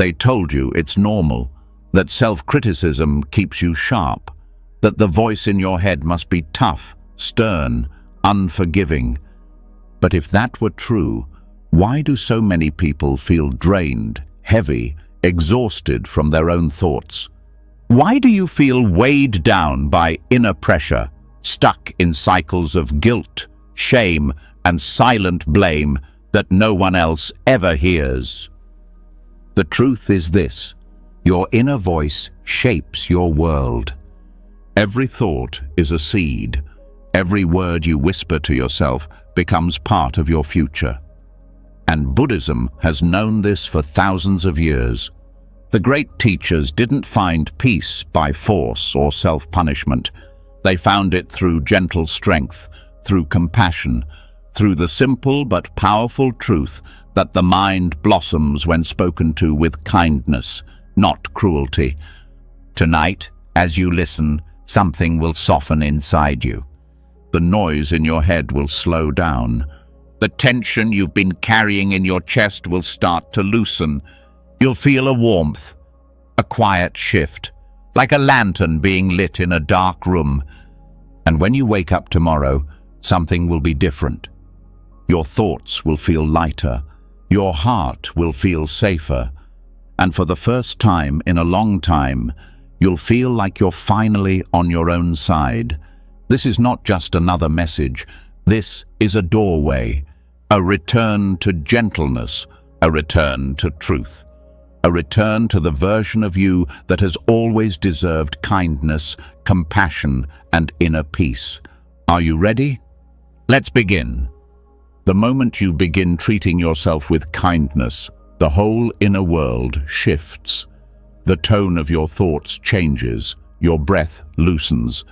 They told you it's normal, that self-criticism keeps you sharp, that the voice in your head must be tough, stern, unforgiving. But if that were true, why do so many people feel drained, heavy, exhausted from their own thoughts? Why do you feel weighed down by inner pressure, stuck in cycles of guilt, shame, and silent blame that no one else ever hears? The truth is this: your inner voice shapes your world. Every thought is a seed. Every word you whisper to yourself becomes part of your future. And Buddhism has known this for thousands of years. The great teachers didn't find peace by force or self-punishment. They found it through gentle strength, through compassion, through the simple but powerful truth that the mind blossoms when spoken to with kindness, not cruelty. Tonight, as you listen, something will soften inside you. The noise in your head will slow down. The tension you've been carrying in your chest will start to loosen. You'll feel a warmth, a quiet shift, like a lantern being lit in a dark room. And when you wake up tomorrow, something will be different. Your thoughts will feel lighter. Your heart will feel safer. And for the first time in a long time, you'll feel like you're finally on your own side. This is not just another message. This is a doorway, a return to gentleness, a return to truth, a return to the version of you that has always deserved kindness, compassion, and inner peace. Are you ready? Let's begin. The moment you begin treating yourself with kindness, the whole inner world shifts. The tone of your thoughts changes, your breath loosens,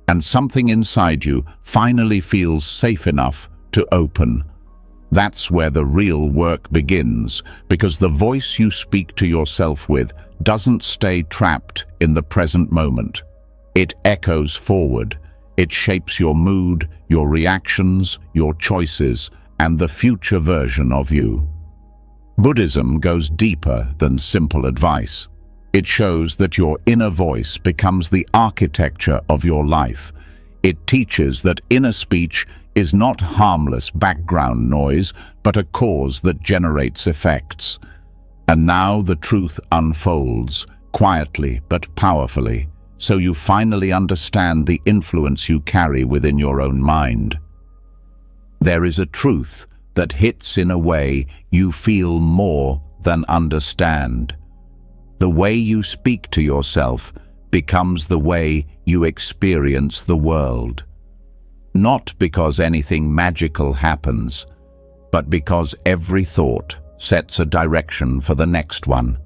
and something inside you finally feels safe enough to open. That's where the real work begins, because the voice you speak to yourself with doesn't stay trapped in the present moment. It echoes forward. It shapes your mood, your reactions, your choices, and the future version of you. Buddhism goes deeper than simple advice. It shows that your inner voice becomes the architecture of your life. It teaches that inner speech is not harmless background noise, but a cause that generates effects. And now the truth unfolds, quietly but powerfully, so you finally understand the influence you carry within your own mind. There is a truth that hits in a way you feel more than understand. The way you speak to yourself becomes the way you experience the world. Not because anything magical happens, but because every thought sets a direction for the next one.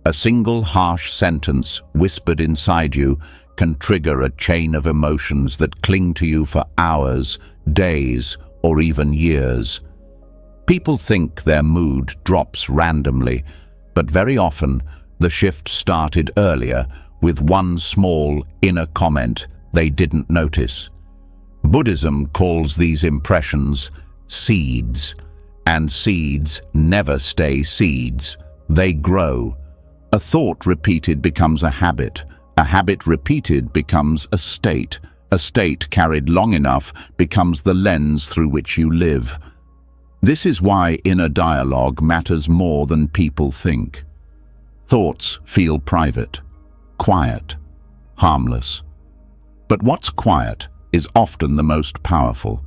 A single harsh sentence whispered inside you can trigger a chain of emotions that cling to you for hours, days, or even years. People think their mood drops randomly, but very often the shift started earlier with one small inner comment they didn't notice. Buddhism calls these impressions seeds, and seeds never stay seeds. They grow. A thought repeated becomes a habit repeated becomes a state carried long enough becomes the lens through which you live. This is why inner dialogue matters more than people think. Thoughts feel private, quiet, harmless. But what's quiet is often the most powerful.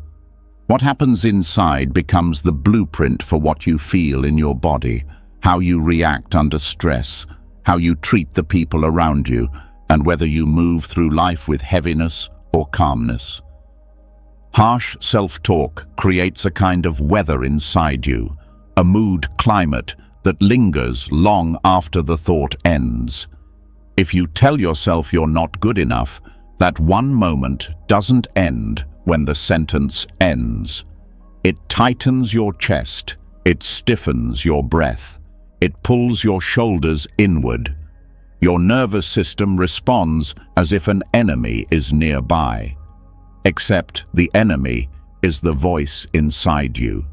What happens inside becomes the blueprint for what you feel in your body, how you react under stress, how you treat the people around you, and whether you move through life with heaviness or calmness. Harsh self-talk creates a kind of weather inside you, a mood climate that lingers long after the thought ends. If you tell yourself you're not good enough, that one moment doesn't end when the sentence ends. It tightens your chest, it stiffens your breath, it pulls your shoulders inward. Your nervous system responds as if an enemy is nearby. Except the enemy is the voice inside you.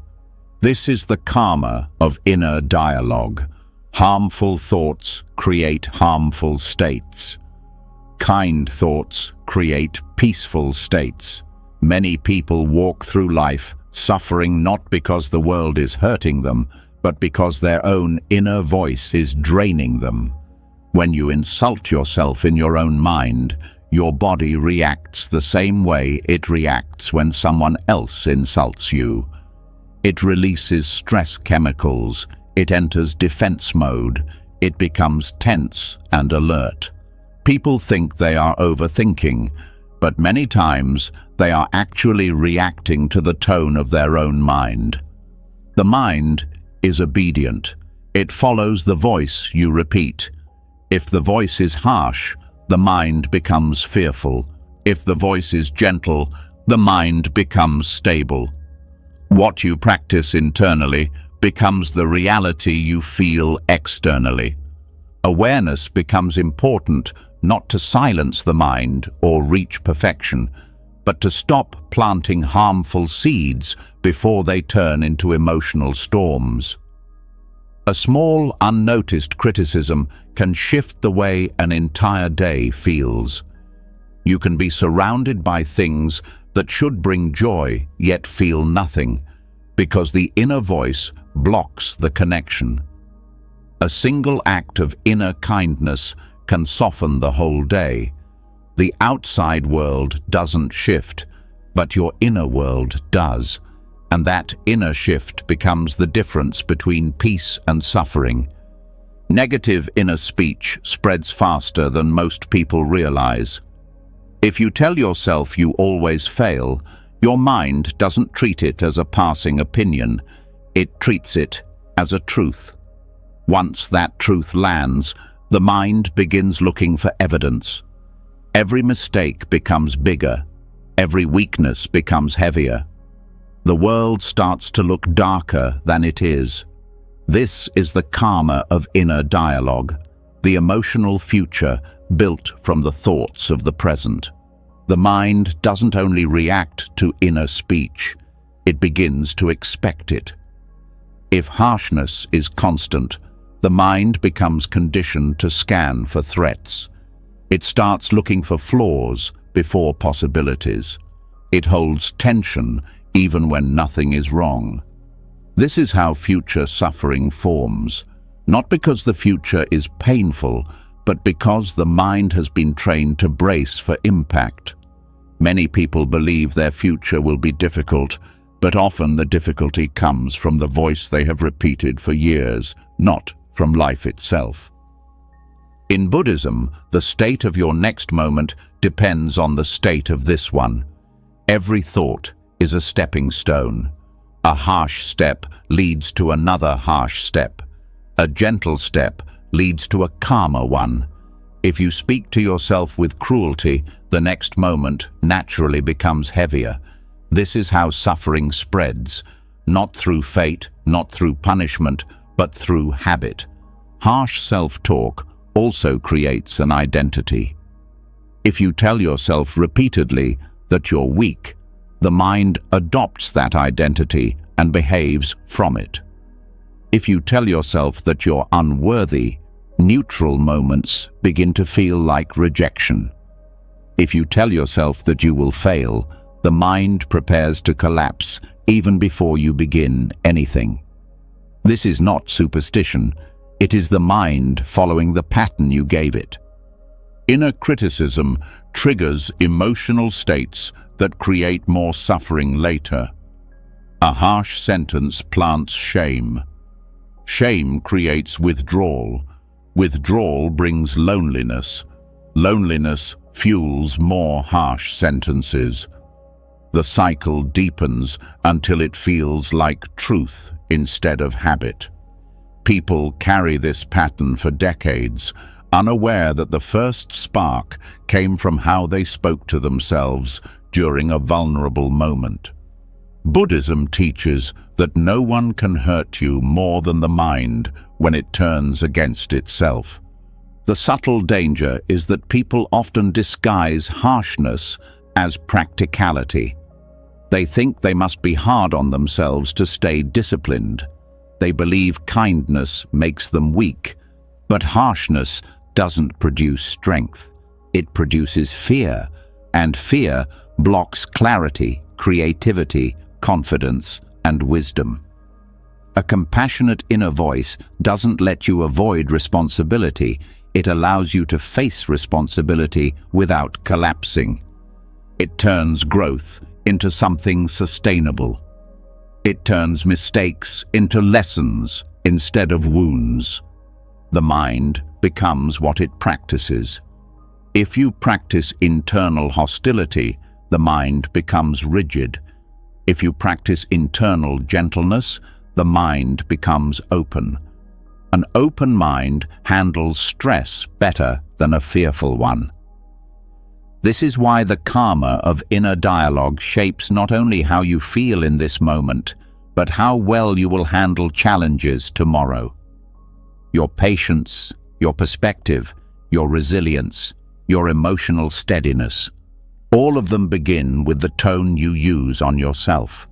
This is the karma of inner dialogue. Harmful thoughts create harmful states. Kind thoughts create peaceful states. Many people walk through life suffering not because the world is hurting them, but because their own inner voice is draining them. When you insult yourself in your own mind, your body reacts the same way it reacts when someone else insults you. It releases stress chemicals, it enters defense mode, it becomes tense and alert. People think they are overthinking, but many times they are actually reacting to the tone of their own mind. The mind is obedient. It follows the voice you repeat. If the voice is harsh, the mind becomes fearful. If the voice is gentle, the mind becomes stable. What you practice internally becomes the reality you feel externally. Awareness becomes important not to silence the mind or reach perfection, but to stop planting harmful seeds before they turn into emotional storms. A small, unnoticed criticism can shift the way an entire day feels. You can be surrounded by things that should bring joy, yet feel nothing, because the inner voice blocks the connection. A single act of inner kindness can soften the whole day. The outside world doesn't shift, but your inner world does, and that inner shift becomes the difference between peace and suffering. Negative inner speech spreads faster than most people realize. If you tell yourself you always fail, your mind doesn't treat it as a passing opinion. It treats it as a truth. Once that truth lands, the mind begins looking for evidence. Every mistake becomes bigger. Every weakness becomes heavier. The world starts to look darker than it is. This is the karma of inner dialogue, the emotional future built from the thoughts of the present. The mind doesn't only react to inner speech, it begins to expect it. If harshness is constant, the mind becomes conditioned to scan for threats. It starts looking for flaws before possibilities. It holds tension even when nothing is wrong. This is how future suffering forms, not because the future is painful, but because the mind has been trained to brace for impact. Many people believe their future will be difficult, but often the difficulty comes from the voice they have repeated for years, not from life itself. In Buddhism, the state of your next moment depends on the state of this one. Every thought is a stepping stone. A harsh step leads to another harsh step. A gentle step leads to a calmer one. If you speak to yourself with cruelty, the next moment naturally becomes heavier. This is how suffering spreads, not through fate, not through punishment, but through habit. Harsh self-talk also creates an identity. If you tell yourself repeatedly that you're weak, the mind adopts that identity and behaves from it. If you tell yourself that you're unworthy, neutral moments begin to feel like rejection. If you tell yourself that you will fail, the mind prepares to collapse even before you begin anything. This is not superstition. It is the mind following the pattern you gave it. Inner criticism triggers emotional states that create more suffering later. A harsh sentence plants shame. Shame creates withdrawal. Withdrawal brings loneliness. Loneliness fuels more harsh sentences. The cycle deepens until it feels like truth instead of habit. People carry this pattern for decades, unaware that the first spark came from how they spoke to themselves during a vulnerable moment. Buddhism teaches that no one can hurt you more than the mind when it turns against itself. The subtle danger is that people often disguise harshness as practicality. They think they must be hard on themselves to stay disciplined. They believe kindness makes them weak, but harshness doesn't produce strength. It produces fear, and fear blocks clarity, creativity, confidence, and wisdom. A compassionate inner voice doesn't let you avoid responsibility. It allows you to face responsibility without collapsing. It turns growth into something sustainable. It turns mistakes into lessons instead of wounds. The mind becomes what it practices. If you practice internal hostility, the mind becomes rigid. If you practice internal gentleness, the mind becomes open. An open mind handles stress better than a fearful one. This is why the karma of inner dialogue shapes not only how you feel in this moment, but how well you will handle challenges tomorrow. Your patience, your perspective, your resilience, your emotional steadiness, all of them begin with the tone you use on yourself.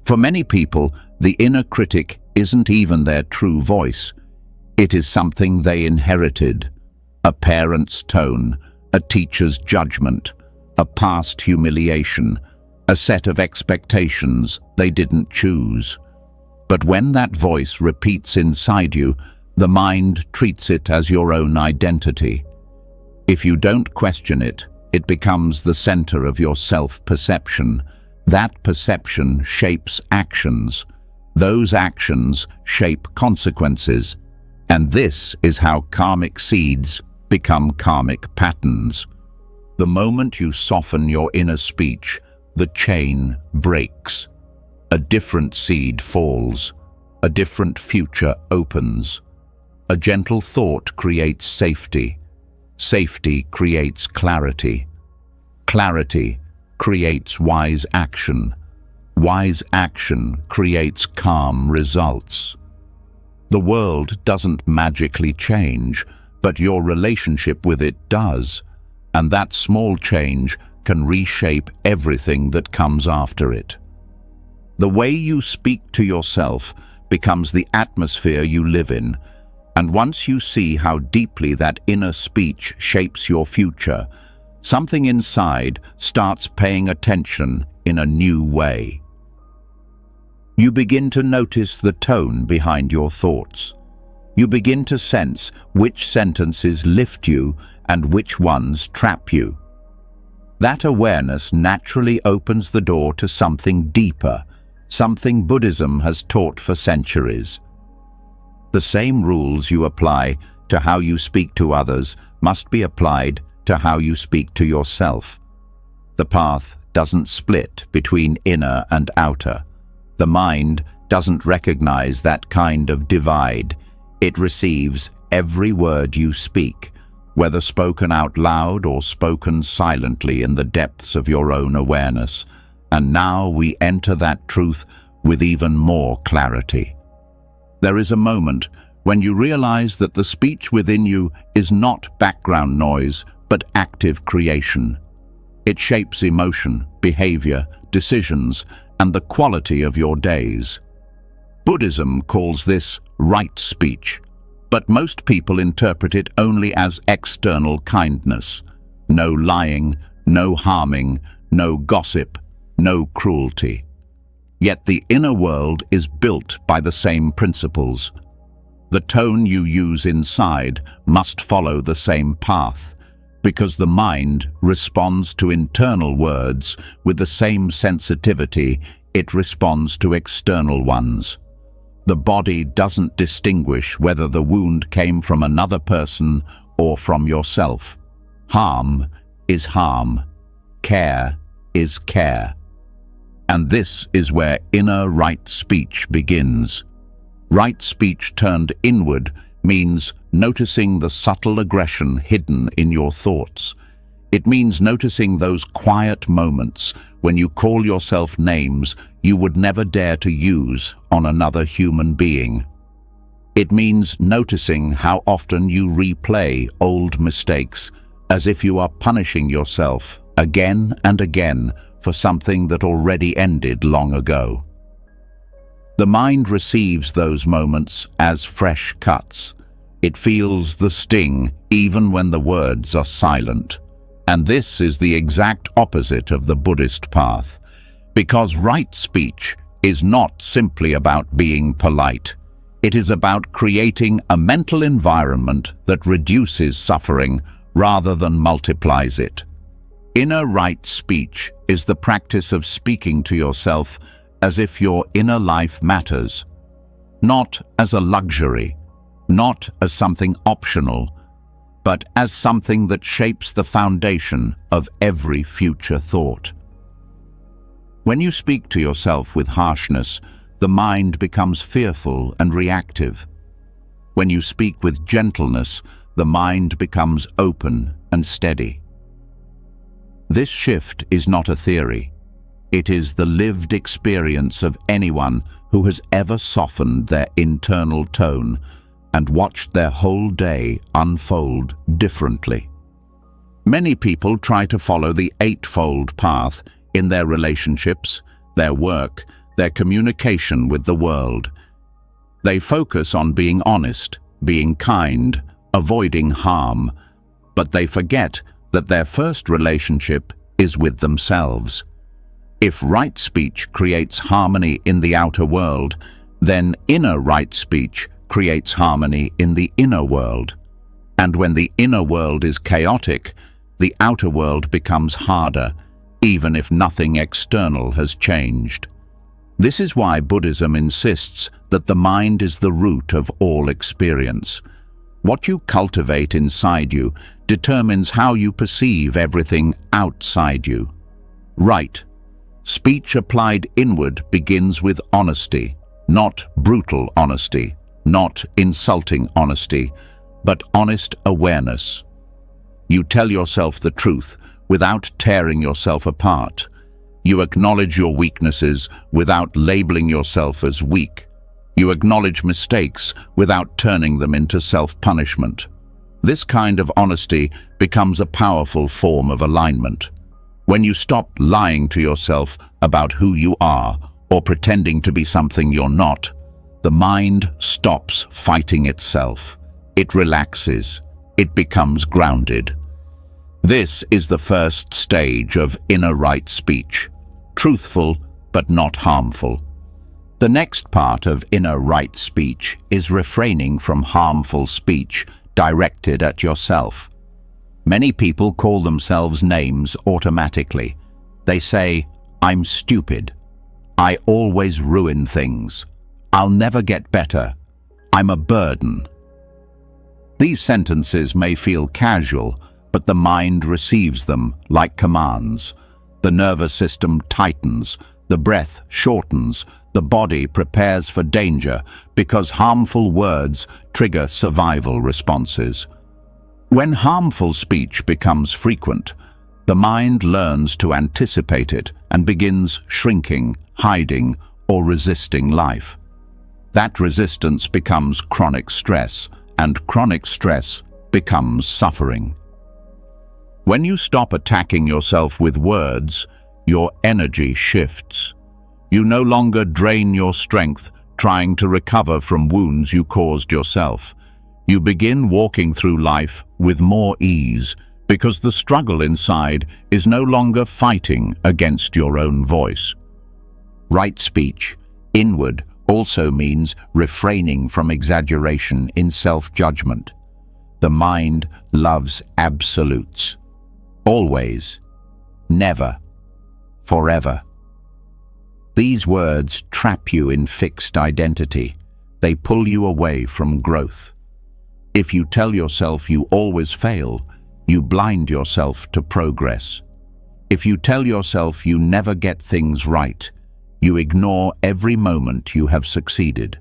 For many people, the inner critic isn't even their true voice. It is something they inherited: a parent's tone, a teacher's judgment, a past humiliation, a set of expectations they didn't choose. But when that voice repeats inside you, the mind treats it as your own identity. If you don't question it, it becomes the center of your self-perception. That perception shapes actions. Those actions shape consequences. And this is how karmic seeds become karmic patterns. The moment you soften your inner speech, the chain breaks. A different seed falls. A different future opens. A gentle thought creates safety. Safety creates clarity. Clarity creates wise action. Wise action creates calm results. The world doesn't magically change, but your relationship with it does, and that small change can reshape everything that comes after it. The way you speak to yourself becomes the atmosphere you live in, and once you see how deeply that inner speech shapes your future, something inside starts paying attention in a new way. You begin to notice the tone behind your thoughts. You begin to sense which sentences lift you and which ones trap you. That awareness naturally opens the door to something deeper, something Buddhism has taught for centuries. The same rules you apply to how you speak to others must be applied to how you speak to yourself. The path doesn't split between inner and outer. The mind doesn't recognize that kind of divide. It receives every word you speak, whether spoken out loud or spoken silently in the depths of your own awareness. And now we enter that truth with even more clarity. There is a moment when you realize that the speech within you is not background noise, but active creation. It shapes emotion, behavior, decisions, and the quality of your days. Buddhism calls this right speech, but most people interpret it only as external kindness. No lying, no harming, no gossip, no cruelty. Yet the inner world is built by the same principles. The tone you use inside must follow the same path, because the mind responds to internal words with the same sensitivity it responds to external ones. The body doesn't distinguish whether the wound came from another person or from yourself. Harm is harm. Care is care. And this is where inner right speech begins. Right speech turned inward means noticing the subtle aggression hidden in your thoughts. It means noticing those quiet moments when you call yourself names you would never dare to use on another human being. It means noticing how often you replay old mistakes as if you are punishing yourself again and again for something that already ended long ago. The mind receives those moments as fresh cuts. It feels the sting even when the words are silent. And this is the exact opposite of the Buddhist path, because right speech is not simply about being polite. It is about creating a mental environment that reduces suffering rather than multiplies it. Inner right speech is the practice of speaking to yourself as if your inner life matters, not as a luxury, not as something optional, but as something that shapes the foundation of every future thought. When you speak to yourself with harshness, the mind becomes fearful and reactive. When you speak with gentleness, the mind becomes open and steady. This shift is not a theory. It is the lived experience of anyone who has ever softened their internal tone and watched their whole day unfold differently. Many people try to follow the eightfold path in their relationships, their work, their communication with the world. They focus on being honest, being kind, avoiding harm, but they forget that their first relationship is with themselves. If right speech creates harmony in the outer world, then inner right speech creates harmony in the inner world. And when the inner world is chaotic, the outer world becomes harder, even if nothing external has changed. This is why Buddhism insists that the mind is the root of all experience. What you cultivate inside you determines how you perceive everything outside you. Right speech applied inward begins with honesty, not brutal honesty, not insulting honesty, but honest awareness. You tell yourself the truth without tearing yourself apart. You acknowledge your weaknesses without labeling yourself as weak. You acknowledge mistakes without turning them into self-punishment. This kind of honesty becomes a powerful form of alignment. When you stop lying to yourself about who you are or pretending to be something you're not, the mind stops fighting itself. It relaxes. It becomes grounded. This is the first stage of inner right speech, truthful but not harmful. The next part of inner right speech is refraining from harmful speech directed at yourself. Many people call themselves names automatically. They say, "I'm stupid. I always ruin things. I'll never get better. I'm a burden." These sentences may feel casual, but the mind receives them like commands. The nervous system tightens, the breath shortens, the body prepares for danger because harmful words trigger survival responses. When harmful speech becomes frequent, the mind learns to anticipate it and begins shrinking, hiding, or resisting life. That resistance becomes chronic stress, and chronic stress becomes suffering. When you stop attacking yourself with words, your energy shifts. You no longer drain your strength trying to recover from wounds you caused yourself. You begin walking through life with more ease because the struggle inside is no longer fighting against your own voice. Right speech, inward, also means refraining from exaggeration in self-judgment. The mind loves absolutes. Always, never, forever. These words trap you in fixed identity. They pull you away from growth. If you tell yourself you always fail, you blind yourself to progress. If you tell yourself you never get things right, you ignore every moment you have succeeded.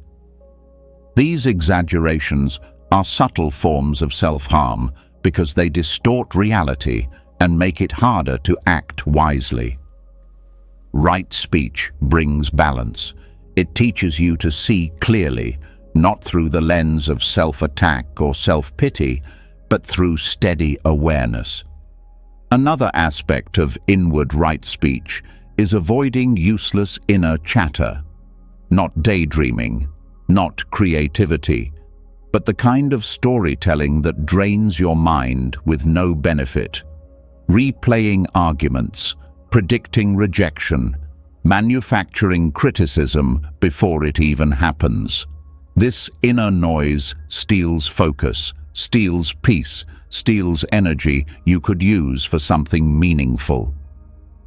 These exaggerations are subtle forms of self-harm because they distort reality and make it harder to act wisely. Right speech brings balance. It teaches you to see clearly, not through the lens of self-attack or self-pity, but through steady awareness. Another aspect of inward right speech is avoiding useless inner chatter. not daydreaming, not creativity, but the kind of storytelling that drains your mind with no benefit. Replaying arguments, predicting rejection, manufacturing criticism before it even happens. This inner noise steals focus, steals peace, steals energy you could use for something meaningful.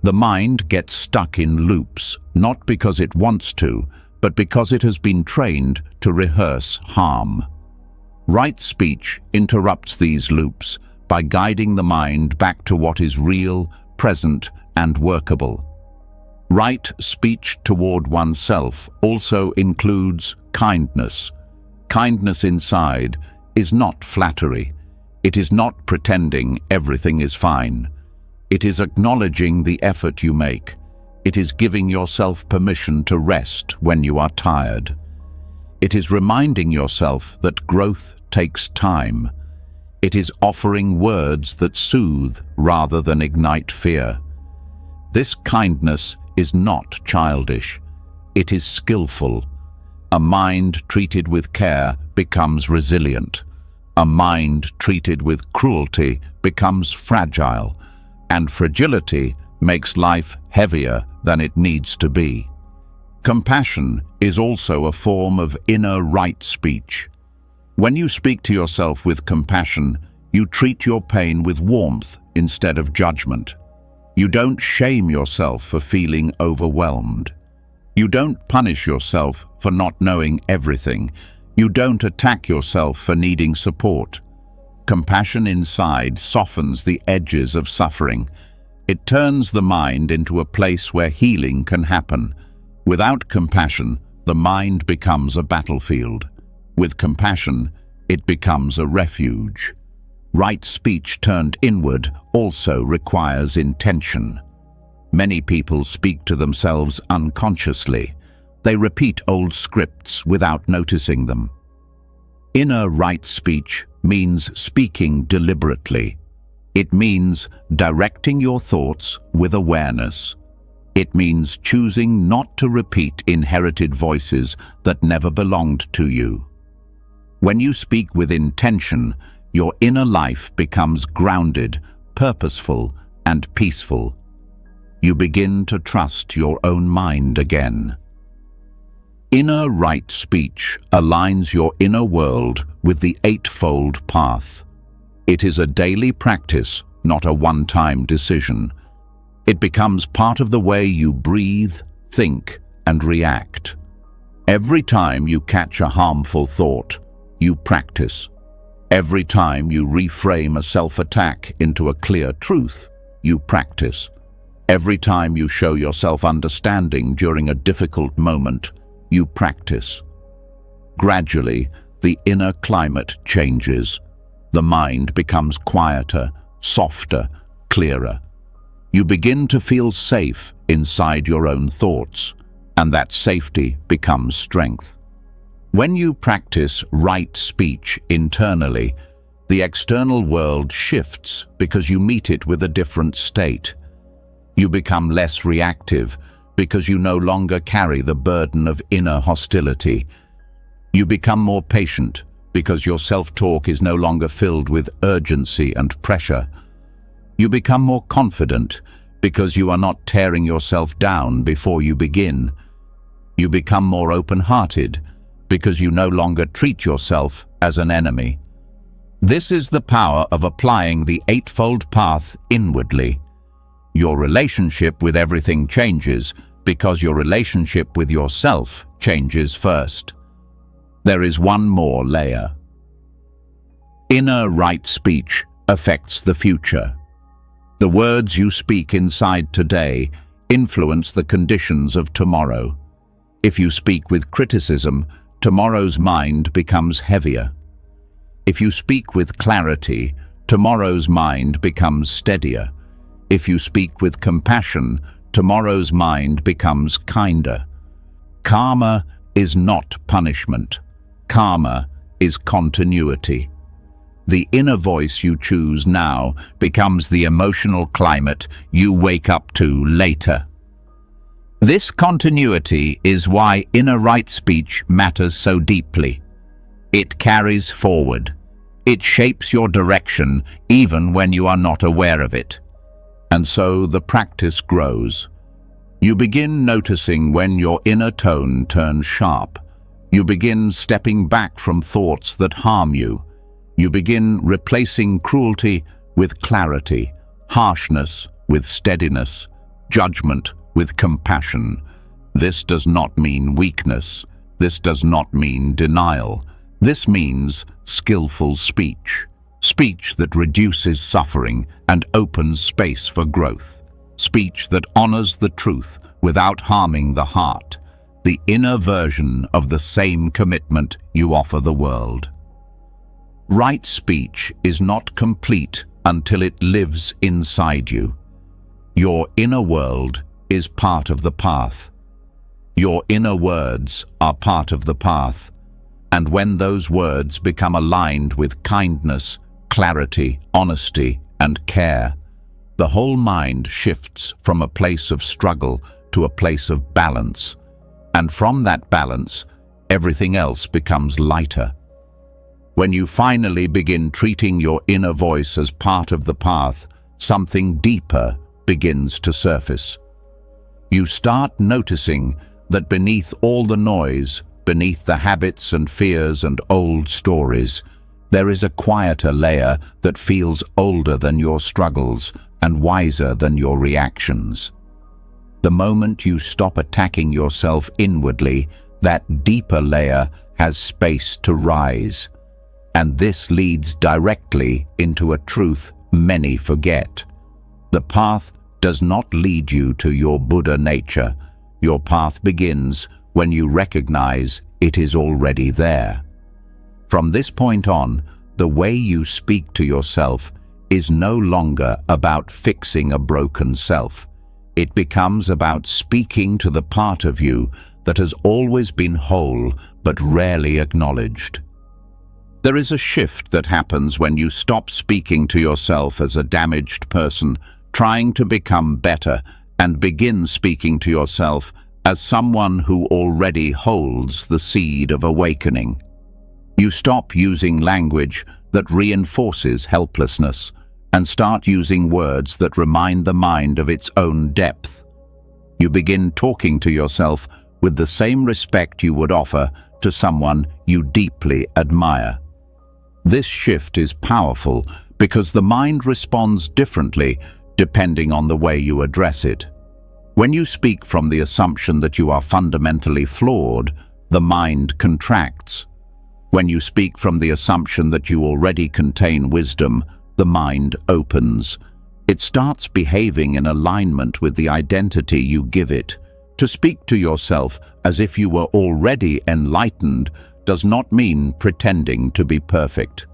The mind gets stuck in loops, not because it wants to, but because it has been trained to rehearse harm. Right speech interrupts these loops by guiding the mind back to what is real, present, and workable. Right speech toward oneself also includes kindness. Kindness inside is not flattery. It is not pretending everything is fine. It is acknowledging the effort you make. It is giving yourself permission to rest when you are tired. It is reminding yourself that growth takes time. It is offering words that soothe rather than ignite fear. This kindness is not childish. It is skillful. A mind treated with care becomes resilient. A mind treated with cruelty becomes fragile, and fragility makes life heavier than it needs to be. Compassion is also a form of inner right speech. When you speak to yourself with compassion, you treat your pain with warmth instead of judgment. You don't shame yourself for feeling overwhelmed. You don't punish yourself for not knowing everything. You don't attack yourself for needing support. Compassion inside softens the edges of suffering. It turns the mind into a place where healing can happen. Without compassion, the mind becomes a battlefield. With compassion, it becomes a refuge. Right speech turned inward also requires intention. Many people speak to themselves unconsciously. They repeat old scripts without noticing them. Inner right speech means speaking deliberately. It means directing your thoughts with awareness. It means choosing not to repeat inherited voices that never belonged to you. When you speak with intention, your inner life becomes grounded, purposeful, and peaceful. You begin to trust your own mind again. Inner right speech aligns your inner world with the Eightfold Path. It is a daily practice, not a one-time decision. It becomes part of the way you breathe, think, and react. Every time you catch a harmful thought, you practice. Every time you reframe a self-attack into a clear truth, you practice. Every time you show yourself understanding during a difficult moment, you practice. Gradually, the inner climate changes. The mind becomes quieter, softer, clearer. You begin to feel safe inside your own thoughts, and that safety becomes strength. When you practice right speech internally, the external world shifts because you meet it with a different state. You become less reactive because you no longer carry the burden of inner hostility. You become more patient because your self-talk is no longer filled with urgency and pressure. You become more confident because you are not tearing yourself down before you begin. You become more open-hearted because you no longer treat yourself as an enemy. This is the power of applying the Eightfold Path inwardly. Your relationship with everything changes because your relationship with yourself changes first. There is one more layer. Inner right speech affects the future. The words you speak inside today influence the conditions of tomorrow. If you speak with criticism, tomorrow's mind becomes heavier. If you speak with clarity, tomorrow's mind becomes steadier. If you speak with compassion, tomorrow's mind becomes kinder. Karma is not punishment. Karma is continuity. The inner voice you choose now becomes the emotional climate you wake up to later. This continuity is why inner right speech matters so deeply. It carries forward. It shapes your direction even when you are not aware of it. And so the practice grows. You begin noticing when your inner tone turns sharp. You begin stepping back from thoughts that harm you. You begin replacing cruelty with clarity, harshness with steadiness, judgment with compassion. This does not mean weakness. This does not mean denial. This means skillful speech. Speech that reduces suffering and opens space for growth. Speech that honors the truth without harming the heart. The inner version of the same commitment you offer the world. Right speech is not complete until it lives inside you. Your inner world is part of the path. Your inner words are part of the path. And when those words become aligned with kindness, clarity, honesty, and care, the whole mind shifts from a place of struggle to a place of balance. And from that balance, everything else becomes lighter. When you finally begin treating your inner voice as part of the path, something deeper begins to surface. You start noticing that beneath all the noise, beneath the habits and fears and old stories, there is a quieter layer that feels older than your struggles and wiser than your reactions. The moment you stop attacking yourself inwardly, that deeper layer has space to rise. And this leads directly into a truth many forget. The path does not lead you to your Buddha nature. Your path begins when you recognize it is already there. From this point on, the way you speak to yourself is no longer about fixing a broken self. It becomes about speaking to the part of you that has always been whole but rarely acknowledged. There is a shift that happens when you stop speaking to yourself as a damaged person trying to become better and begin speaking to yourself as someone who already holds the seed of awakening. You stop using language that reinforces helplessness and start using words that remind the mind of its own depth. You begin talking to yourself with the same respect you would offer to someone you deeply admire. This shift is powerful because the mind responds differently depending on the way you address it. When you speak from the assumption that you are fundamentally flawed, the mind contracts. When you speak from the assumption that you already contain wisdom, the mind opens. It starts behaving in alignment with the identity you give it. To speak to yourself as if you were already enlightened does not mean pretending to be perfect.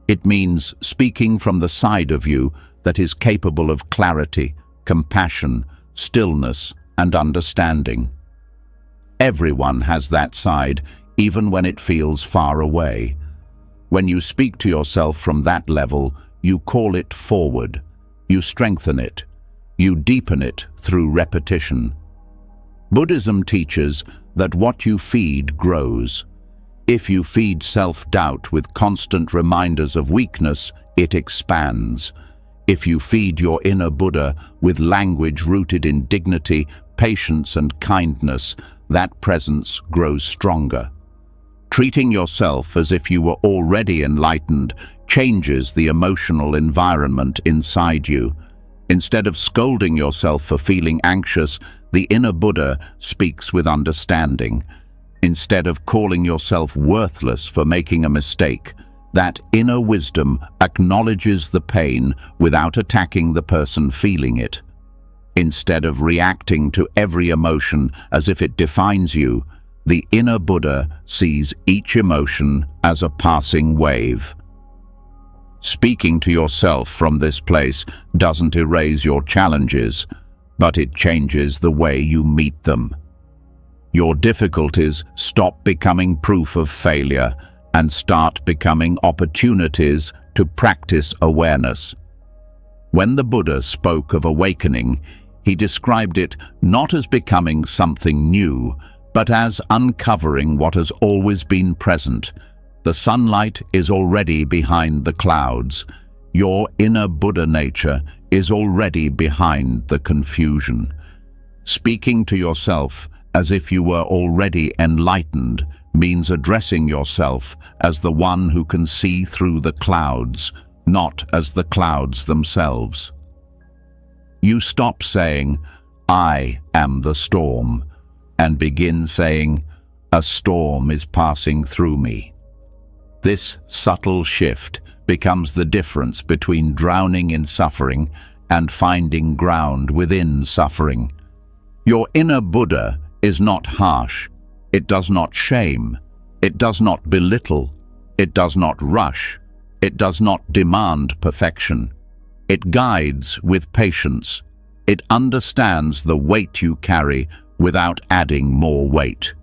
It means speaking from the side of you that is capable of clarity, compassion, stillness, and understanding. Everyone has that side, even when it feels far away. When you speak to yourself from that level, you call it forward. You strengthen it. You deepen it through repetition. Buddhism teaches that what you feed grows. If you feed self-doubt with constant reminders of weakness, it expands. If you feed your inner Buddha with language rooted in dignity, patience, and kindness, that presence grows stronger. Treating yourself as if you were already enlightened changes the emotional environment inside you. Instead of scolding yourself for feeling anxious, the inner Buddha speaks with understanding. Instead of calling yourself worthless for making a mistake, that inner wisdom acknowledges the pain without attacking the person feeling it. Instead of reacting to every emotion as if it defines you, the inner Buddha sees each emotion as a passing wave. Speaking to yourself from this place doesn't erase your challenges, but it changes the way you meet them. Your difficulties stop becoming proof of failure and start becoming opportunities to practice awareness. When the Buddha spoke of awakening, He described it not as becoming something new, but as uncovering what has always been present. The sunlight is already behind the clouds. Your inner Buddha nature is already behind the confusion. Speaking to yourself as if you were already enlightened means addressing yourself as the one who can see through the clouds, not as the clouds themselves. You stop saying, "I am the storm," and begin saying, "A storm is passing through me." This subtle shift becomes the difference between drowning in suffering and finding ground within suffering. Your inner Buddha is not harsh. It does not shame. It does not belittle. It does not rush. It does not demand perfection. It guides with patience. It understands the weight you carry without adding more weight.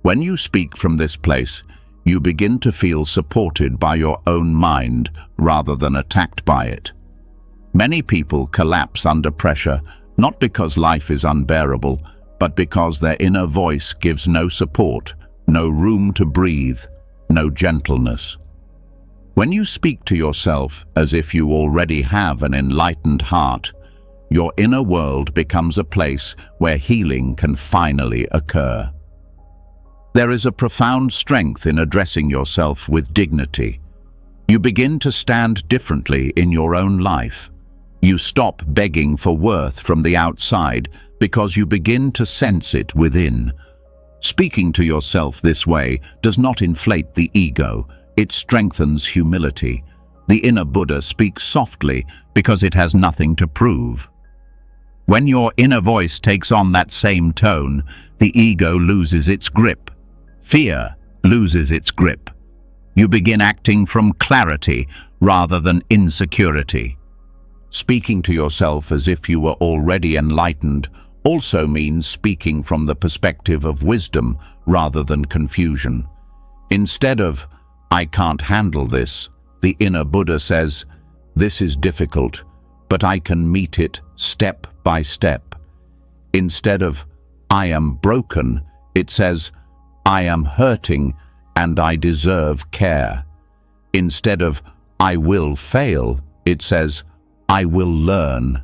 When you speak from this place, you begin to feel supported by your own mind rather than attacked by it. Many people collapse under pressure, not because life is unbearable, but because their inner voice gives no support, no room to breathe, no gentleness. When you speak to yourself as if you already have an enlightened heart, your inner world becomes a place where healing can finally occur. There is a profound strength in addressing yourself with dignity. You begin to stand differently in your own life. You stop begging for worth from the outside because you begin to sense it within. Speaking to yourself this way does not inflate the ego, it strengthens humility. The inner Buddha speaks softly because it has nothing to prove. When your inner voice takes on that same tone, the ego loses its grip. Fear loses its grip. You begin acting from clarity rather than insecurity. Speaking to yourself as if you were already enlightened also means speaking from the perspective of wisdom rather than confusion. Instead of, "I can't handle this," the inner Buddha says, "This is difficult, but I can meet it step by step." Instead of, "I am broken," it says, "I am hurting and I deserve care." Instead of, "I will fail," it says, "I will learn."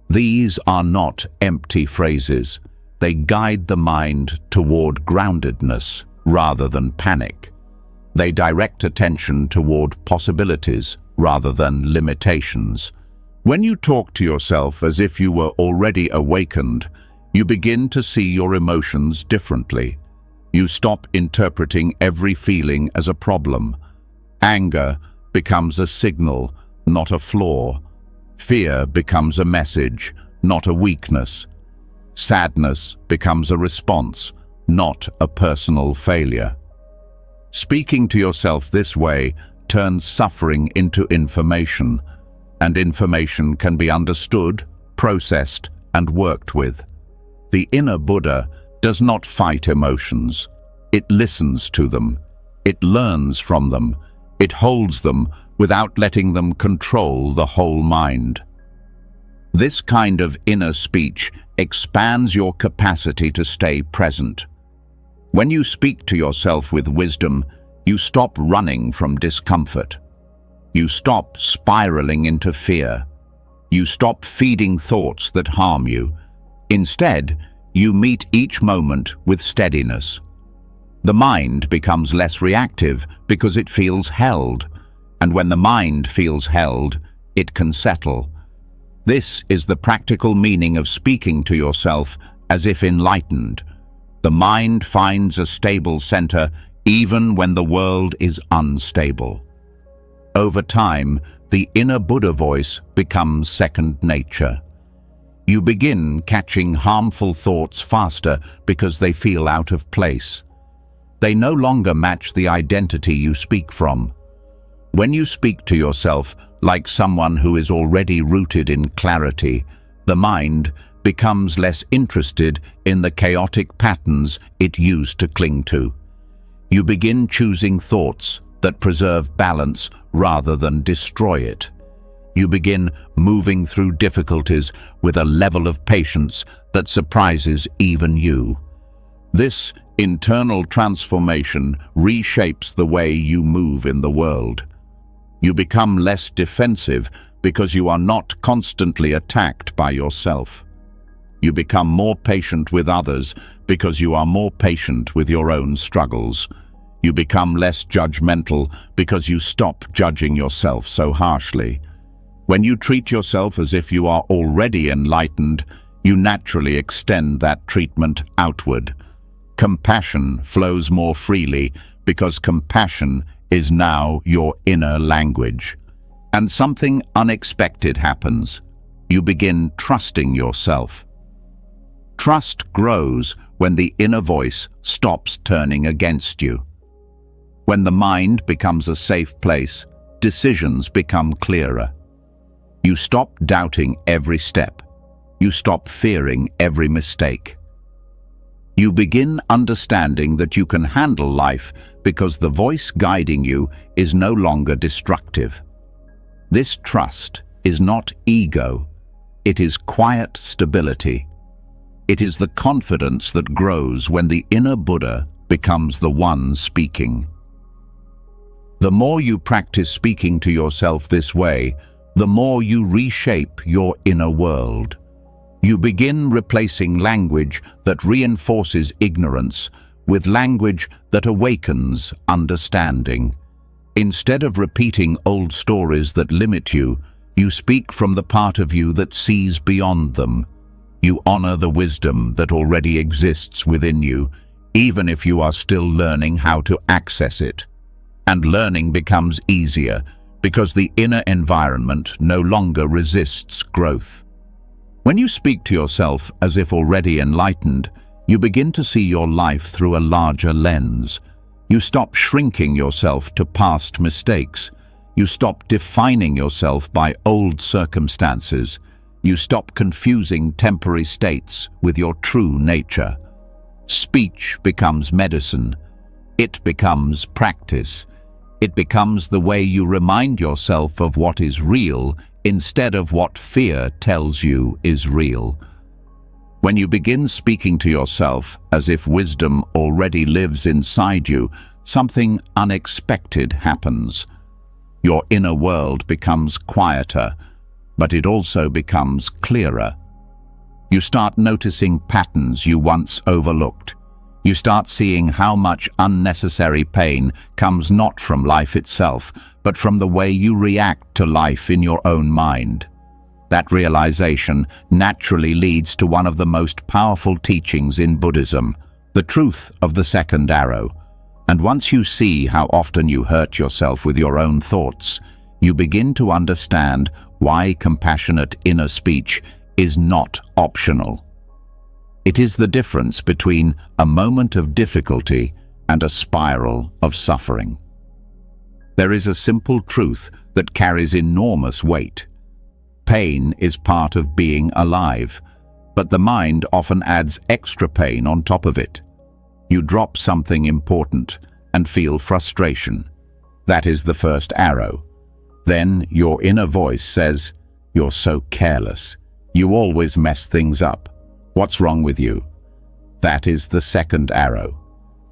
These are not empty phrases. They guide the mind toward groundedness rather than panic. They direct attention toward possibilities rather than limitations. When you talk to yourself as if you were already awakened, you begin to see your emotions differently. You stop interpreting every feeling as a problem. Anger becomes a signal, not a flaw. Fear becomes a message, not a weakness. Sadness becomes a response, not a personal failure. Speaking to yourself this way turns suffering into information, and information can be understood, processed, and worked with. The inner Buddha does not fight emotions. It listens to them. It learns from them. It holds them without letting them control the whole mind. This kind of inner speech expands your capacity to stay present. When you speak to yourself with wisdom, you stop running from discomfort. You stop spiraling into fear. You stop feeding thoughts that harm you. Instead, you meet each moment with steadiness. The mind becomes less reactive because it feels held, and when the mind feels held, it can settle. This is the practical meaning of speaking to yourself as if enlightened. The mind finds a stable center even when the world is unstable. Over time, the inner Buddha voice becomes second nature. You begin catching harmful thoughts faster because they feel out of place. They no longer match the identity you speak from. When you speak to yourself like someone who is already rooted in clarity, the mind becomes less interested in the chaotic patterns it used to cling to. You begin choosing thoughts that preserve balance rather than destroy it. You begin moving through difficulties with a level of patience that surprises even you. This internal transformation reshapes the way you move in the world. You become less defensive because you are not constantly attacked by yourself. You become more patient with others because you are more patient with your own struggles. You become less judgmental because you stop judging yourself so harshly. When you treat yourself as if you are already enlightened, you naturally extend that treatment outward. Compassion flows more freely because compassion is now your inner language. And something unexpected happens. You begin trusting yourself. Trust grows when the inner voice stops turning against you. When the mind becomes a safe place, decisions become clearer. You stop doubting every step. You stop fearing every mistake. You begin understanding that you can handle life because the voice guiding you is no longer destructive. This trust is not ego, it is quiet stability. It is the confidence that grows when the inner Buddha becomes the one speaking. The more you practice speaking to yourself this way, the more you reshape your inner world. You begin replacing language that reinforces ignorance with language that awakens understanding. Instead of repeating old stories that limit you, you speak from the part of you that sees beyond them. You honor the wisdom that already exists within you, even if you are still learning how to access it. And learning becomes easier because the inner environment no longer resists growth. When you speak to yourself as if already enlightened, you begin to see your life through a larger lens. You stop shrinking yourself to past mistakes. You stop defining yourself by old circumstances. You stop confusing temporary states with your true nature. Speech becomes medicine. It becomes practice. It becomes the way you remind yourself of what is real instead of what fear tells you is real. When you begin speaking to yourself as if wisdom already lives inside you, something unexpected happens. Your inner world becomes quieter, but it also becomes clearer. You start noticing patterns you once overlooked. You start seeing how much unnecessary pain comes not from life itself, but from the way you react to life in your own mind. That realization naturally leads to one of the most powerful teachings in Buddhism, the truth of the second arrow. And once you see how often you hurt yourself with your own thoughts, you begin to understand why compassionate inner speech is not optional. It is the difference between a moment of difficulty and a spiral of suffering. There is a simple truth that carries enormous weight. Pain is part of being alive, but the mind often adds extra pain on top of it. You drop something important and feel frustration. That is the first arrow. Then your inner voice says, "You're so careless. You always mess things up. What's wrong with you?" That is the second arrow.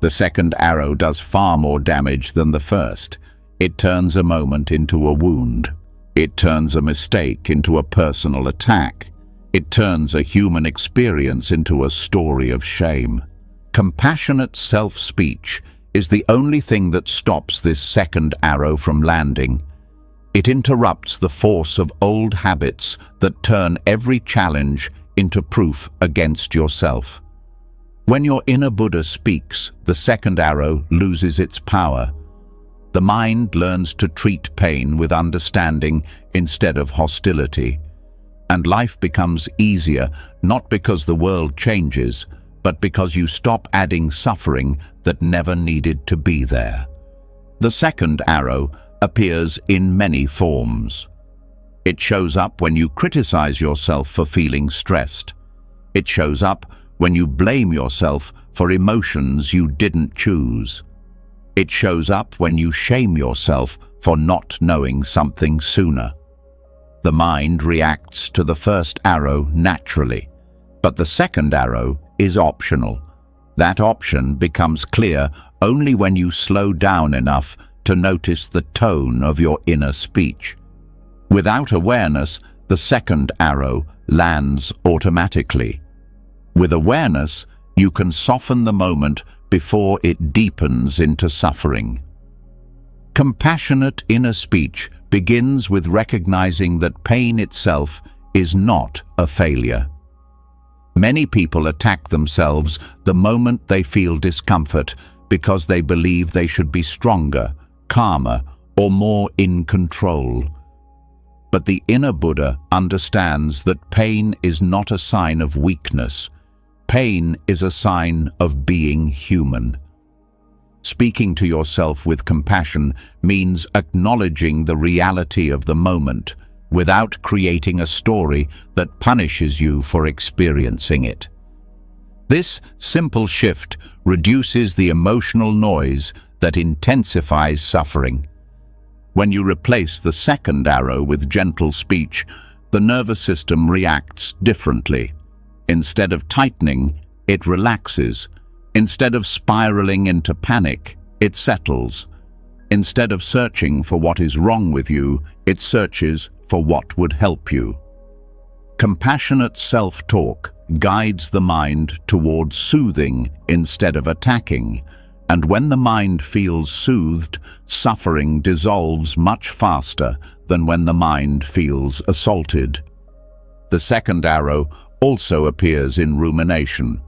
The second arrow does far more damage than the first. It turns a moment into a wound. It turns a mistake into a personal attack. It turns a human experience into a story of shame. Compassionate self-speech is the only thing that stops this second arrow from landing. It interrupts the force of old habits that turn every challenge into proof against yourself. When your inner Buddha speaks, the second arrow loses its power. The mind learns to treat pain with understanding instead of hostility. And life becomes easier, not because the world changes, but because you stop adding suffering that never needed to be there. The second arrow appears in many forms. It shows up when you criticize yourself for feeling stressed. It shows up when you blame yourself for emotions you didn't choose. It shows up when you shame yourself for not knowing something sooner. The mind reacts to the first arrow naturally, but the second arrow is optional. That option becomes clear only when you slow down enough to notice the tone of your inner speech. Without awareness, the second arrow lands automatically. With awareness, you can soften the moment before it deepens into suffering. Compassionate inner speech begins with recognizing that pain itself is not a failure. Many people attack themselves the moment they feel discomfort because they believe they should be stronger, calmer, or more in control. But the inner Buddha understands that pain is not a sign of weakness. Pain is a sign of being human. Speaking to yourself with compassion means acknowledging the reality of the moment without creating a story that punishes you for experiencing it. This simple shift reduces the emotional noise that intensifies suffering. When you replace the second arrow with gentle speech, the nervous system reacts differently. Instead of tightening, it relaxes. Instead of spiraling into panic, it settles. Instead of searching for what is wrong with you, it searches for what would help you. Compassionate self-talk guides the mind towards soothing instead of attacking, and when the mind feels soothed, suffering dissolves much faster than when the mind feels assaulted. The second arrow also appears in rumination.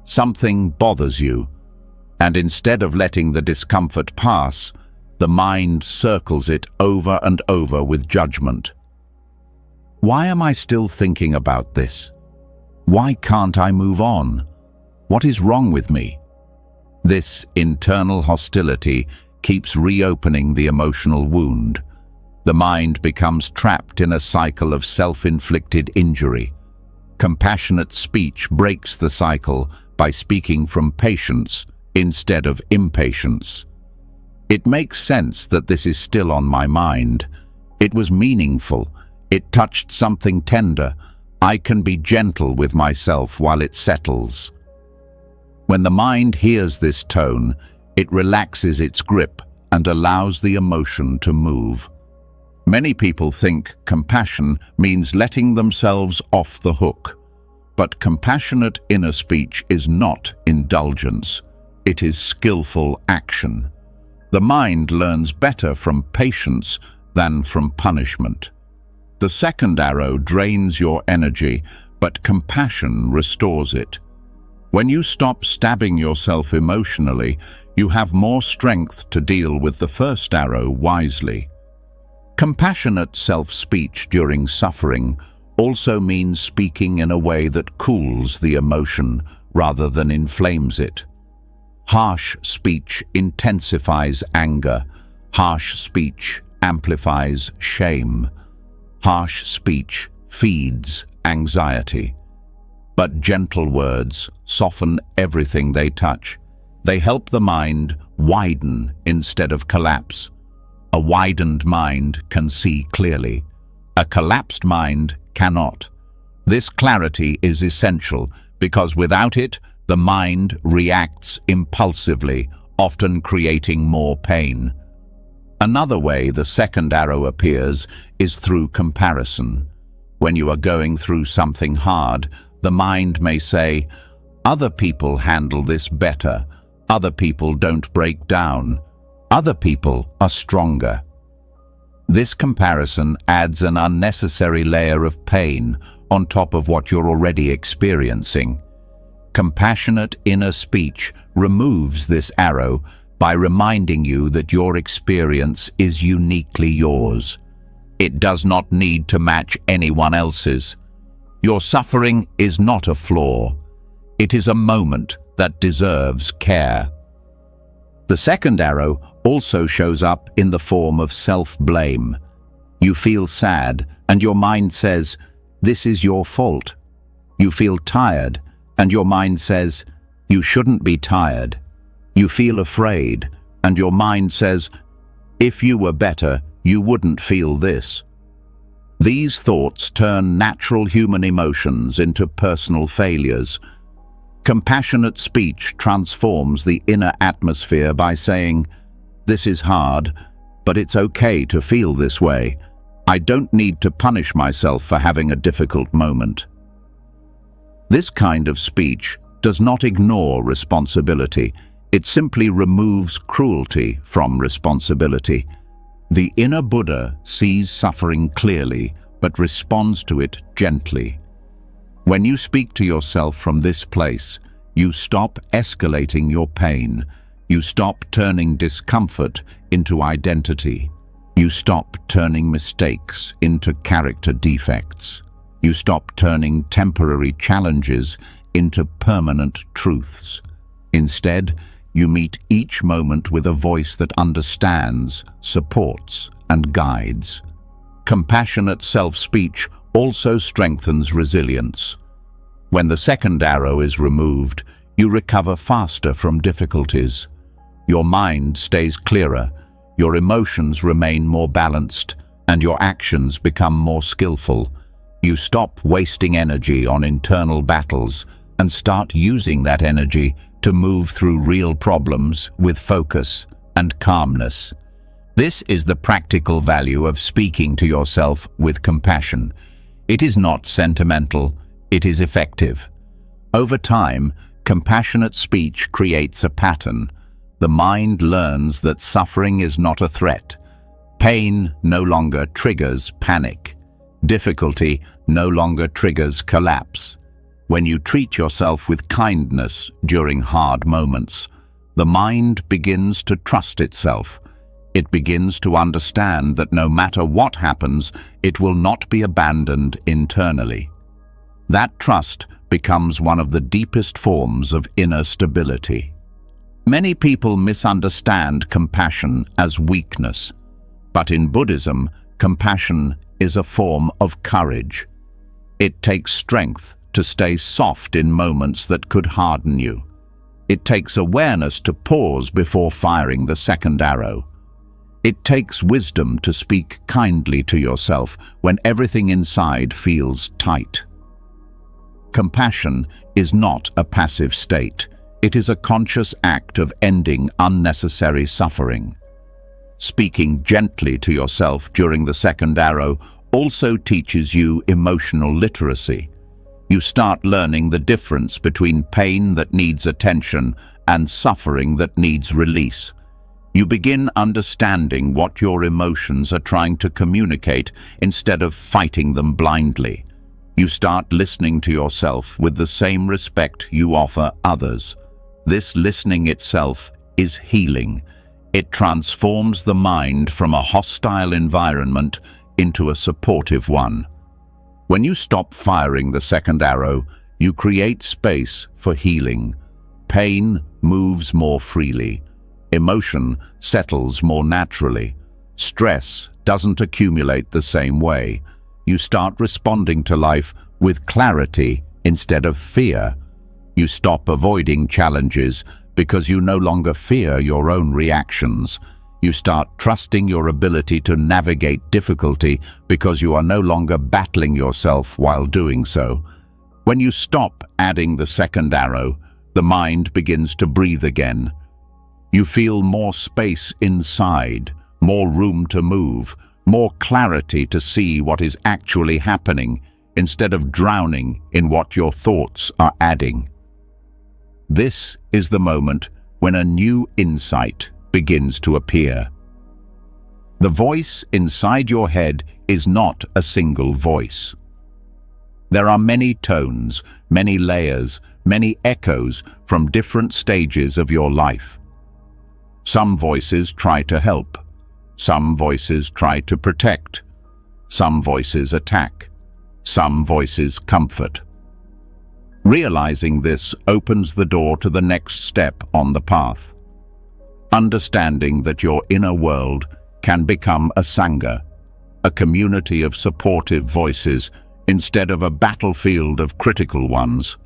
Something bothers you, and instead of letting the discomfort pass, the mind circles it over and over with judgment. Why am I still thinking about this? Why can't I move on? What is wrong with me? This internal hostility keeps reopening the emotional wound. The mind becomes trapped in a cycle of self-inflicted injury. Compassionate speech breaks the cycle by speaking from patience instead of impatience. It makes sense that this is still on my mind. It was meaningful. It touched something tender. I can be gentle with myself while it settles. When the mind hears this tone, it relaxes its grip and allows the emotion to move. Many people think compassion means letting themselves off the hook. But compassionate inner speech is not indulgence. It is skillful action. The mind learns better from patience than from punishment. The second arrow drains your energy, but compassion restores it. When you stop stabbing yourself emotionally, you have more strength to deal with the first arrow wisely. Compassionate self-speech during suffering also means speaking in a way that cools the emotion rather than inflames it. Harsh speech intensifies anger. Harsh speech amplifies shame. Harsh speech feeds anxiety. But gentle words soften everything they touch. They help the mind widen instead of collapse. A widened mind can see clearly. A collapsed mind cannot. This clarity is essential because without it, the mind reacts impulsively, often creating more pain. Another way the second arrow appears is through comparison. When you are going through something hard, the mind may say, "Other people handle this better. Other people don't break down. Other people are stronger." This comparison adds an unnecessary layer of pain on top of what you're already experiencing. Compassionate inner speech removes this arrow by reminding you that your experience is uniquely yours. It does not need to match anyone else's. Your suffering is not a flaw. It is a moment that deserves care. The second arrow also shows up in the form of self-blame. You feel sad, and your mind says, "This is your fault." You feel tired, and your mind says, "You shouldn't be tired." You feel afraid, and your mind says, "If you were better, you wouldn't feel this." These thoughts turn natural human emotions into personal failures. Compassionate speech transforms the inner atmosphere by saying, "This is hard, but it's okay to feel this way. I don't need to punish myself for having a difficult moment." This kind of speech does not ignore responsibility. It simply removes cruelty from responsibility. The inner Buddha sees suffering clearly, but responds to it gently. When you speak to yourself from this place, you stop escalating your pain. You stop turning discomfort into identity. You stop turning mistakes into character defects. You stop turning temporary challenges into permanent truths. Instead, you meet each moment with a voice that understands, supports, and guides. Compassionate self-speech also strengthens resilience. When the second arrow is removed, you recover faster from difficulties. Your mind stays clearer, your emotions remain more balanced, and your actions become more skillful. You stop wasting energy on internal battles and start using that energy to move through real problems with focus and calmness. This is the practical value of speaking to yourself with compassion. It is not sentimental, it is effective. Over time, compassionate speech creates a pattern. The mind learns that suffering is not a threat. Pain no longer triggers panic. Difficulty no longer triggers collapse. When you treat yourself with kindness during hard moments, the mind begins to trust itself. It begins to understand that no matter what happens, it will not be abandoned internally. That trust becomes one of the deepest forms of inner stability. Many people misunderstand compassion as weakness, but in Buddhism, compassion is a form of courage. It takes strength to stay soft in moments that could harden you. It takes awareness to pause before firing the second arrow. It takes wisdom to speak kindly to yourself when everything inside feels tight. Compassion is not a passive state. It is a conscious act of ending unnecessary suffering. Speaking gently to yourself during the second arrow also teaches you emotional literacy. You start learning the difference between pain that needs attention and suffering that needs release. You begin understanding what your emotions are trying to communicate instead of fighting them blindly. You start listening to yourself with the same respect you offer others. This listening itself is healing. It transforms the mind from a hostile environment into a supportive one. When you stop firing the second arrow, you create space for healing. Pain moves more freely. Emotion settles more naturally. Stress doesn't accumulate the same way. You start responding to life with clarity instead of fear. You stop avoiding challenges because you no longer fear your own reactions. You start trusting your ability to navigate difficulty because you are no longer battling yourself while doing so. When you stop adding the second arrow, the mind begins to breathe again. You feel more space inside, more room to move, more clarity to see what is actually happening instead of drowning in what your thoughts are adding. This is the moment when a new insight begins to appear. The voice inside your head is not a single voice. There are many tones, many layers, many echoes from different stages of your life. Some voices try to help. Some voices try to protect. Some voices attack. Some voices comfort. Realizing this opens the door to the next step on the path. Understanding that your inner world can become a sangha, a community of supportive voices instead of a battlefield of critical ones.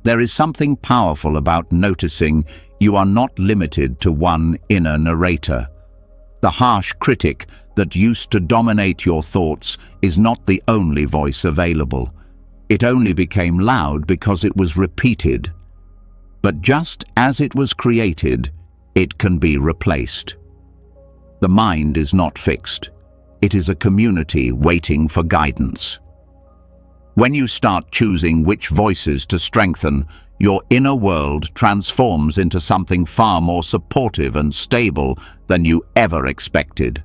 There is something powerful about noticing you are not limited to one inner narrator. The harsh critic that used to dominate your thoughts is not the only voice available. It only became loud because it was repeated. But just as it was created, it can be replaced. The mind is not fixed. It is a community waiting for guidance. When you start choosing which voices to strengthen, your inner world transforms into something far more supportive and stable than you ever expected.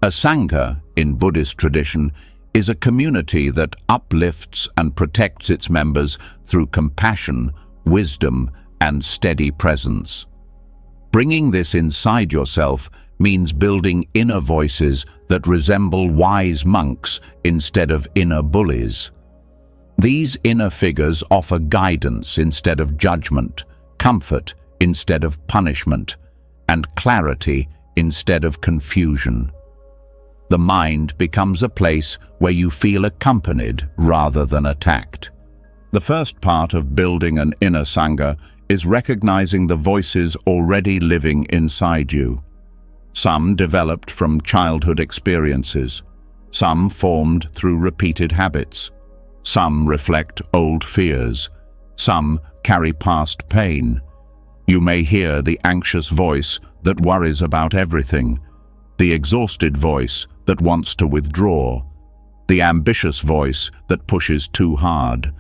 A Sangha, in Buddhist tradition, is a community that uplifts and protects its members through compassion, wisdom, and steady presence. Bringing this inside yourself means building inner voices that resemble wise monks instead of inner bullies. These inner figures offer guidance instead of judgment, comfort instead of punishment, and clarity instead of confusion. The mind becomes a place where you feel accompanied rather than attacked. The first part of building an inner Sangha is recognizing the voices already living inside you. Some developed from childhood experiences, some formed through repeated habits. Some reflect old fears, some carry past pain. You may hear the anxious voice that worries about everything, the exhausted voice that wants to withdraw, the ambitious voice that pushes too hard,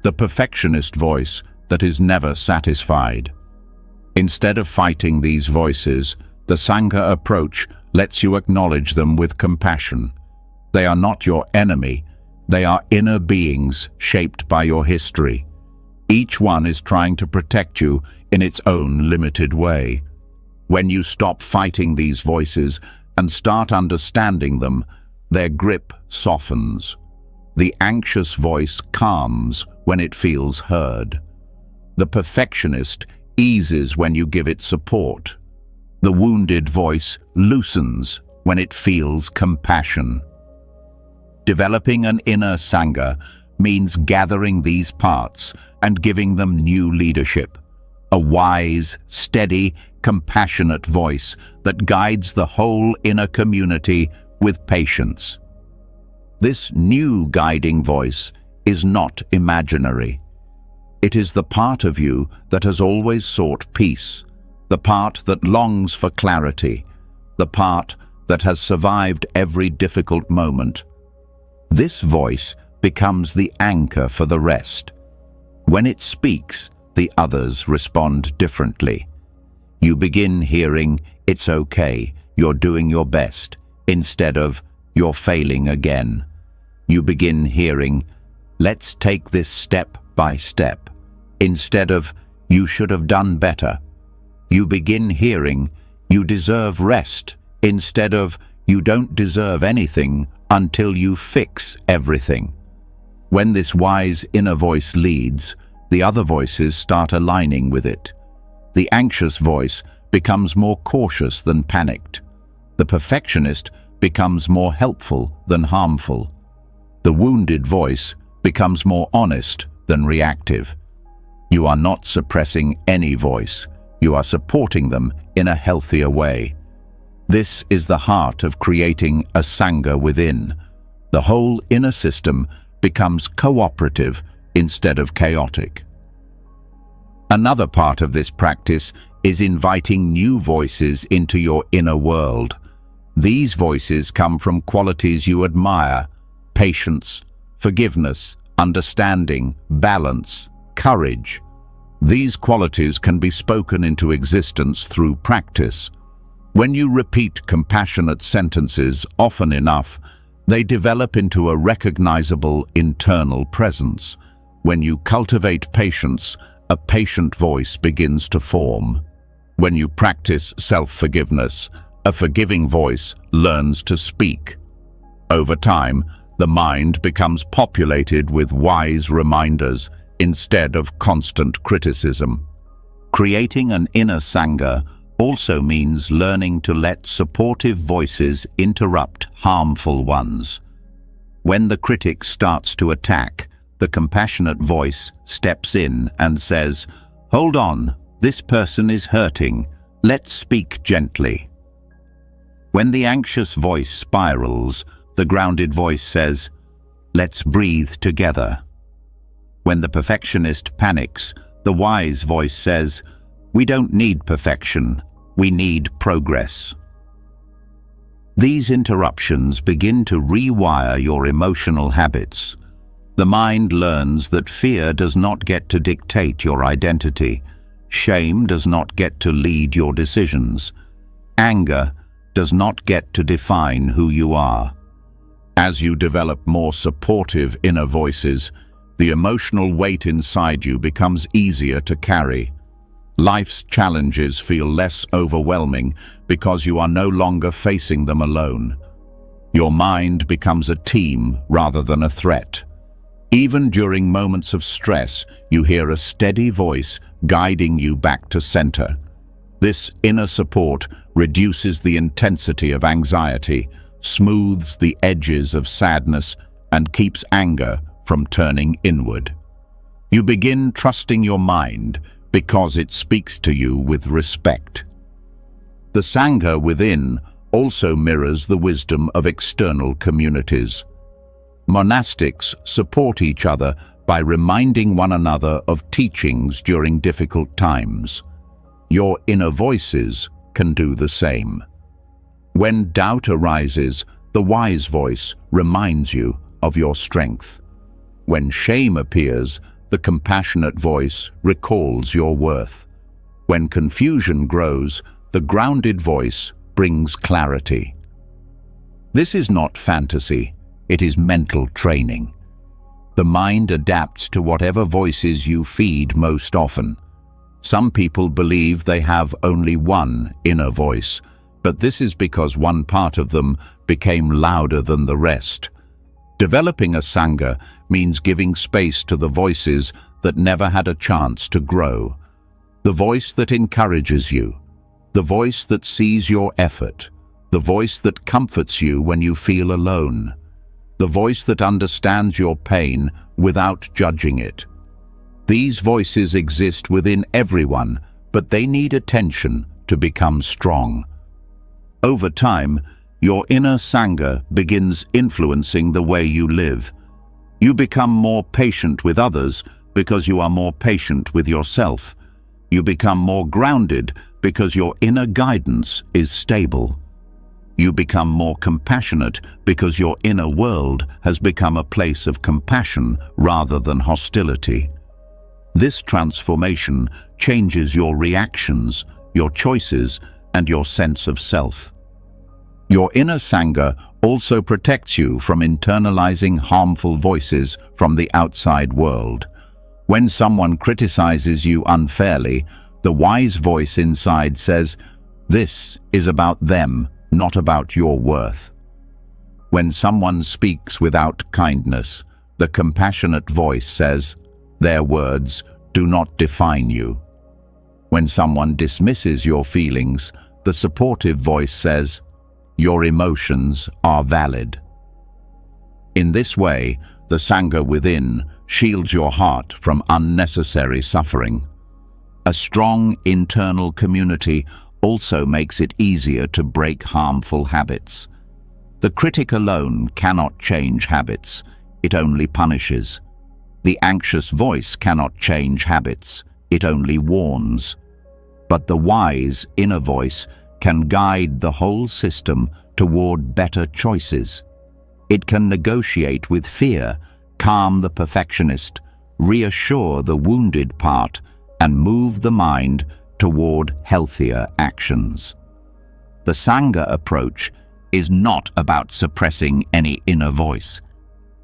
the perfectionist voice that is never satisfied. Instead of fighting these voices, the Sangha approach lets you acknowledge them with compassion. They are not your enemy. They are inner beings shaped by your history. Each one is trying to protect you in its own limited way. When you stop fighting these voices and start understanding them, their grip softens. The anxious voice calms when it feels heard. The perfectionist eases when you give it support. The wounded voice loosens when it feels compassion. Developing an inner Sangha means gathering these parts and giving them new leadership. A wise, steady, compassionate voice that guides the whole inner community with patience. This new guiding voice is not imaginary. It is the part of you that has always sought peace, the part that longs for clarity, the part that has survived every difficult moment. This voice becomes the anchor for the rest. When it speaks, the others respond differently. You begin hearing, "It's okay, you're doing your best," instead of, "You're failing again." You begin hearing, "Let's take this step by step," instead of, "You should have done better." You begin hearing, "You deserve rest," instead of, "You don't deserve anything until you fix everything." When this wise inner voice leads, the other voices start aligning with it. The anxious voice becomes more cautious than panicked. The perfectionist becomes more helpful than harmful. The wounded voice becomes more honest than reactive. You are not suppressing any voice. You are supporting them in a healthier way. This is the heart of creating a Sangha within. The whole inner system becomes cooperative instead of chaotic. Another part of this practice is inviting new voices into your inner world. These voices come from qualities you admire: patience, forgiveness, understanding, balance, courage. These qualities can be spoken into existence through practice. When you repeat compassionate sentences often enough, they develop into a recognizable internal presence. When you cultivate patience, a patient voice begins to form. When you practice self-forgiveness, a forgiving voice learns to speak. Over time, the mind becomes populated with wise reminders instead of constant criticism. Creating an inner Sangha also means learning to let supportive voices interrupt harmful ones. When the critic starts to attack, the compassionate voice steps in and says, "Hold on, this person is hurting. Let's speak gently." When the anxious voice spirals, the grounded voice says, "Let's breathe together." When the perfectionist panics, the wise voice says, "We don't need perfection, we need progress." These interruptions begin to rewire your emotional habits. The mind learns that fear does not get to dictate your identity. Shame does not get to lead your decisions. Anger does not get to define who you are. As you develop more supportive inner voices, the emotional weight inside you becomes easier to carry. Life's challenges feel less overwhelming because you are no longer facing them alone. Your mind becomes a team rather than a threat. Even during moments of stress, you hear a steady voice guiding you back to center. This inner support reduces the intensity of anxiety, smooths the edges of sadness, and keeps anger from turning inward. You begin trusting your mind because it speaks to you with respect. The Sangha within also mirrors the wisdom of external communities. Monastics support each other by reminding one another of teachings during difficult times. Your inner voices can do the same. When doubt arises, the wise voice reminds you of your strength. When shame appears, the compassionate voice recalls your worth. When confusion grows, the grounded voice brings clarity. This is not fantasy, it is mental training. The mind adapts to whatever voices you feed most often. Some people believe they have only one inner voice, but this is because one part of them became louder than the rest. Developing a Sangha means giving space to the voices that never had a chance to grow. The voice that encourages you, the voice that sees your effort, the voice that comforts you when you feel alone, the voice that understands your pain without judging it. These voices exist within everyone, but they need attention to become strong. Over time, your inner Sangha begins influencing the way you live. You become more patient with others because you are more patient with yourself. You become more grounded because your inner guidance is stable. You become more compassionate because your inner world has become a place of compassion rather than hostility. This transformation changes your reactions, your choices, and your sense of self. Your inner Sangha also protects you from internalizing harmful voices from the outside world. When someone criticizes you unfairly, the wise voice inside says, "This is about them, not about your worth." When someone speaks without kindness, the compassionate voice says, "Their words do not define you." When someone dismisses your feelings, the supportive voice says, "Your emotions are valid." In this way, the Sangha within shields your heart from unnecessary suffering. A strong internal community also makes it easier to break harmful habits. The critic alone cannot change habits, it only punishes. The anxious voice cannot change habits, it only warns. But the wise inner voice can guide the whole system toward better choices. It can negotiate with fear, calm the perfectionist, reassure the wounded part, and move the mind toward healthier actions. The Sangha approach is not about suppressing any inner voice.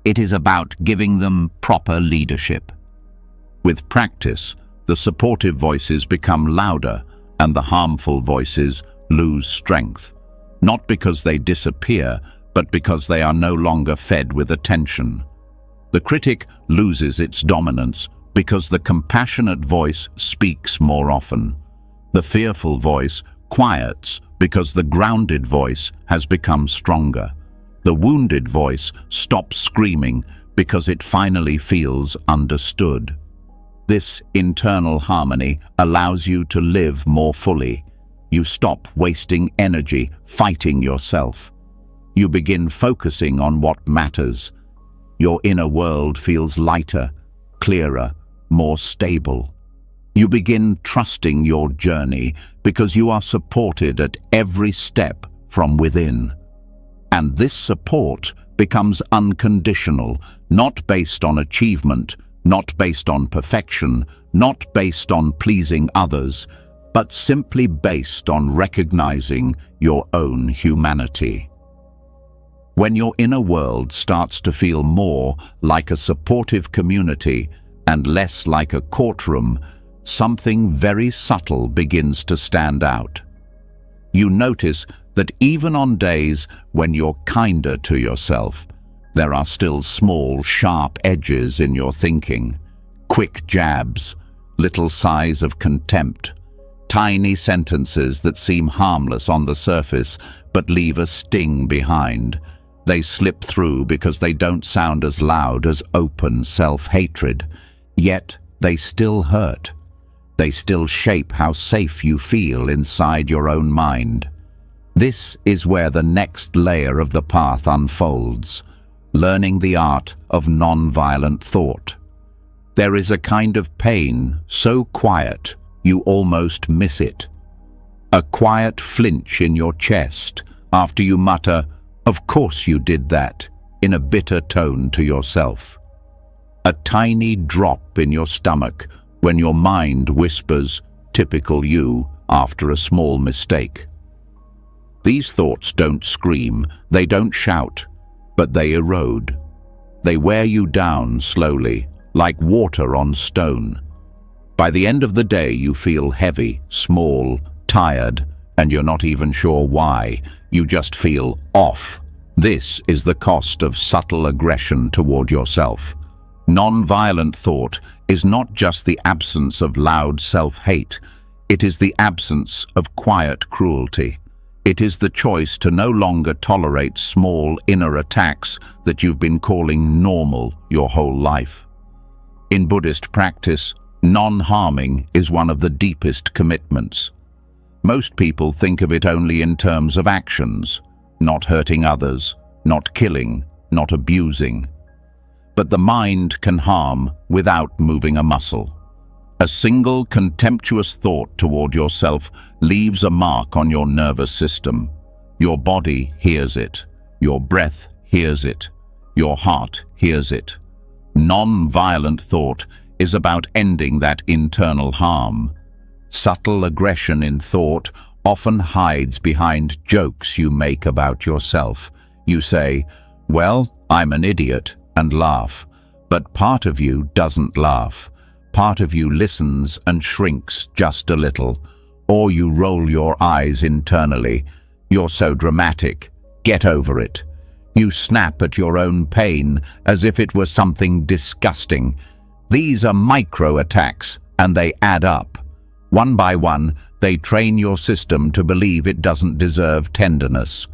It is about giving them proper leadership. With practice, the supportive voices become louder and the harmful voices lose strength, not because they disappear, but because they are no longer fed with attention. The critic loses its dominance because the compassionate voice speaks more often. The fearful voice quiets because the grounded voice has become stronger. The wounded voice stops screaming because it finally feels understood. This internal harmony allows you to live more fully. You stop wasting energy fighting yourself. You begin focusing on what matters. Your inner world feels lighter, clearer, more stable. You begin trusting your journey because you are supported at every step from within. And this support becomes unconditional, not based on achievement, not based on perfection, not based on pleasing others, but simply based on recognizing your own humanity. When your inner world starts to feel more like a supportive community and less like a courtroom, something very subtle begins to stand out. You notice that even on days when you're kinder to yourself, there are still small, sharp edges in your thinking, quick jabs, little sighs of contempt, tiny sentences that seem harmless on the surface but leave a sting behind. They slip through because they don't sound as loud as open self-hatred, yet they still hurt. They still shape how safe you feel inside your own mind. This is where the next layer of the path unfolds, learning the art of non-violent thought. There is a kind of pain so quiet you almost miss it. A quiet flinch in your chest after you mutter, "Of course you did that," in a bitter tone to yourself. A tiny drop in your stomach when your mind whispers, "Typical you," after a small mistake. These thoughts don't scream, they don't shout, but they erode. They wear you down slowly, like water on stone. By the end of the day, you feel heavy, small, tired, and you're not even sure why. You just feel off. This is the cost of subtle aggression toward yourself. Non-violent thought is not just the absence of loud self-hate. It is the absence of quiet cruelty. It is the choice to no longer tolerate small inner attacks that you've been calling normal your whole life. In Buddhist practice, non-harming is one of the deepest commitments. Most people think of it only in terms of actions, not hurting others, not killing, not abusing. But the mind can harm without moving a muscle. A single contemptuous thought toward yourself leaves a mark on your nervous system. Your body hears it. Your breath hears it. Your heart hears it. Non-violent thought is about ending that internal harm. Subtle aggression in thought often hides behind jokes you make about yourself. You say, "Well, I'm an idiot," and laugh. But part of you doesn't laugh. Part of you listens and shrinks just a little. Or you roll your eyes internally. "You're so dramatic. Get over it." You snap at your own pain as if it were something disgusting. These are micro-attacks, and they add up. One by one, they train your system to believe it doesn't deserve tenderness.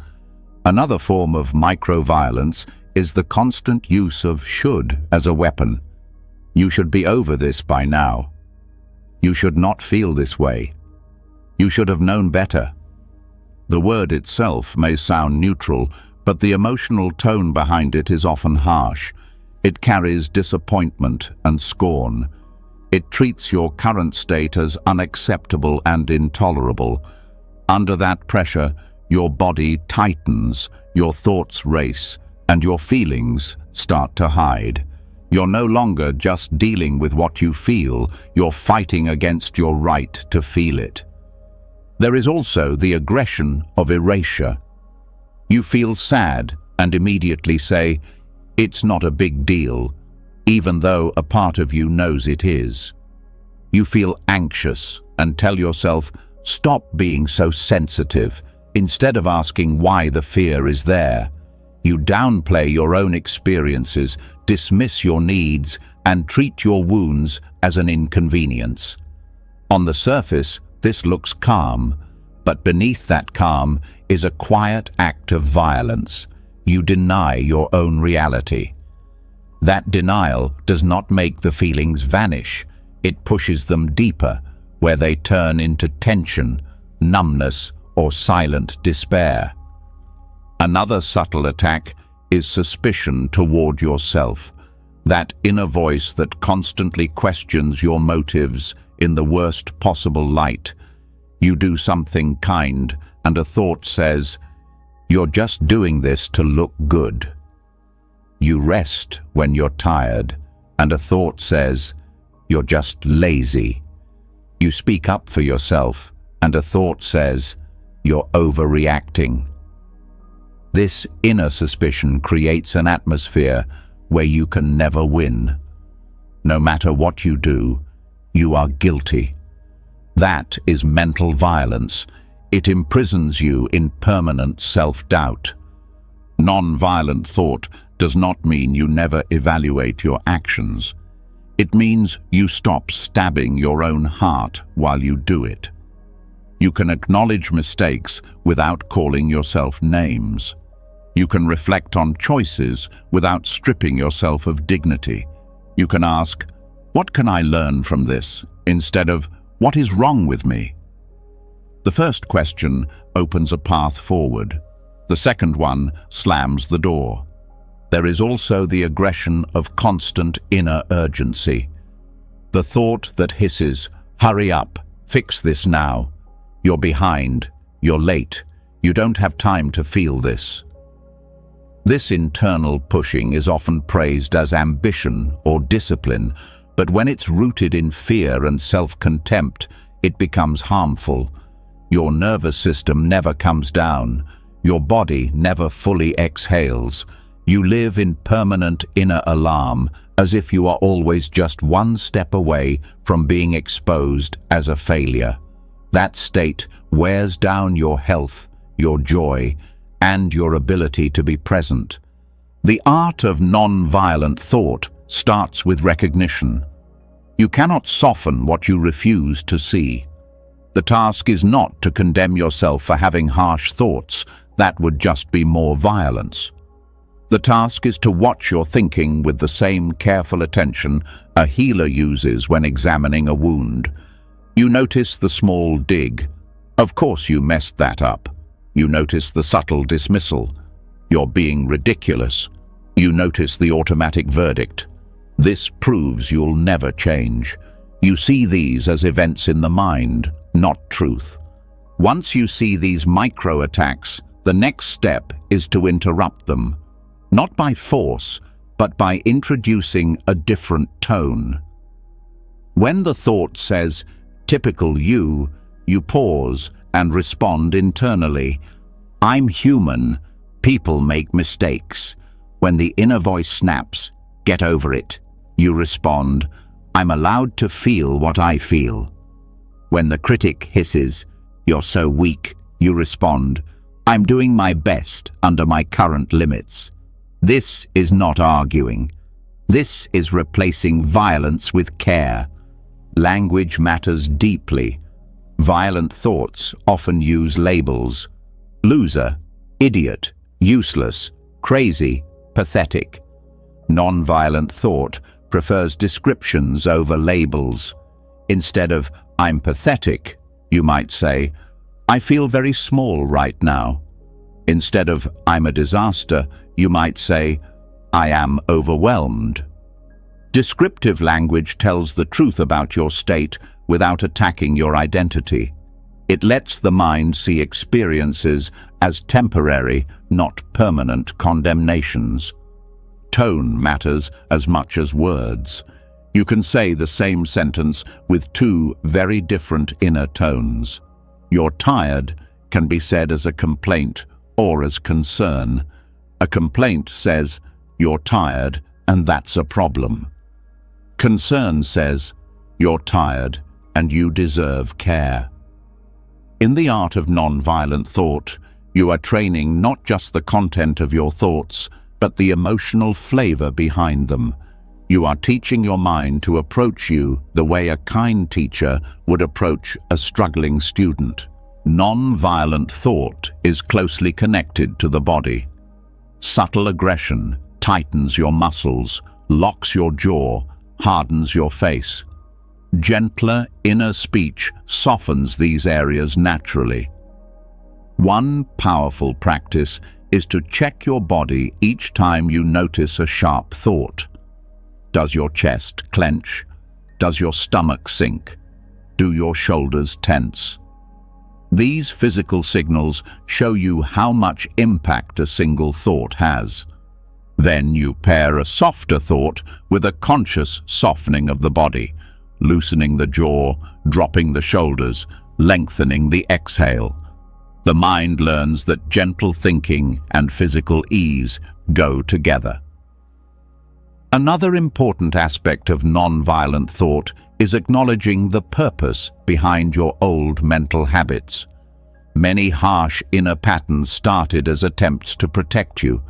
Another form of micro-violence is the constant use of should as a weapon. You should be over this by now. You should not feel this way. You should have known better. The word itself may sound neutral, but the emotional tone behind it is often harsh. It carries disappointment and scorn. It treats your current state as unacceptable and intolerable. Under that pressure, your body tightens, your thoughts race, and your feelings start to hide. You're no longer just dealing with what you feel, you're fighting against your right to feel it. There is also the aggression of erasure. You feel sad and immediately say, "It's not a big deal," even though a part of you knows it is. You feel anxious and tell yourself, "Stop being so sensitive," instead of asking why the fear is there. You downplay your own experiences, dismiss your needs, and treat your wounds as an inconvenience. On the surface, this looks calm, but beneath that calm is a quiet act of violence. You deny your own reality. That denial does not make the feelings vanish. It pushes them deeper, where they turn into tension, numbness, or silent despair. Another subtle attack is suspicion toward yourself, that inner voice that constantly questions your motives in the worst possible light. You do something kind, and a thought says, "You're just doing this to look good." You rest when you're tired, and a thought says, "You're just lazy." You speak up for yourself, and a thought says, "You're overreacting." This inner suspicion creates an atmosphere where you can never win. No matter what you do, you are guilty. That is mental violence. It imprisons you in permanent self-doubt. Non-violent thought does not mean you never evaluate your actions. It means you stop stabbing your own heart while you do it. You can acknowledge mistakes without calling yourself names. You can reflect on choices without stripping yourself of dignity. You can ask, "What can I learn from this?" instead of, "What is wrong with me?" The first question opens a path forward. The second one slams the door. There is also the aggression of constant inner urgency. The thought that hisses, "Hurry up, fix this now. You're behind, you're late, you don't have time to feel this." This internal pushing is often praised as ambition or discipline, but when it's rooted in fear and self-contempt, it becomes harmful. Your nervous system never comes down. Your body never fully exhales. You live in permanent inner alarm, as if you are always just one step away from being exposed as a failure. That state wears down your health, your joy, and your ability to be present. The art of non-violent thought starts with recognition. You cannot soften what you refuse to see. The task is not to condemn yourself for having harsh thoughts. That would just be more violence. The task is to watch your thinking with the same careful attention a healer uses when examining a wound. You notice the small dig. Of course you messed that up. You notice the subtle dismissal. You're being ridiculous. You notice the automatic verdict. This proves you'll never change. You see these as events in the mind, not truth. Once you see these micro-attacks, the next step is to interrupt them. Not by force, but by introducing a different tone. When the thought says, "Typical you," you pause and respond internally. "I'm human. People make mistakes." When the inner voice snaps, "Get over it," you respond, "I'm allowed to feel what I feel." When the critic hisses, "You're so weak," you respond, "I'm doing my best under my current limits." This is not arguing. This is replacing violence with care. Language matters deeply. Violent thoughts often use labels: loser, idiot, useless, crazy, pathetic. Non-violent thought prefers descriptions over labels. Instead of "I'm pathetic," you might say, "I feel very small right now." Instead of "I'm a disaster," you might say, "I am overwhelmed." Descriptive language tells the truth about your state without attacking your identity. It lets the mind see experiences as temporary, not permanent condemnations. Tone matters as much as words. You can say the same sentence with two very different inner tones. "You're tired" can be said as a complaint or as concern. A complaint says, "You're tired, and that's a problem." Concern says, "You're tired, and you deserve care." In the art of non-violent thought, you are training not just the content of your thoughts, but the emotional flavor behind them. You are teaching your mind to approach you the way a kind teacher would approach a struggling student. Non-violent thought is closely connected to the body. Subtle aggression tightens your muscles, locks your jaw, hardens your face. Gentler inner speech softens these areas naturally. One powerful practice is to check your body each time you notice a sharp thought. Does your chest clench? Does your stomach sink? Do your shoulders tense? These physical signals show you how much impact a single thought has. Then you pair a softer thought with a conscious softening of the body, loosening the jaw, dropping the shoulders, lengthening the exhale. The mind learns that gentle thinking and physical ease go together. Another important aspect of non-violent thought is acknowledging the purpose behind your old mental habits. Many harsh inner patterns started as attempts to protect you.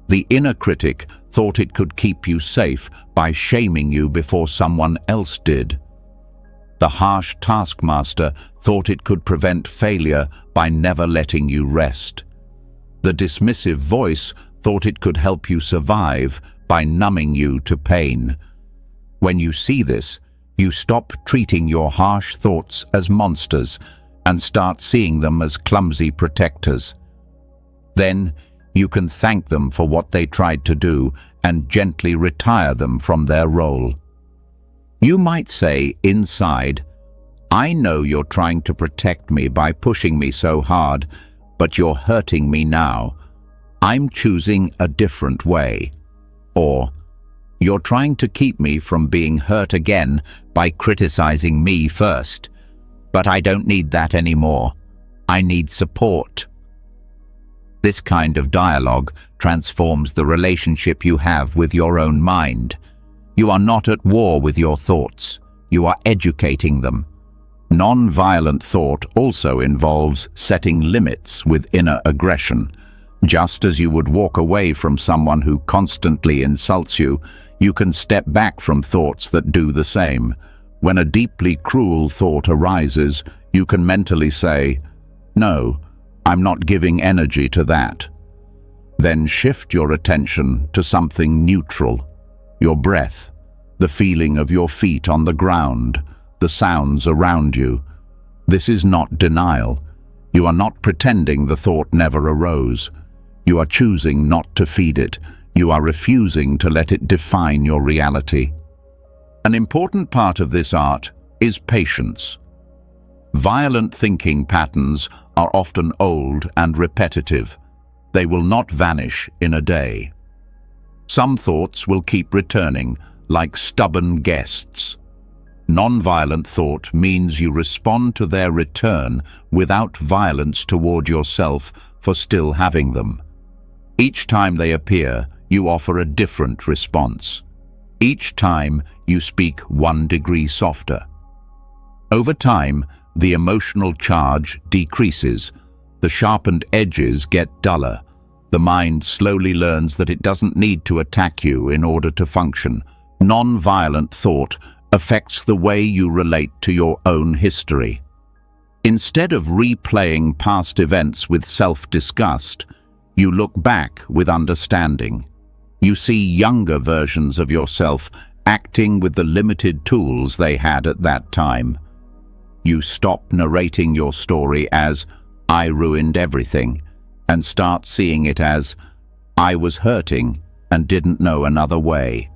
The inner critic thought it could keep you safe by shaming you before someone else did. The harsh taskmaster thought it could prevent failure by never letting you rest. The dismissive voice thought it could help you survive by numbing you to pain. When you see this, you stop treating your harsh thoughts as monsters and start seeing them as clumsy protectors. Then you can thank them for what they tried to do and gently retire them from their role. You might say inside, "I know you're trying to protect me by pushing me so hard, but you're hurting me now. I'm choosing a different way." Or, "You're trying to keep me from being hurt again by criticizing me first, but I don't need that anymore. I need support." This kind of dialogue transforms the relationship you have with your own mind. You are not at war with your thoughts. You are educating them. Non-violent thought also involves setting limits with inner aggression. Just as you would walk away from someone who constantly insults you, you can step back from thoughts that do the same. When a deeply cruel thought arises, you can mentally say, "No, I'm not giving energy to that." Then shift your attention to something neutral. Your breath, the feeling of your feet on the ground, the sounds around you. This is not denial. You are not pretending the thought never arose. You are choosing not to feed it. You are refusing to let it define your reality. An important part of this art is patience. Violent thinking patterns are often old and repetitive. They will not vanish in a day. Some thoughts will keep returning, like stubborn guests. Non-violent thought means you respond to their return without violence toward yourself for still having them. Each time they appear, you offer a different response. Each time you speak 1 degree softer. Over time, the emotional charge decreases. The sharpened edges get duller. The mind slowly learns that it doesn't need to attack you in order to function. Non-violent thought affects the way you relate to your own history. Instead of replaying past events with self-disgust, you look back with understanding. You see younger versions of yourself acting with the limited tools they had at that time. You stop narrating your story as, "I ruined everything," and start seeing it as, "I was hurting and didn't know another way."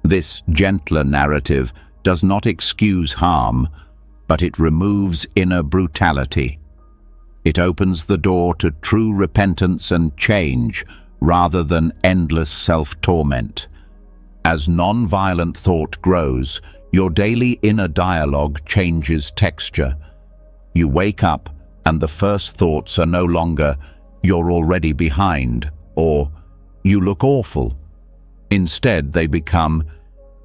This gentler narrative does not excuse harm, but it removes inner brutality. It opens the door to true repentance and change rather than endless self-torment. As non-violent thought grows, your daily inner dialogue changes texture. You wake up and the first thoughts are no longer, "You're already behind," or "You look awful." Instead, they become,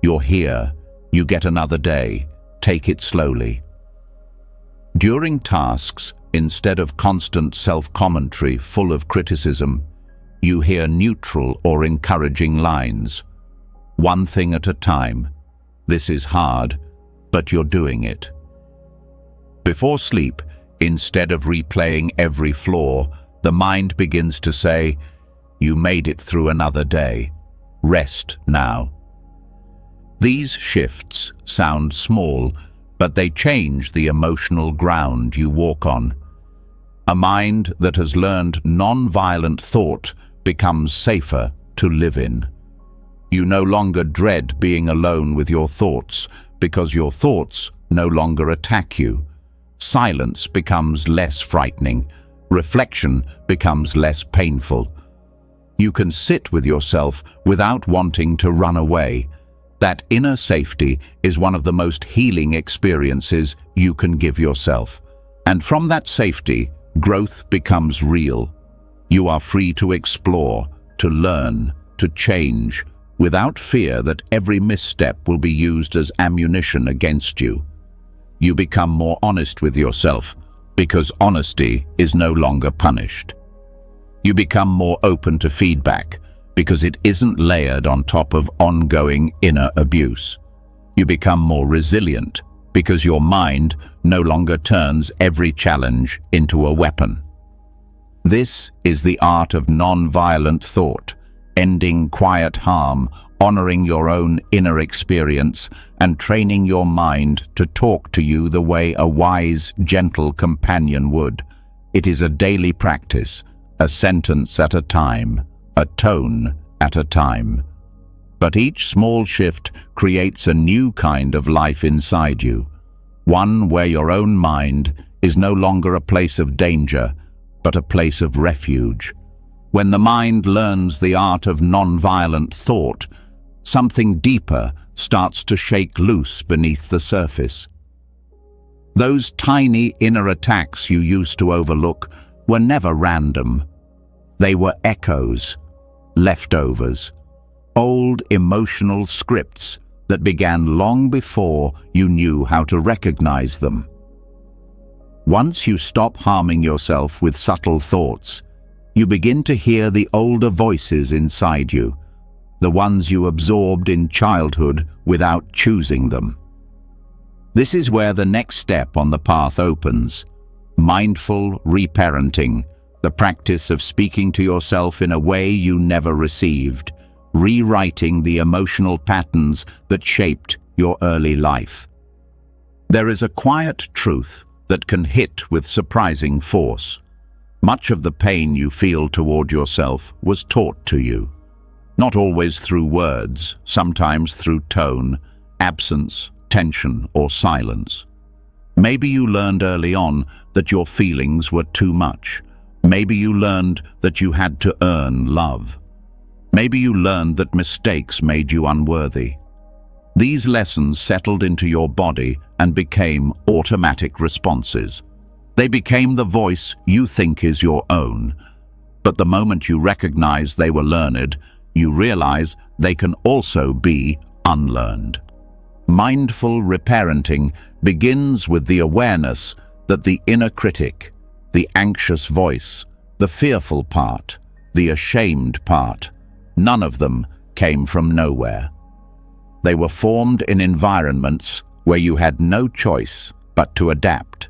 "You're here, you get another day, take it slowly." During tasks, instead of constant self-commentary full of criticism, you hear neutral or encouraging lines. "One thing at a time. This is hard, but you're doing it." Before sleep, instead of replaying every flaw, the mind begins to say, "You made it through another day. Rest now." These shifts sound small, but they change the emotional ground you walk on. A mind that has learned non-violent thought becomes safer to live in. You no longer dread being alone with your thoughts because your thoughts no longer attack you. Silence becomes less frightening. Reflection becomes less painful. You can sit with yourself without wanting to run away. That inner safety is one of the most healing experiences you can give yourself. And from that safety, growth becomes real. You are free to explore, to learn, to change, without fear that every misstep will be used as ammunition against you. You become more honest with yourself, because honesty is no longer punished. You become more open to feedback, because it isn't layered on top of ongoing inner abuse. You become more resilient, because your mind no longer turns every challenge into a weapon. This is the art of non-violent thought, ending quiet harm, honoring your own inner experience, and training your mind to talk to you the way a wise, gentle companion would. It is a daily practice, a sentence at a time, a tone at a time. But each small shift creates a new kind of life inside you, one where your own mind is no longer a place of danger, but a place of refuge. When the mind learns the art of non-violent thought, something deeper starts to shake loose beneath the surface. Those tiny inner attacks you used to overlook were never random. They were echoes, leftovers, old emotional scripts that began long before you knew how to recognize them. Once you stop harming yourself with subtle thoughts, you begin to hear the older voices inside you, the ones you absorbed in childhood without choosing them. This is where the next step on the path opens: mindful reparenting, the practice of speaking to yourself in a way you never received, rewriting the emotional patterns that shaped your early life. There is a quiet truth that can hit with surprising force. Much of the pain you feel toward yourself was taught to you. Not always through words, sometimes through tone, absence, tension, or silence. Maybe you learned early on that your feelings were too much. Maybe you learned that you had to earn love. Maybe you learned that mistakes made you unworthy. These lessons settled into your body and became automatic responses. They became the voice you think is your own. But the moment you recognize they were learned, you realize they can also be unlearned. Mindful reparenting begins with the awareness that the inner critic, the anxious voice, the fearful part, the ashamed part, none of them came from nowhere. They were formed in environments where you had no choice but to adapt.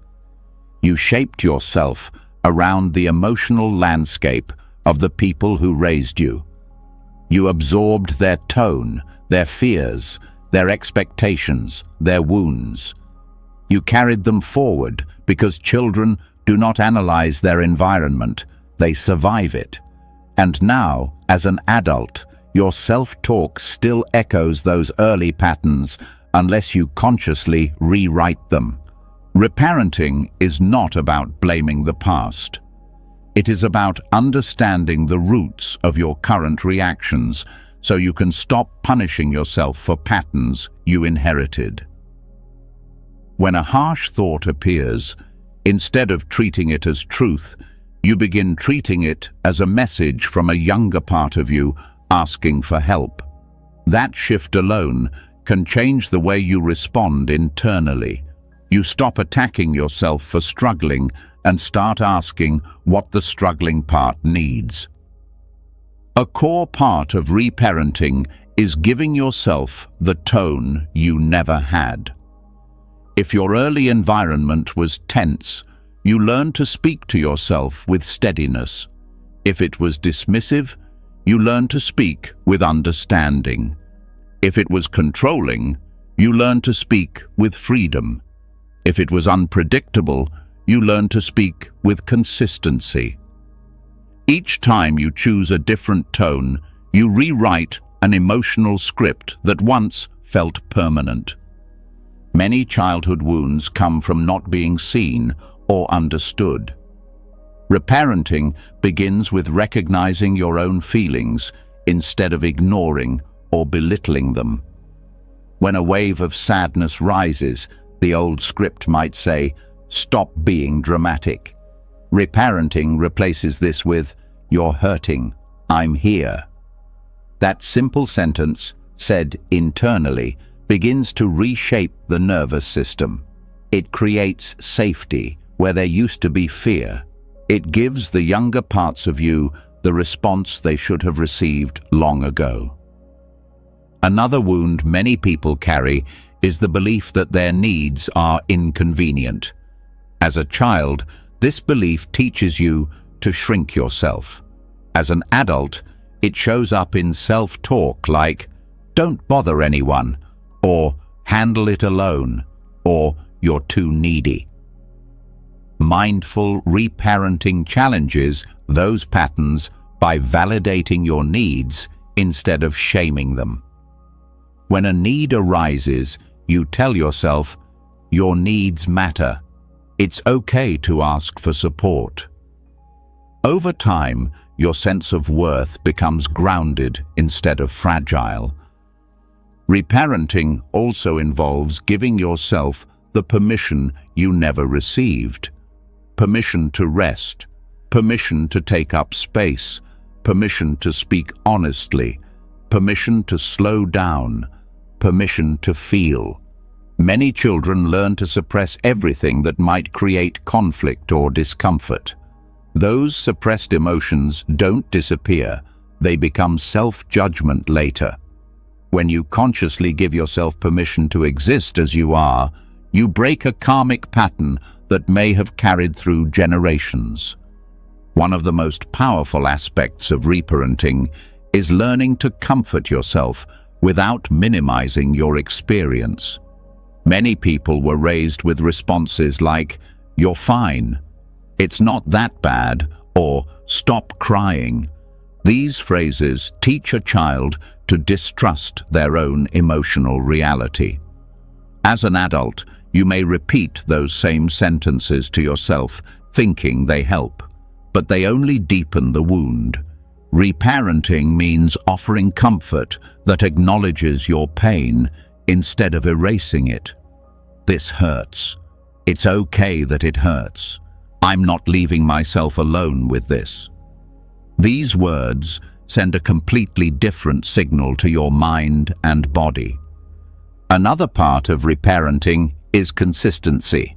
You shaped yourself around the emotional landscape of the people who raised you. You absorbed their tone, their fears, their expectations, their wounds. You carried them forward because children do not analyze their environment, they survive it. And now, as an adult, your self-talk still echoes those early patterns unless you consciously rewrite them. Reparenting is not about blaming the past. It is about understanding the roots of your current reactions so you can stop punishing yourself for patterns you inherited. When a harsh thought appears, instead of treating it as truth, you begin treating it as a message from a younger part of you asking for help. That shift alone can change the way you respond internally. You stop attacking yourself for struggling and start asking what the struggling part needs. A core part of reparenting is giving yourself the tone you never had. If your early environment was tense, you learn to speak to yourself with steadiness. If it was dismissive, you learn to speak with understanding. If it was controlling, you learned to speak with freedom. If it was unpredictable, you learned to speak with consistency. Each time you choose a different tone, you rewrite an emotional script that once felt permanent. Many childhood wounds come from not being seen or understood. Reparenting begins with recognizing your own feelings instead of ignoring or belittling them. When a wave of sadness rises, the old script might say, "Stop being dramatic." Reparenting replaces this with, "You're hurting, I'm here." That simple sentence, said internally, begins to reshape the nervous system. It creates safety where there used to be fear. It gives the younger parts of you the response they should have received long ago. Another wound many people carry is the belief that their needs are inconvenient. As a child, this belief teaches you to shrink yourself. As an adult, it shows up in self-talk like, "Don't bother anyone," or "Handle it alone," or "You're too needy." Mindful reparenting challenges those patterns by validating your needs instead of shaming them. When a need arises, you tell yourself, "Your needs matter. It's okay to ask for support." Over time, your sense of worth becomes grounded instead of fragile. Reparenting also involves giving yourself the permission you never received. Permission to rest, permission to take up space, permission to speak honestly, permission to slow down, permission to feel. Many children learn to suppress everything that might create conflict or discomfort. Those suppressed emotions don't disappear, they become self-judgment later. When you consciously give yourself permission to exist as you are, you break a karmic pattern that may have carried through generations. One of the most powerful aspects of reparenting is learning to comfort yourself without minimizing your experience. Many people were raised with responses like, "You're fine," "It's not that bad," or "Stop crying." These phrases teach a child to distrust their own emotional reality. As an adult, you may repeat those same sentences to yourself, thinking they help, but they only deepen the wound. Reparenting means offering comfort that acknowledges your pain instead of erasing it. "This hurts. It's okay that it hurts. I'm not leaving myself alone with this." These words send a completely different signal to your mind and body. Another part of reparenting is consistency.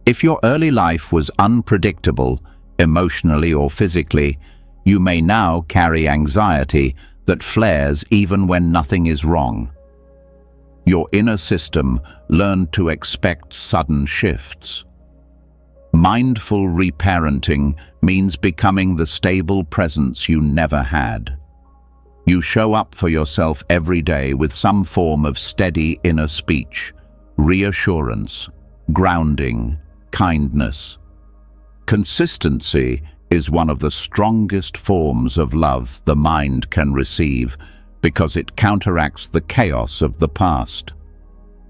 If your early life was unpredictable, emotionally or physically, you may now carry anxiety that flares even when nothing is wrong. Your inner system learned to expect sudden shifts. Mindful reparenting means becoming the stable presence you never had. You show up for yourself every day with some form of steady inner speech, reassurance, grounding, kindness. Consistency is one of the strongest forms of love the mind can receive because it counteracts the chaos of the past.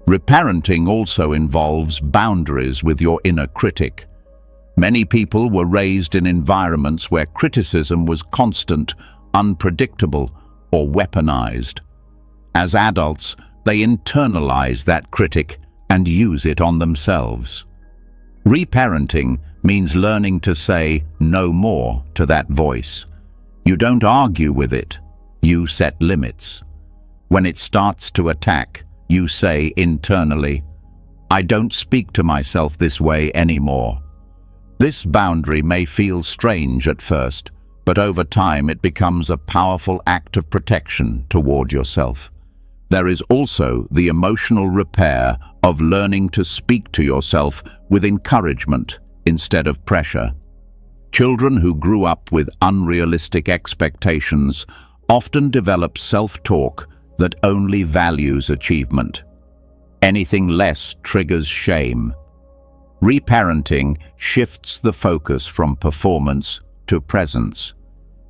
Reparenting also involves boundaries with your inner critic. Many people were raised in environments where criticism was constant, unpredictable, or weaponized. As adults, they internalize that critic and use it on themselves. Reparenting means learning to say no more to that voice. You don't argue with it, you set limits. When it starts to attack, you say internally, "I don't speak to myself this way anymore." This boundary may feel strange at first, but over time it becomes a powerful act of protection toward yourself. There is also the emotional repair of learning to speak to yourself with encouragement instead of pressure. Children who grew up with unrealistic expectations often develop self-talk that only values achievement. Anything less triggers shame. Reparenting shifts the focus from performance to presence.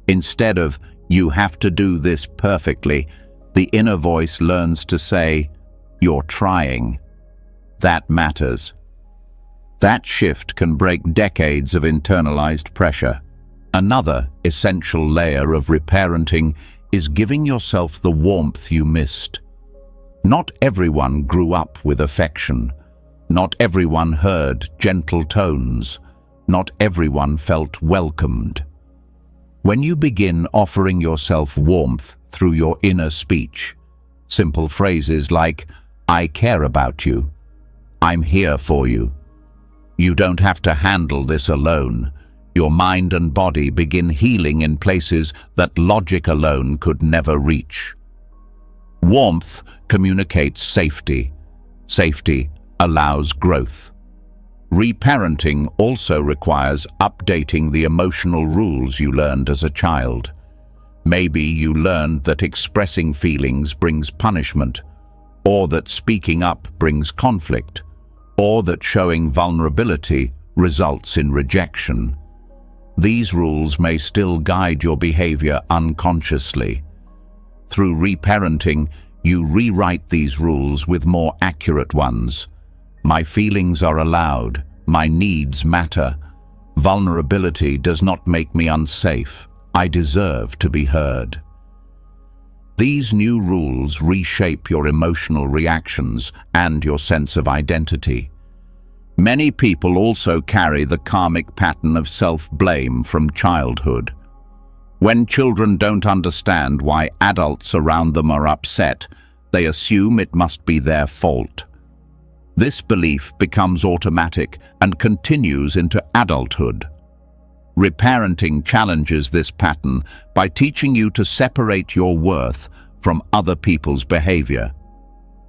Instead of, "You have to do this perfectly," the inner voice learns to say, "You're trying." That matters. That shift can break decades of internalized pressure. Another essential layer of reparenting is giving yourself the warmth you missed. Not everyone grew up with affection. Not everyone heard gentle tones. Not everyone felt welcomed. When you begin offering yourself warmth through your inner speech, simple phrases like, "I care about you," "I'm here for you," "You don't have to handle this alone," your mind and body begin healing in places that logic alone could never reach. Warmth communicates safety. Safety allows growth. Reparenting also requires updating the emotional rules you learned as a child. Maybe you learned that expressing feelings brings punishment, or that speaking up brings conflict, or that showing vulnerability results in rejection. These rules may still guide your behavior unconsciously. Through reparenting, you rewrite these rules with more accurate ones. My feelings are allowed. My needs matter. Vulnerability does not make me unsafe. I deserve to be heard. These new rules reshape your emotional reactions and your sense of identity. Many people also carry the karmic pattern of self-blame from childhood. When children don't understand why adults around them are upset, they assume it must be their fault. This belief becomes automatic and continues into adulthood. Reparenting challenges this pattern by teaching you to separate your worth from other people's behavior.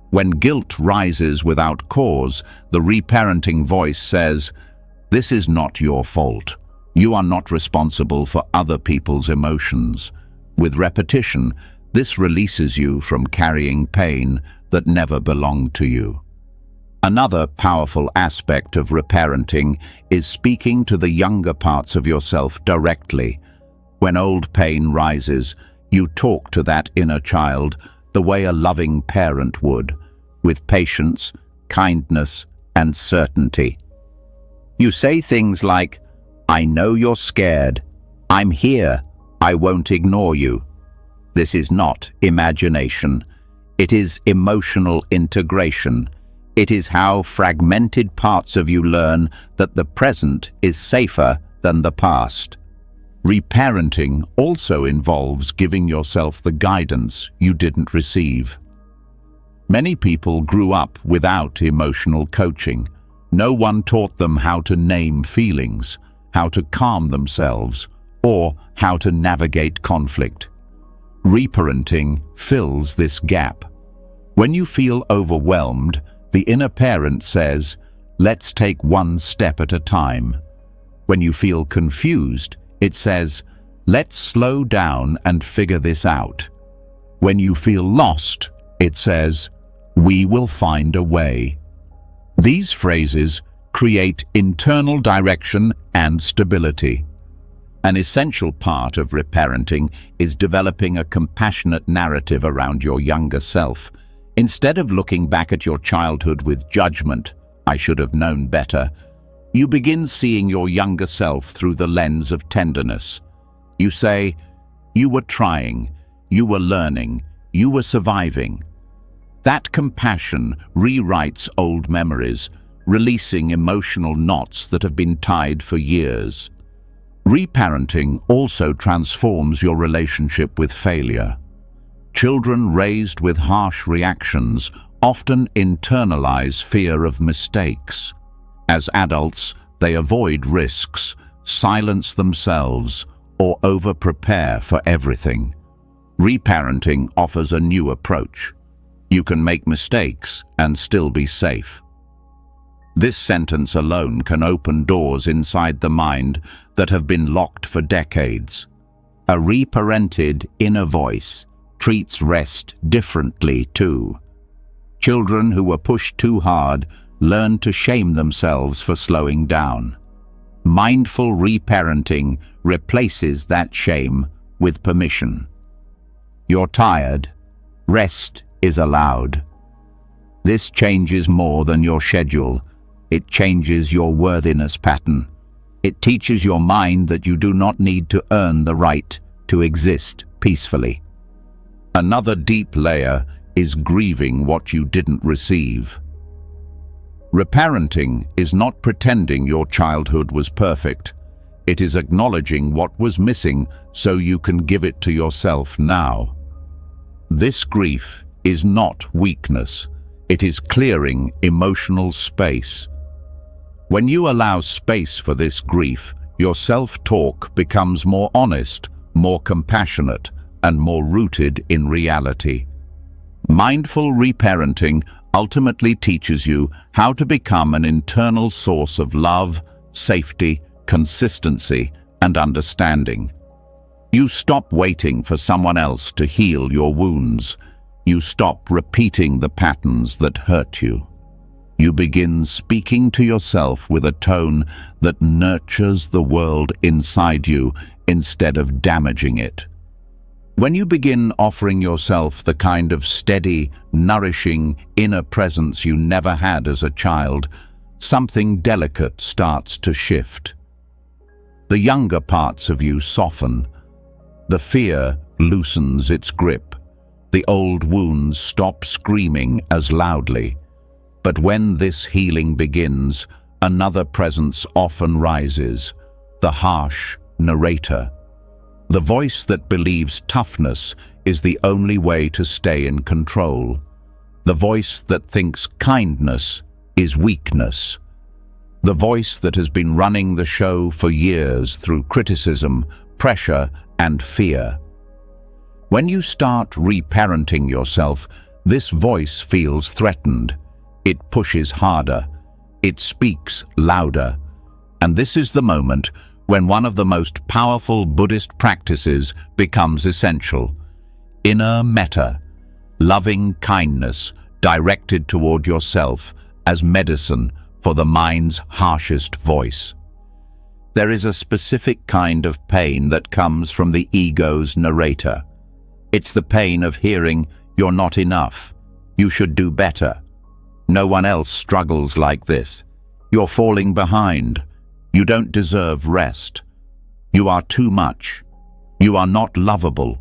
When guilt rises without cause, the reparenting voice says, "This is not your fault. You are not responsible for other people's emotions." With repetition, this releases you from carrying pain that never belonged to you. Another powerful aspect of reparenting is speaking to the younger parts of yourself directly. When old pain rises, you talk to that inner child the way a loving parent would, with patience, kindness, and certainty. You say things like, "I know you're scared. I'm here. I won't ignore you." This is not imagination. It is emotional integration. It is how fragmented parts of you learn that the present is safer than the past. Reparenting also involves giving yourself the guidance you didn't receive. Many people grew up without emotional coaching. No one taught them how to name feelings, how to calm themselves, or how to navigate conflict. Reparenting fills this gap. When you feel overwhelmed, the inner parent says, "Let's take one step at a time." When you feel confused, it says, "Let's slow down and figure this out." When you feel lost, it says, "We will find a way." These phrases create internal direction and stability. An essential part of reparenting is developing a compassionate narrative around your younger self. Instead of looking back at your childhood with judgment, "I should have known better," you begin seeing your younger self through the lens of tenderness. You say, "You were trying, you were learning, you were surviving." That compassion rewrites old memories, releasing emotional knots that have been tied for years. Reparenting also transforms your relationship with failure. Children raised with harsh reactions often internalize fear of mistakes. As adults, they avoid risks, silence themselves, or over-prepare for everything. Reparenting offers a new approach. You can make mistakes and still be safe. This sentence alone can open doors inside the mind that have been locked for decades. A reparented inner voice treats rest differently too. Children who were pushed too hard learn to shame themselves for slowing down. Mindful reparenting replaces that shame with permission. You're tired. Rest is allowed. This changes more than your schedule. It changes your worthiness pattern. It teaches your mind that you do not need to earn the right to exist peacefully. Another deep layer is grieving what you didn't receive. Reparenting is not pretending your childhood was perfect. It is acknowledging what was missing so you can give it to yourself now. This grief is not weakness. It is clearing emotional space. When you allow space for this grief, your self-talk becomes more honest, more compassionate, and more rooted in reality. Mindful reparenting ultimately teaches you how to become an internal source of love, safety, consistency, and understanding. You stop waiting for someone else to heal your wounds. You stop repeating the patterns that hurt you. You begin speaking to yourself with a tone that nurtures the world inside you instead of damaging it. When you begin offering yourself the kind of steady, nourishing inner presence you never had as a child, something delicate starts to shift. The younger parts of you soften. The fear loosens its grip. The old wounds stop screaming as loudly. But when this healing begins, another presence often rises, the harsh narrator. The voice that believes toughness is the only way to stay in control. The voice that thinks kindness is weakness. The voice that has been running the show for years through criticism, pressure, and fear. When you start reparenting yourself, this voice feels threatened. It pushes harder. It speaks louder. And this is the moment when one of the most powerful Buddhist practices becomes essential. Inner metta, loving kindness directed toward yourself as medicine for the mind's harshest voice. There is a specific kind of pain that comes from the ego's narrator. It's the pain of hearing, "You're not enough. You should do better. No one else struggles like this. You're falling behind. You don't deserve rest. You are too much. You are not lovable."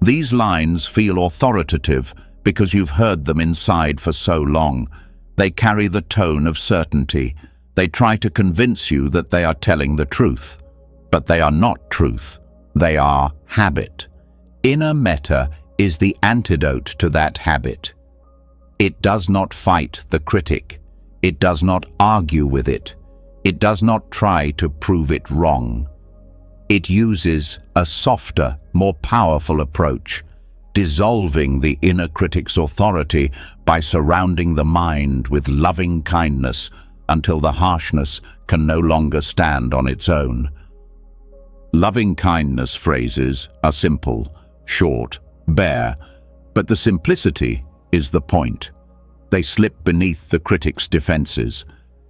These lines feel authoritative because you've heard them inside for so long. They carry the tone of certainty. They try to convince you that they are telling the truth. But they are not truth. They are habit. Inner metta is the antidote to that habit. It does not fight the critic. It does not argue with it. It does not try to prove it wrong. It uses a softer, more powerful approach, dissolving the inner critic's authority by surrounding the mind with loving kindness until the harshness can no longer stand on its own. Loving kindness phrases are simple, short, bare, but the simplicity is the point. They slip beneath the critic's defenses.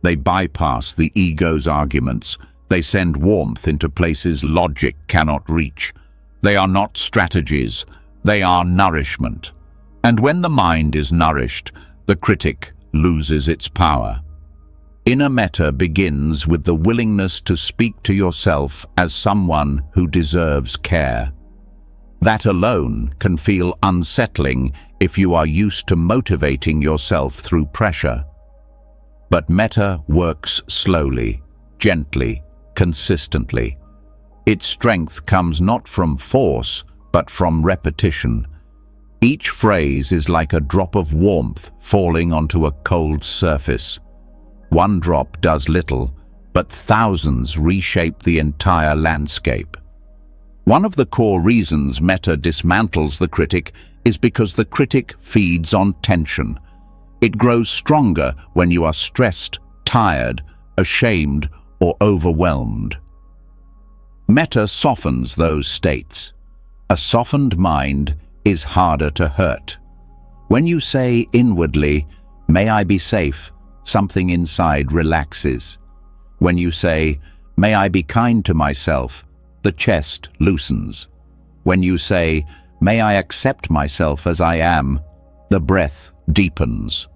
They bypass the ego's arguments. They send warmth into places logic cannot reach. They are not strategies. They are nourishment. And when the mind is nourished, the critic loses its power. Inner metta begins with the willingness to speak to yourself as someone who deserves care. That alone can feel unsettling if you are used to motivating yourself through pressure. But metta works slowly, gently, consistently. Its strength comes not from force, but from repetition. Each phrase is like a drop of warmth falling onto a cold surface. One drop does little, but thousands reshape the entire landscape. One of the core reasons metta dismantles the critic is because the critic feeds on tension. It grows stronger when you are stressed, tired, ashamed, or overwhelmed. Metta softens those states. A softened mind is harder to hurt. When you say inwardly, "May I be safe," something inside relaxes. When you say, "May I be kind to myself," the chest loosens. When you say, "May I accept myself as I am," the breath deepens.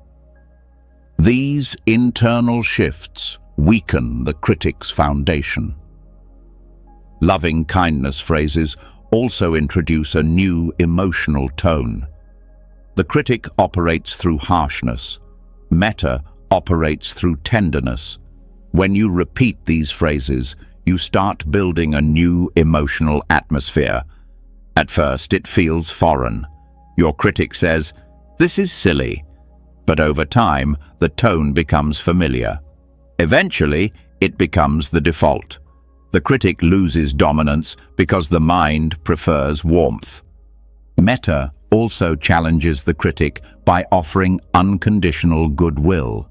These internal shifts weaken the critic's foundation. Loving kindness phrases also introduce a new emotional tone. The critic operates through harshness. Metta operates through tenderness. When you repeat these phrases, you start building a new emotional atmosphere. At first, it feels foreign. Your critic says, "This is silly." But over time, the tone becomes familiar. Eventually, it becomes the default. The critic loses dominance because the mind prefers warmth. Metta also challenges the critic by offering unconditional goodwill.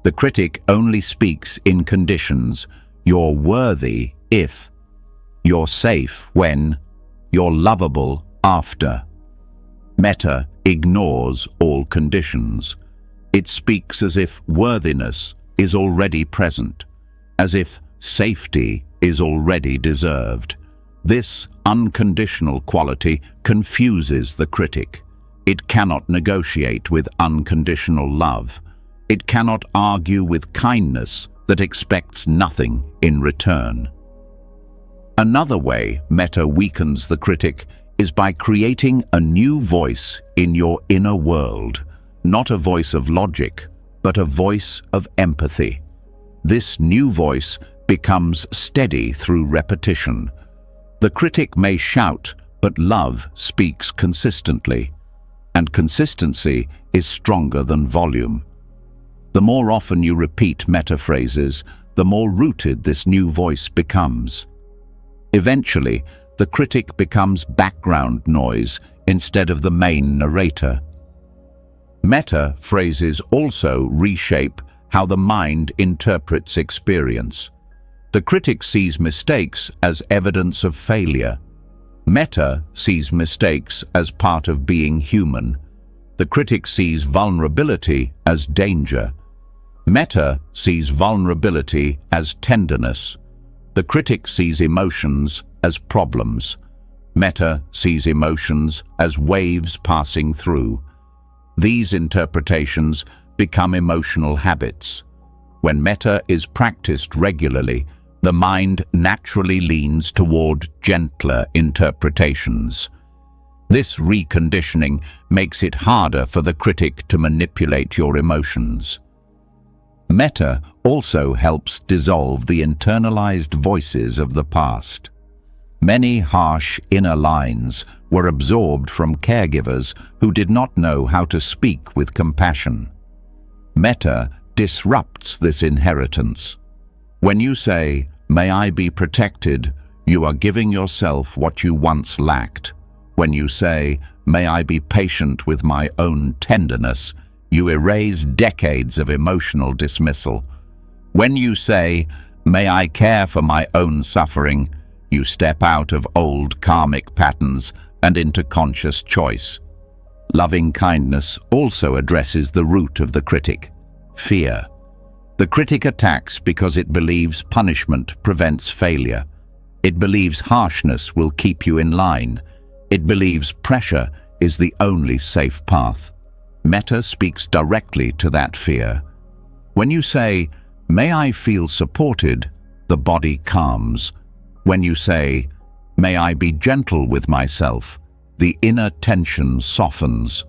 The critic only speaks in conditions. You're worthy if, you're safe when, you're lovable after. Metta ignores all conditions. It speaks as if worthiness is already present, as if safety is already deserved. This unconditional quality confuses the critic. It cannot negotiate with unconditional love. It cannot argue with kindness that expects nothing in return. Another way Metta weakens the critic is by creating a new voice in your inner world, not a voice of logic, but a voice of empathy. This new voice becomes steady through repetition. The critic may shout, but love speaks consistently, and consistency is stronger than volume. The more often you repeat metta phrases, the more rooted this new voice becomes. Eventually, the critic becomes background noise instead of the main narrator. Metta phrases also reshape how the mind interprets experience. The critic sees mistakes as evidence of failure. Metta sees mistakes as part of being human. The critic sees vulnerability as danger. Metta sees vulnerability as tenderness. The critic sees emotions as problems. Metta sees emotions as waves passing through. These interpretations become emotional habits. When metta is practiced regularly, the mind naturally leans toward gentler interpretations. This reconditioning makes it harder for the critic to manipulate your emotions. Metta also helps dissolve the internalized voices of the past. Many harsh inner lines were absorbed from caregivers who did not know how to speak with compassion. Metta disrupts this inheritance. When you say, "May I be protected," you are giving yourself what you once lacked. When you say, "May I be patient with my own tenderness," you erase decades of emotional dismissal. When you say, "May I care for my own suffering," you step out of old karmic patterns and into conscious choice. Loving kindness also addresses the root of the critic, fear. The critic attacks because it believes punishment prevents failure. It believes harshness will keep you in line. It believes pressure is the only safe path. Metta speaks directly to that fear. When you say, "May I feel supported," the body calms. When you say, "May I be gentle with myself," the inner tension softens.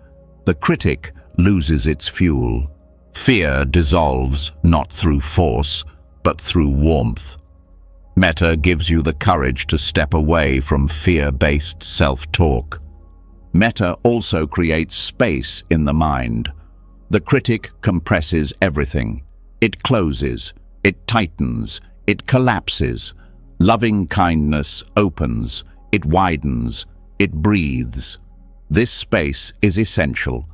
The critic loses its fuel. Fear dissolves not through force, but through warmth. Metta gives you the courage to step away from fear-based self-talk. Metta also creates space in the mind. The critic compresses everything. It closes, it tightens, it collapses. Loving kindness opens, it widens, it breathes. This space is essential.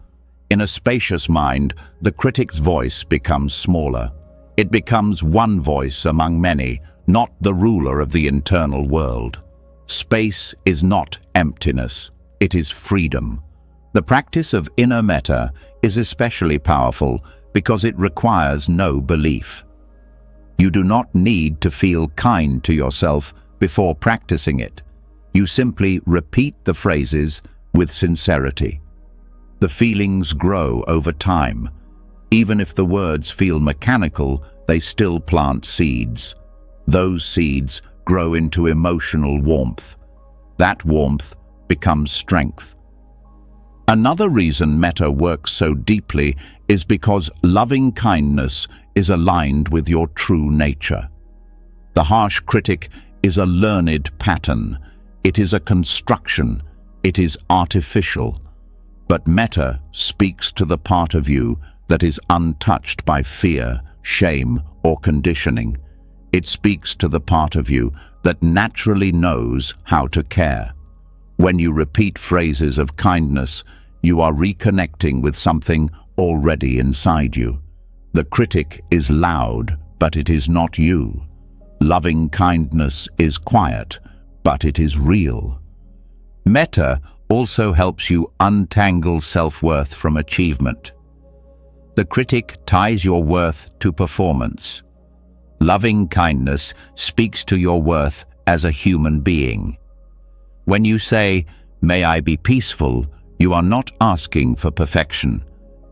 In a spacious mind, the critic's voice becomes smaller. It becomes one voice among many, not the ruler of the internal world. Space is not emptiness. it is freedom. The practice of inner metta is especially powerful because it requires no belief. You do not need to feel kind to yourself before practicing it. You simply repeat the phrases with sincerity. The feelings grow over time. Even if the words feel mechanical, they still plant seeds. Those seeds grow into emotional warmth. That warmth becomes strength. Another reason metta works so deeply is because loving kindness is aligned with your true nature. The harsh critic is a learned pattern. It is a construction. It is artificial. But metta speaks to the part of you that is untouched by fear, shame, or conditioning. It speaks to the part of you that naturally knows how to care. When you repeat phrases of kindness, you are reconnecting with something already inside you. The critic is loud, but it is not you. Loving kindness is quiet, but it is real. Metta also helps you untangle self-worth from achievement. The critic ties your worth to performance. Loving kindness speaks to your worth as a human being. When you say, "May I be peaceful," you are not asking for perfection.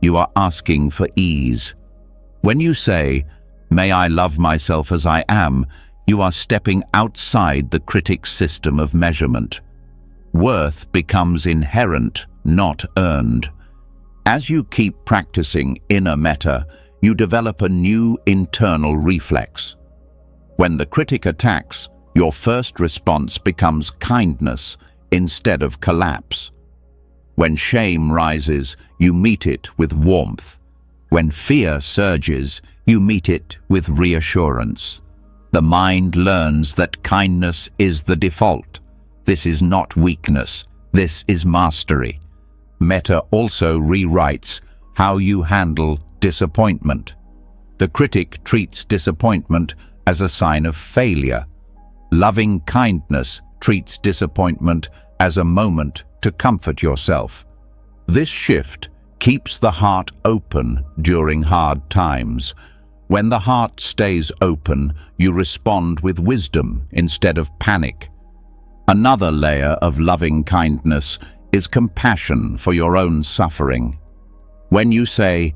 You are asking for ease. When you say, "May I love myself as I am," you are stepping outside the critic's system of measurement. Worth becomes inherent, not earned. As you keep practicing inner metta, you develop a new internal reflex. When the critic attacks, your first response becomes kindness instead of collapse. When shame rises, you meet it with warmth. When fear surges, you meet it with reassurance. The mind learns that kindness is the default. This is not weakness. This is mastery. Metta also rewrites how you handle disappointment. The critic treats disappointment as a sign of failure. Loving kindness treats disappointment as a moment to comfort yourself. This shift keeps the heart open during hard times. When the heart stays open, you respond with wisdom instead of panic. Another layer of loving kindness is compassion for your own suffering. When you say,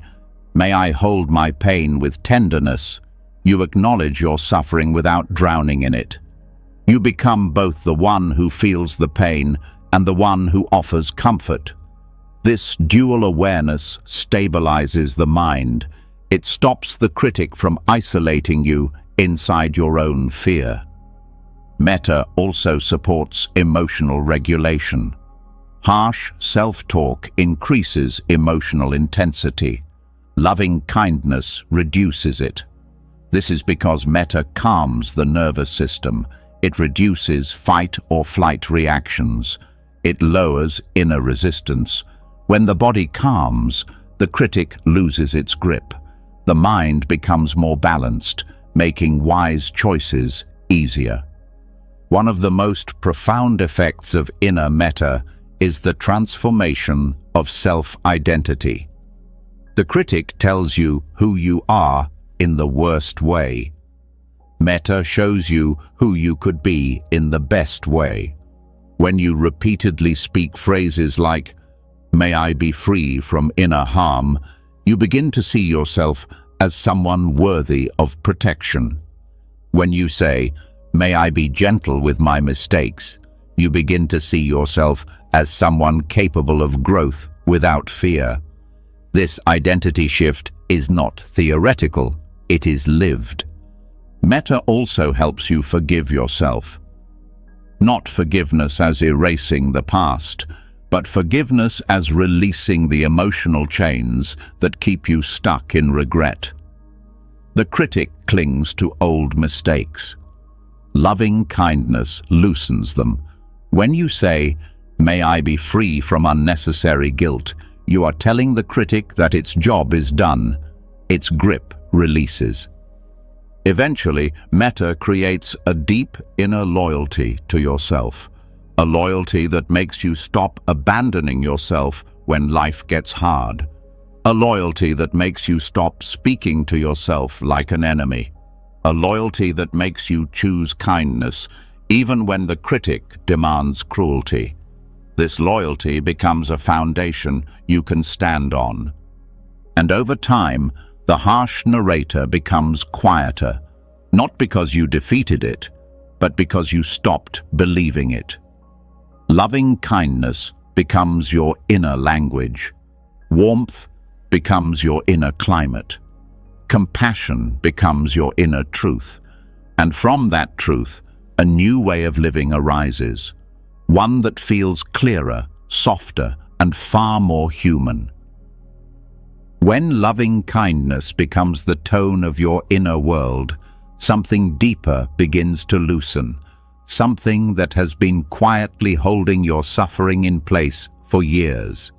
"May I hold my pain with tenderness," you acknowledge your suffering without drowning in it. You become both the one who feels the pain and the one who offers comfort. This dual awareness stabilizes the mind. It stops the critic from isolating you inside your own fear. Metta also supports emotional regulation. Harsh self-talk increases emotional intensity. Loving kindness reduces it. This is because metta calms the nervous system. It reduces fight or flight reactions. It lowers inner resistance. When the body calms, the critic loses its grip. The mind becomes more balanced, making wise choices easier. One of the most profound effects of inner metta is the transformation of self-identity. The critic tells you who you are in the worst way. Metta shows you who you could be in the best way. When you repeatedly speak phrases like, "May I be free from inner harm," you begin to see yourself as someone worthy of protection. When you say, "May I be gentle with my mistakes," you begin to see yourself as someone capable of growth without fear. This identity shift is not theoretical, it is lived. Metta also helps you forgive yourself. Not forgiveness as erasing the past, but forgiveness as releasing the emotional chains that keep you stuck in regret. The critic clings to old mistakes. Loving kindness loosens them. When you say, "May I be free from unnecessary guilt," you are telling the critic that its job is done. Its grip releases. Eventually, metta creates a deep inner loyalty to yourself, a loyalty that makes you stop abandoning yourself when life gets hard, a loyalty that makes you stop speaking to yourself like an enemy, a loyalty that makes you choose kindness even when the critic demands cruelty. This loyalty becomes a foundation you can stand on. And over time, the harsh narrator becomes quieter, not because you defeated it, but because you stopped believing it. Loving kindness becomes your inner language. Warmth becomes your inner climate. Compassion becomes your inner truth. And from that truth, a new way of living arises, one that feels clearer, softer, and far more human. When loving kindness becomes the tone of your inner world, something deeper begins to loosen, something that has been quietly holding your suffering in place for years.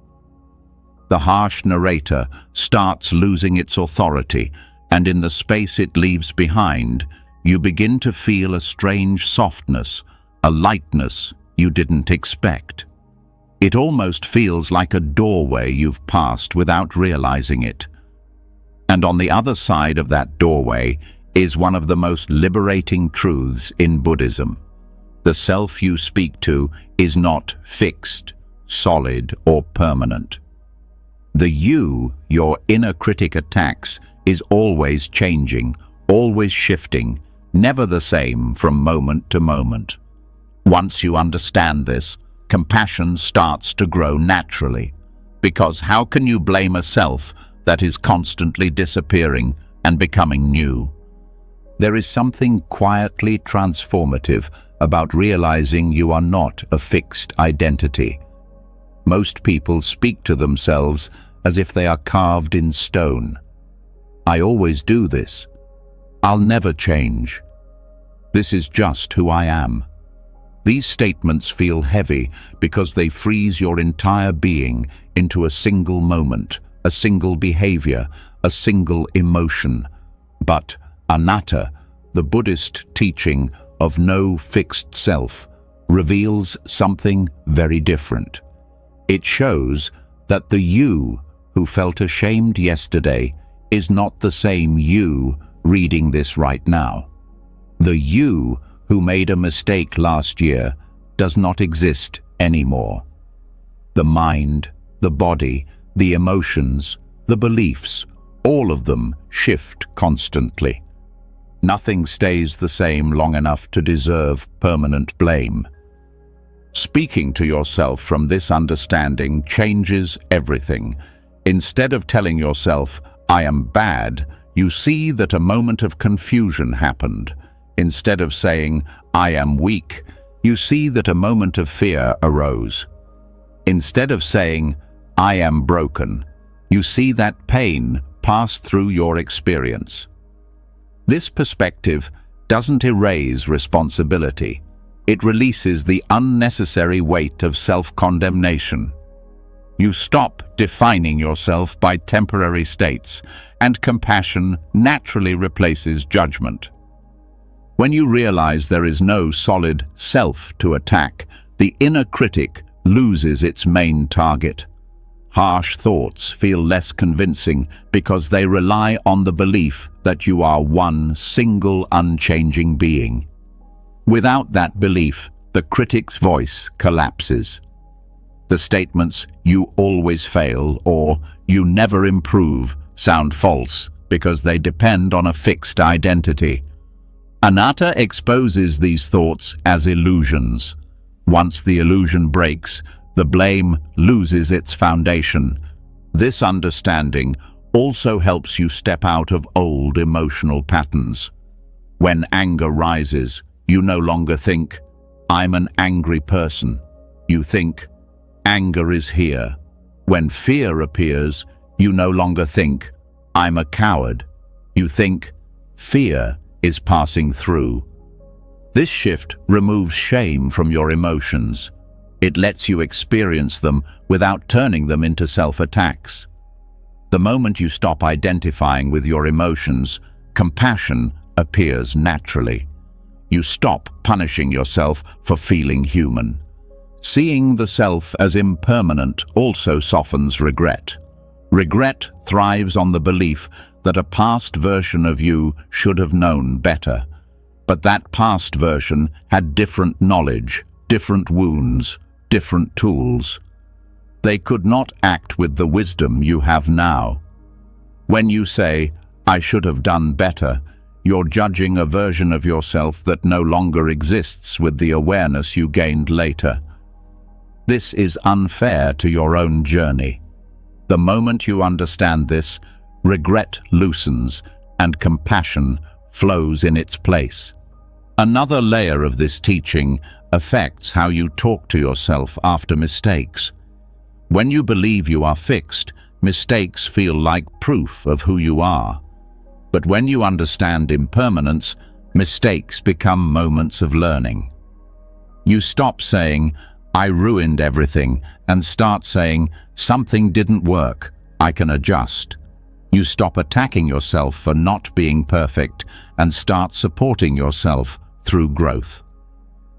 The harsh narrator starts losing its authority, and in the space it leaves behind, you begin to feel a strange softness, a lightness you didn't expect. It almost feels like a doorway you've passed without realizing it. And on the other side of that doorway is one of the most liberating truths in Buddhism. The self you speak to is not fixed, solid, or permanent. The you your inner critic attacks is always changing, always shifting, never the same from moment to moment. Once you understand this, compassion starts to grow naturally, because how can you blame a self that is constantly disappearing and becoming new? There is something quietly transformative about realizing you are not a fixed identity. Most people speak to themselves as if they are carved in stone. I always do this. I'll never change. This is just who I am. These statements feel heavy because they freeze your entire being into a single moment, a single behavior, a single emotion. But anatta, the Buddhist teaching of no fixed self, reveals something very different. It shows that the you who felt ashamed yesterday is not the same you reading this right now. The you who made a mistake last year does not exist anymore. The mind, the body, the emotions, the beliefs, all of them shift constantly. Nothing stays the same long enough to deserve permanent blame. Speaking to yourself from this understanding changes everything. Instead of telling yourself, I am bad, you see that a moment of confusion happened. Instead of saying, I am weak, you see that a moment of fear arose. Instead of saying, I am broken, you see that pain pass through your experience. This perspective doesn't erase responsibility. It releases the unnecessary weight of self-condemnation. You stop defining yourself by temporary states, and compassion naturally replaces judgment. When you realize there is no solid self to attack, the inner critic loses its main target. Harsh thoughts feel less convincing because they rely on the belief that you are one single unchanging being. Without that belief, the critic's voice collapses. The statements, you always fail or you never improve, sound false because they depend on a fixed identity. Anatta exposes these thoughts as illusions. Once the illusion breaks, the blame loses its foundation. This understanding also helps you step out of old emotional patterns. When anger rises, you no longer think, I'm an angry person. You think, anger is here. When fear appears, you no longer think, I'm a coward. You think, fear is passing through. This shift removes shame from your emotions. It lets you experience them without turning them into self-attacks. The moment you stop identifying with your emotions, compassion appears naturally. You stop punishing yourself for feeling human. Seeing the self as impermanent also softens regret. Regret thrives on the belief that a past version of you should have known better. But that past version had different knowledge, different wounds, different tools. They could not act with the wisdom you have now. When you say, "I should have done better," you're judging a version of yourself that no longer exists with the awareness you gained later. This is unfair to your own journey. The moment you understand this, regret loosens and compassion flows in its place. Another layer of this teaching affects how you talk to yourself after mistakes. When you believe you are fixed, mistakes feel like proof of who you are. But when you understand impermanence, mistakes become moments of learning. You stop saying, "I ruined everything," and start saying, "Something didn't work, I can adjust." You stop attacking yourself for not being perfect and start supporting yourself through growth.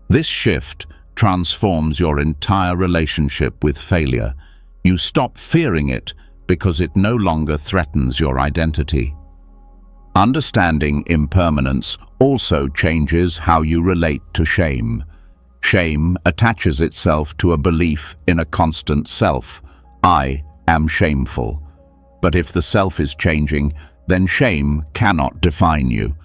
This shift transforms your entire relationship with failure. You stop fearing it because it no longer threatens your identity. Understanding impermanence also changes how you relate to shame. Shame attaches itself to a belief in a constant self. I am shameful. But if the self is changing, then shame cannot define you.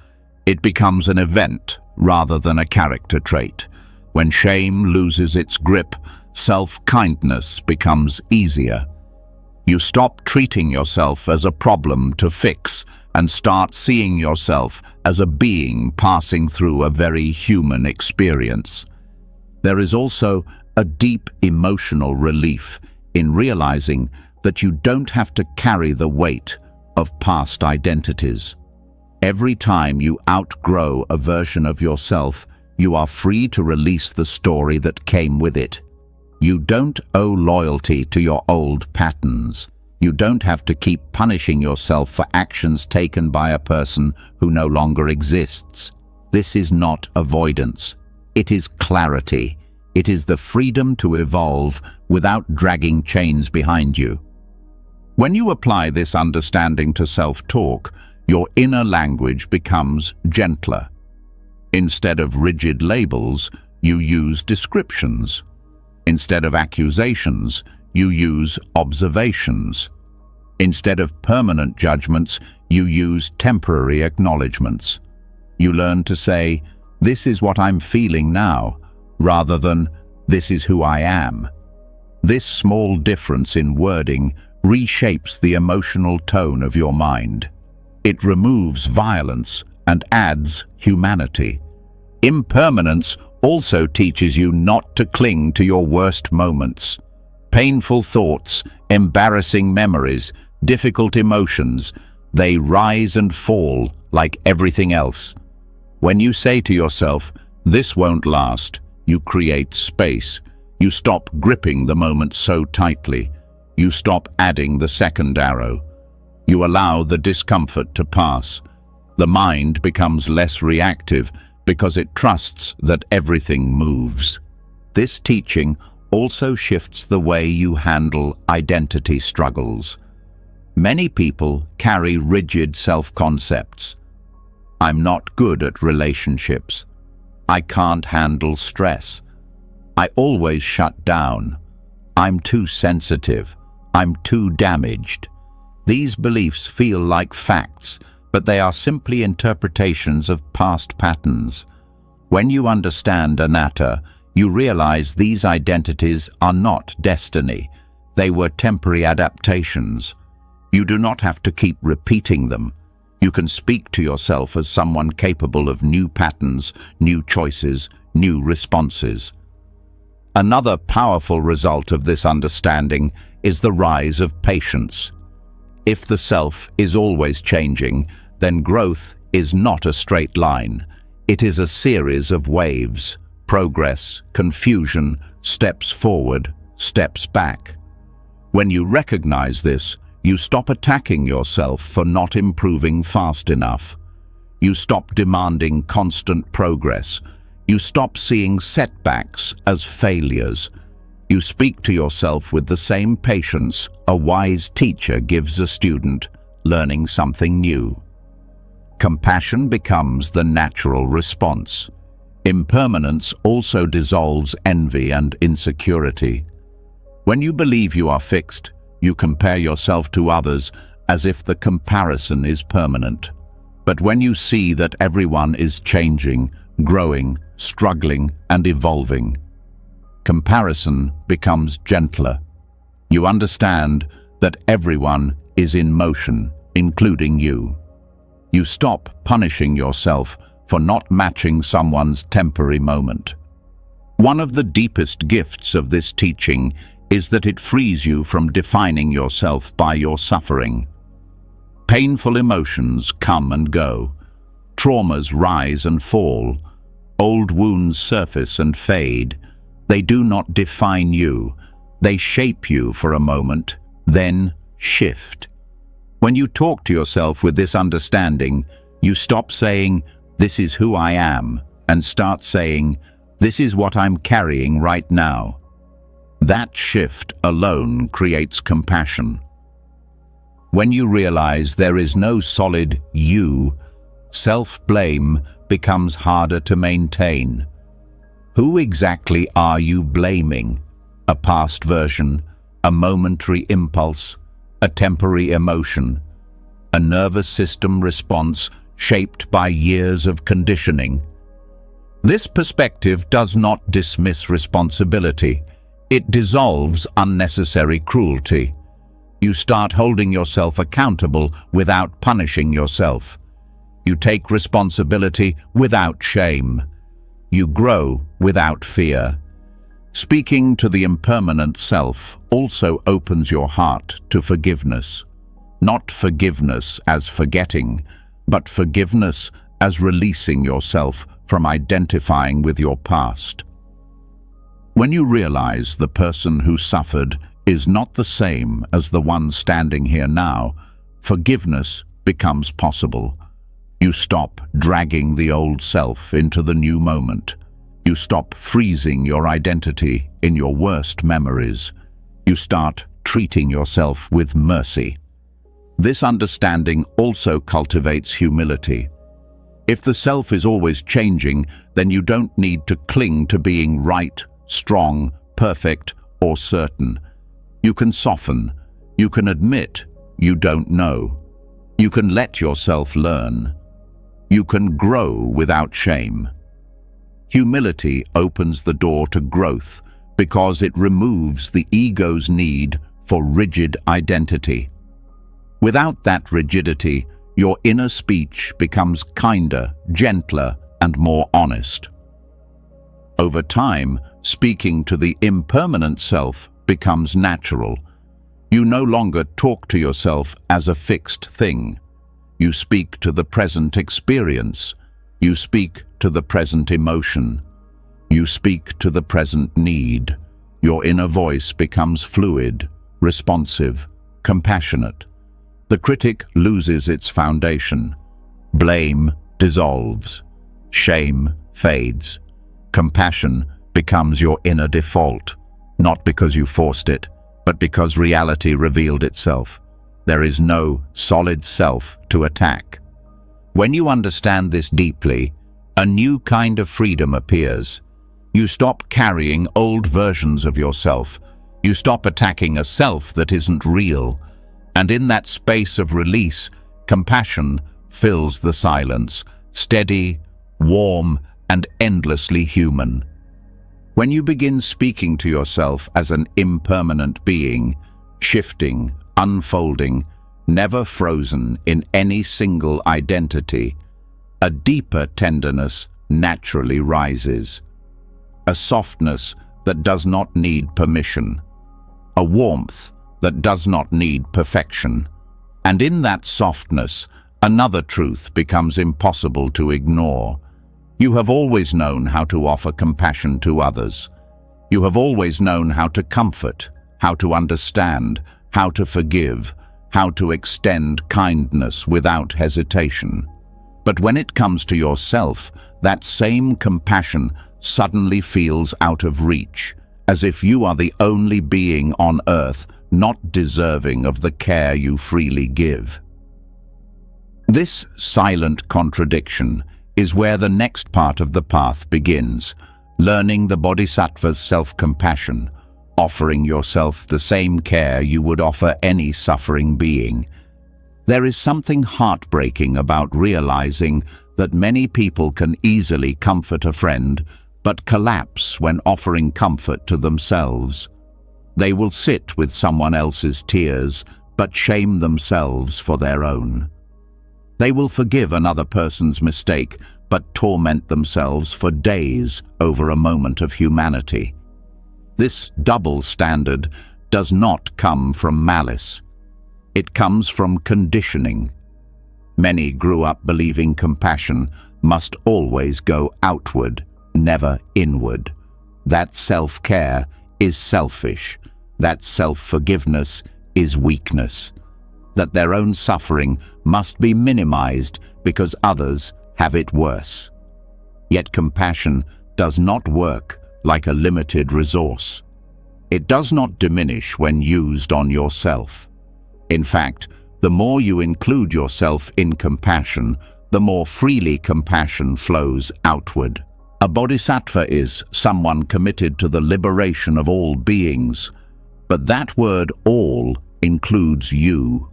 It becomes an event rather than a character trait. When shame loses its grip, self-kindness becomes easier. You stop treating yourself as a problem to fix and start seeing yourself as a being passing through a very human experience. There is also a deep emotional relief in realizing that you don't have to carry the weight of past identities. Every time you outgrow a version of yourself, you are free to release the story that came with it. You don't owe loyalty to your old patterns. You don't have to keep punishing yourself for actions taken by a person who no longer exists. This is not avoidance. It is clarity. It is the freedom to evolve without dragging chains behind you. When you apply this understanding to self-talk, your inner language becomes gentler. Instead of rigid labels, you use descriptions. Instead of accusations, you use observations. Instead of permanent judgments, you use temporary acknowledgements. You learn to say, "This is what I'm feeling now," rather than, "This is who I am." This small difference in wording reshapes the emotional tone of your mind. It removes violence and adds humanity. Impermanence also teaches you not to cling to your worst moments. Painful thoughts, embarrassing memories, difficult emotions, they rise and fall like everything else. When you say to yourself, "This won't last," you create space. You stop gripping the moment so tightly. You stop adding the second arrow. You allow the discomfort to pass. The mind becomes less reactive because it trusts that everything moves. This teaching also shifts the way you handle identity struggles. Many people carry rigid self-concepts. I'm not good at relationships. I can't handle stress. I always shut down. I'm too sensitive. I'm too damaged. These beliefs feel like facts, but they are simply interpretations of past patterns. When you understand anatta, you realize these identities are not destiny. They were temporary adaptations. You do not have to keep repeating them. You can speak to yourself as someone capable of new patterns, new choices, new responses. Another powerful result of this understanding is the rise of patience. If the self is always changing, then growth is not a straight line. It is a series of waves, progress, confusion, steps forward, steps back. When you recognize this, you stop attacking yourself for not improving fast enough. You stop demanding constant progress. You stop seeing setbacks as failures. You speak to yourself with the same patience a wise teacher gives a student learning something new. Compassion becomes the natural response. Impermanence also dissolves envy and insecurity. When you believe you are fixed, you compare yourself to others as if the comparison is permanent. But when you see that everyone is changing, growing, struggling, and evolving, comparison becomes gentler. You understand that everyone is in motion, including you. You stop punishing yourself for not matching someone's temporary moment. One of the deepest gifts of this teaching is that it frees you from defining yourself by your suffering. Painful emotions come and go. Traumas rise and fall. Old wounds surface and fade. They do not define you. They shape you for a moment, then shift. When you talk to yourself with this understanding, you stop saying, "This is who I am," and start saying, "This is what I'm carrying right now." That shift alone creates compassion. When you realize there is no solid you, self-blame becomes harder to maintain. Who exactly are you blaming? A past version, a momentary impulse, a temporary emotion, a nervous system response shaped by years of conditioning? This perspective does not dismiss responsibility. It dissolves unnecessary cruelty. You start holding yourself accountable without punishing yourself. You take responsibility without shame. You grow without fear. Speaking to the impermanent self also opens your heart to forgiveness. Not forgiveness as forgetting, but forgiveness as releasing yourself from identifying with your past. When you realize the person who suffered is not the same as the one standing here now, forgiveness becomes possible. You stop dragging the old self into the new moment. You stop freezing your identity in your worst memories. You start treating yourself with mercy. This understanding also cultivates humility. If the self is always changing, then you don't need to cling to being right, strong, perfect, or certain. You can soften. You can admit you don't know. You can let yourself learn. You can grow without shame. Humility opens the door to growth because it removes the ego's need for rigid identity. Without that rigidity, your inner speech becomes kinder, gentler, and more honest. Over time, speaking to the impermanent self becomes natural. You no longer talk to yourself as a fixed thing. You speak to the present experience. You speak to the present emotion. You speak to the present need. Your inner voice becomes fluid, responsive, compassionate. The critic loses its foundation. Blame dissolves. Shame fades. Compassion becomes your inner default, not because you forced it, but because reality revealed itself. There is no solid self to attack. When you understand this deeply, a new kind of freedom appears. You stop carrying old versions of yourself. You stop attacking a self that isn't real. And in that space of release, compassion fills the silence, steady, warm, and endlessly human. When you begin speaking to yourself as an impermanent being, shifting, unfolding, never frozen in any single identity, a deeper tenderness naturally rises. A softness that does not need permission. A warmth that does not need perfection. And in that softness, another truth becomes impossible to ignore. You have always known how to offer compassion to others. You have always known how to comfort, how to understand, how to forgive, how to extend kindness without hesitation. But when it comes to yourself, that same compassion suddenly feels out of reach, as if you are the only being on earth not deserving of the care you freely give. This silent contradiction is where the next part of the path begins, learning the Bodhisattva's self-compassion, offering yourself the same care you would offer any suffering being. There is something heartbreaking about realizing that many people can easily comfort a friend, but collapse when offering comfort to themselves. They will sit with someone else's tears, but shame themselves for their own. They will forgive another person's mistake, but torment themselves for days over a moment of humanity. This double standard does not come from malice. It comes from conditioning. Many grew up believing compassion must always go outward, never inward. That self-care is selfish. That self-forgiveness is weakness. That their own suffering must be minimized because others have it worse. Yet compassion does not work like a limited resource. It does not diminish when used on yourself. In fact, the more you include yourself in compassion, the more freely compassion flows outward. A bodhisattva is someone committed to the liberation of all beings, but that word all includes you.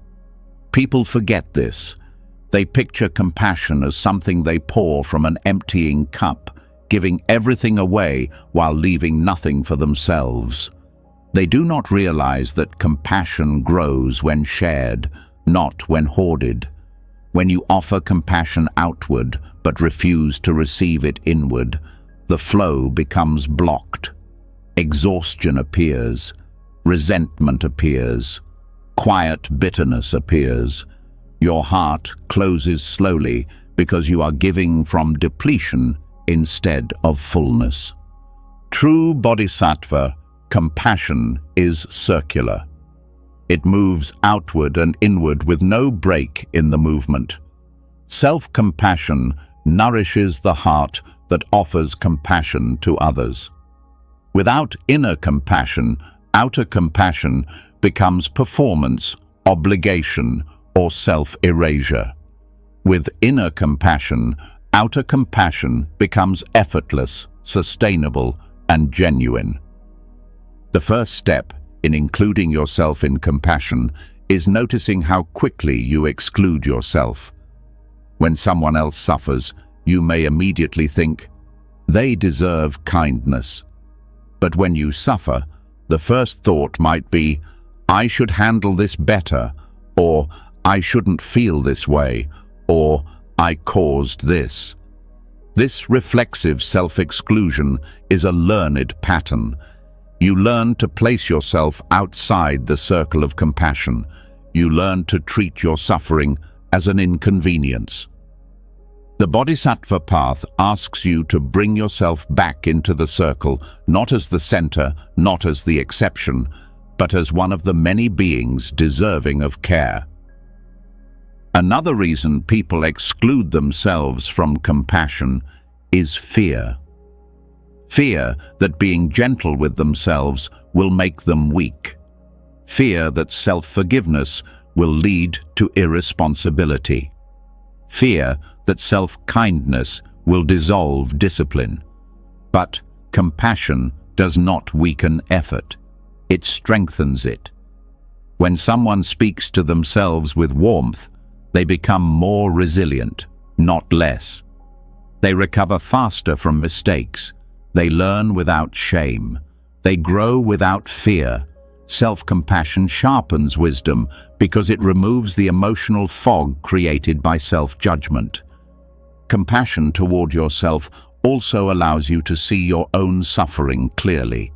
People forget this. They picture compassion as something they pour from an emptying cup, giving everything away while leaving nothing for themselves. They do not realize that compassion grows when shared, not when hoarded. When you offer compassion outward but refuse to receive it inward, the flow becomes blocked. Exhaustion appears, resentment appears, quiet bitterness appears. Your heart closes slowly because you are giving from depletion instead of fullness. True bodhisattva compassion is circular. It moves outward and inward with no break in the movement. Self-compassion nourishes the heart that offers compassion to others. Without inner compassion, outer compassion becomes performance, obligation, or self-erasure. With inner compassion, outer compassion becomes effortless, sustainable, and genuine. The first step in including yourself in compassion is noticing how quickly you exclude yourself. When someone else suffers, you may immediately think, they deserve kindness. But when you suffer, the first thought might be, I should handle this better, or I shouldn't feel this way, or I caused this. This reflexive self-exclusion is a learned pattern. You learn to place yourself outside the circle of compassion. You learn to treat your suffering as an inconvenience. The Bodhisattva path asks you to bring yourself back into the circle, not as the center, not as the exception, but as one of the many beings deserving of care. Another reason people exclude themselves from compassion is fear. Fear that being gentle with themselves will make them weak. Fear that self-forgiveness will lead to irresponsibility. Fear that self-kindness will dissolve discipline. But compassion does not weaken effort. It strengthens it. When someone speaks to themselves with warmth, they become more resilient, not less. They recover faster from mistakes. They learn without shame. They grow without fear. Self-compassion sharpens wisdom because it removes the emotional fog created by self-judgment. Compassion toward yourself also allows you to see your own suffering clearly.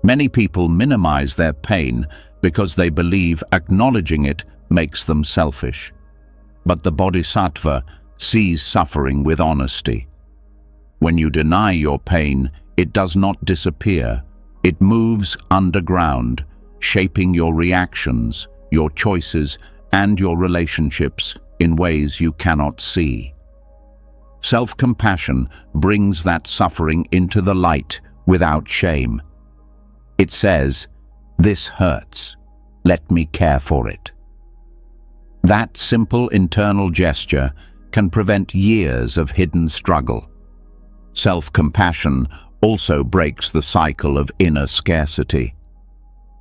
Many people minimize their pain because they believe acknowledging it makes them selfish. But the Bodhisattva sees suffering with honesty. When you deny your pain, it does not disappear. It moves underground, shaping your reactions, your choices, and your relationships in ways you cannot see. Self-compassion brings that suffering into the light without shame. It says, "This hurts. Let me care for it." That simple internal gesture can prevent years of hidden struggle. Self-compassion also breaks the cycle of inner scarcity.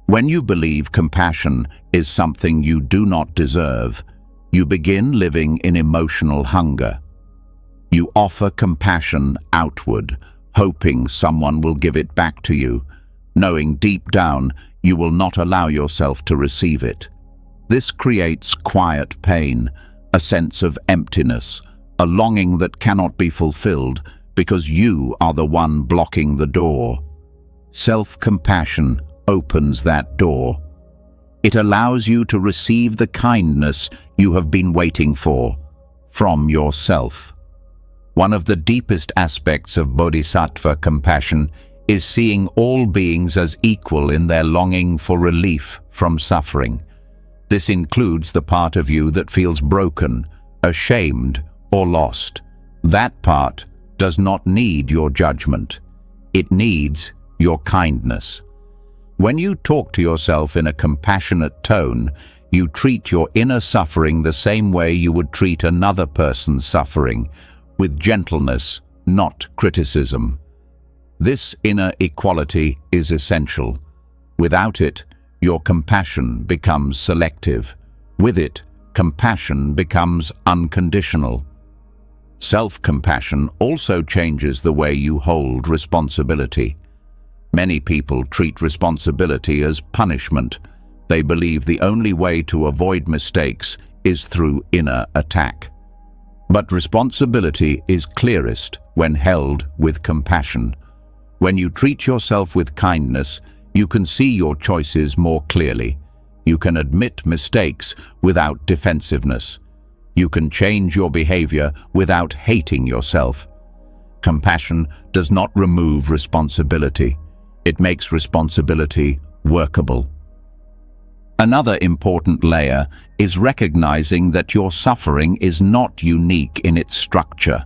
When you believe compassion is something you do not deserve, you begin living in emotional hunger. You offer compassion outward, hoping someone will give it back to you, knowing deep down you will not allow yourself to receive it. This creates quiet pain, a sense of emptiness, a longing that cannot be fulfilled because you are the one blocking the door. Self-compassion opens that door. It allows you to receive the kindness you have been waiting for from yourself. One of the deepest aspects of Bodhisattva compassion is seeing all beings as equal in their longing for relief from suffering. This includes the part of you that feels broken, ashamed, or lost. That part does not need your judgment. It needs your kindness. When you talk to yourself in a compassionate tone, you treat your inner suffering the same way you would treat another person's suffering, with gentleness, not criticism. This inner equality is essential. Without it, your compassion becomes selective. With it, compassion becomes unconditional. Self-compassion also changes the way you hold responsibility. Many people treat responsibility as punishment. They believe the only way to avoid mistakes is through inner attack. But responsibility is clearest when held with compassion. When you treat yourself with kindness, you can see your choices more clearly. You can admit mistakes without defensiveness. You can change your behavior without hating yourself. Compassion does not remove responsibility. It makes responsibility workable. Another important layer is recognizing that your suffering is not unique in its structure.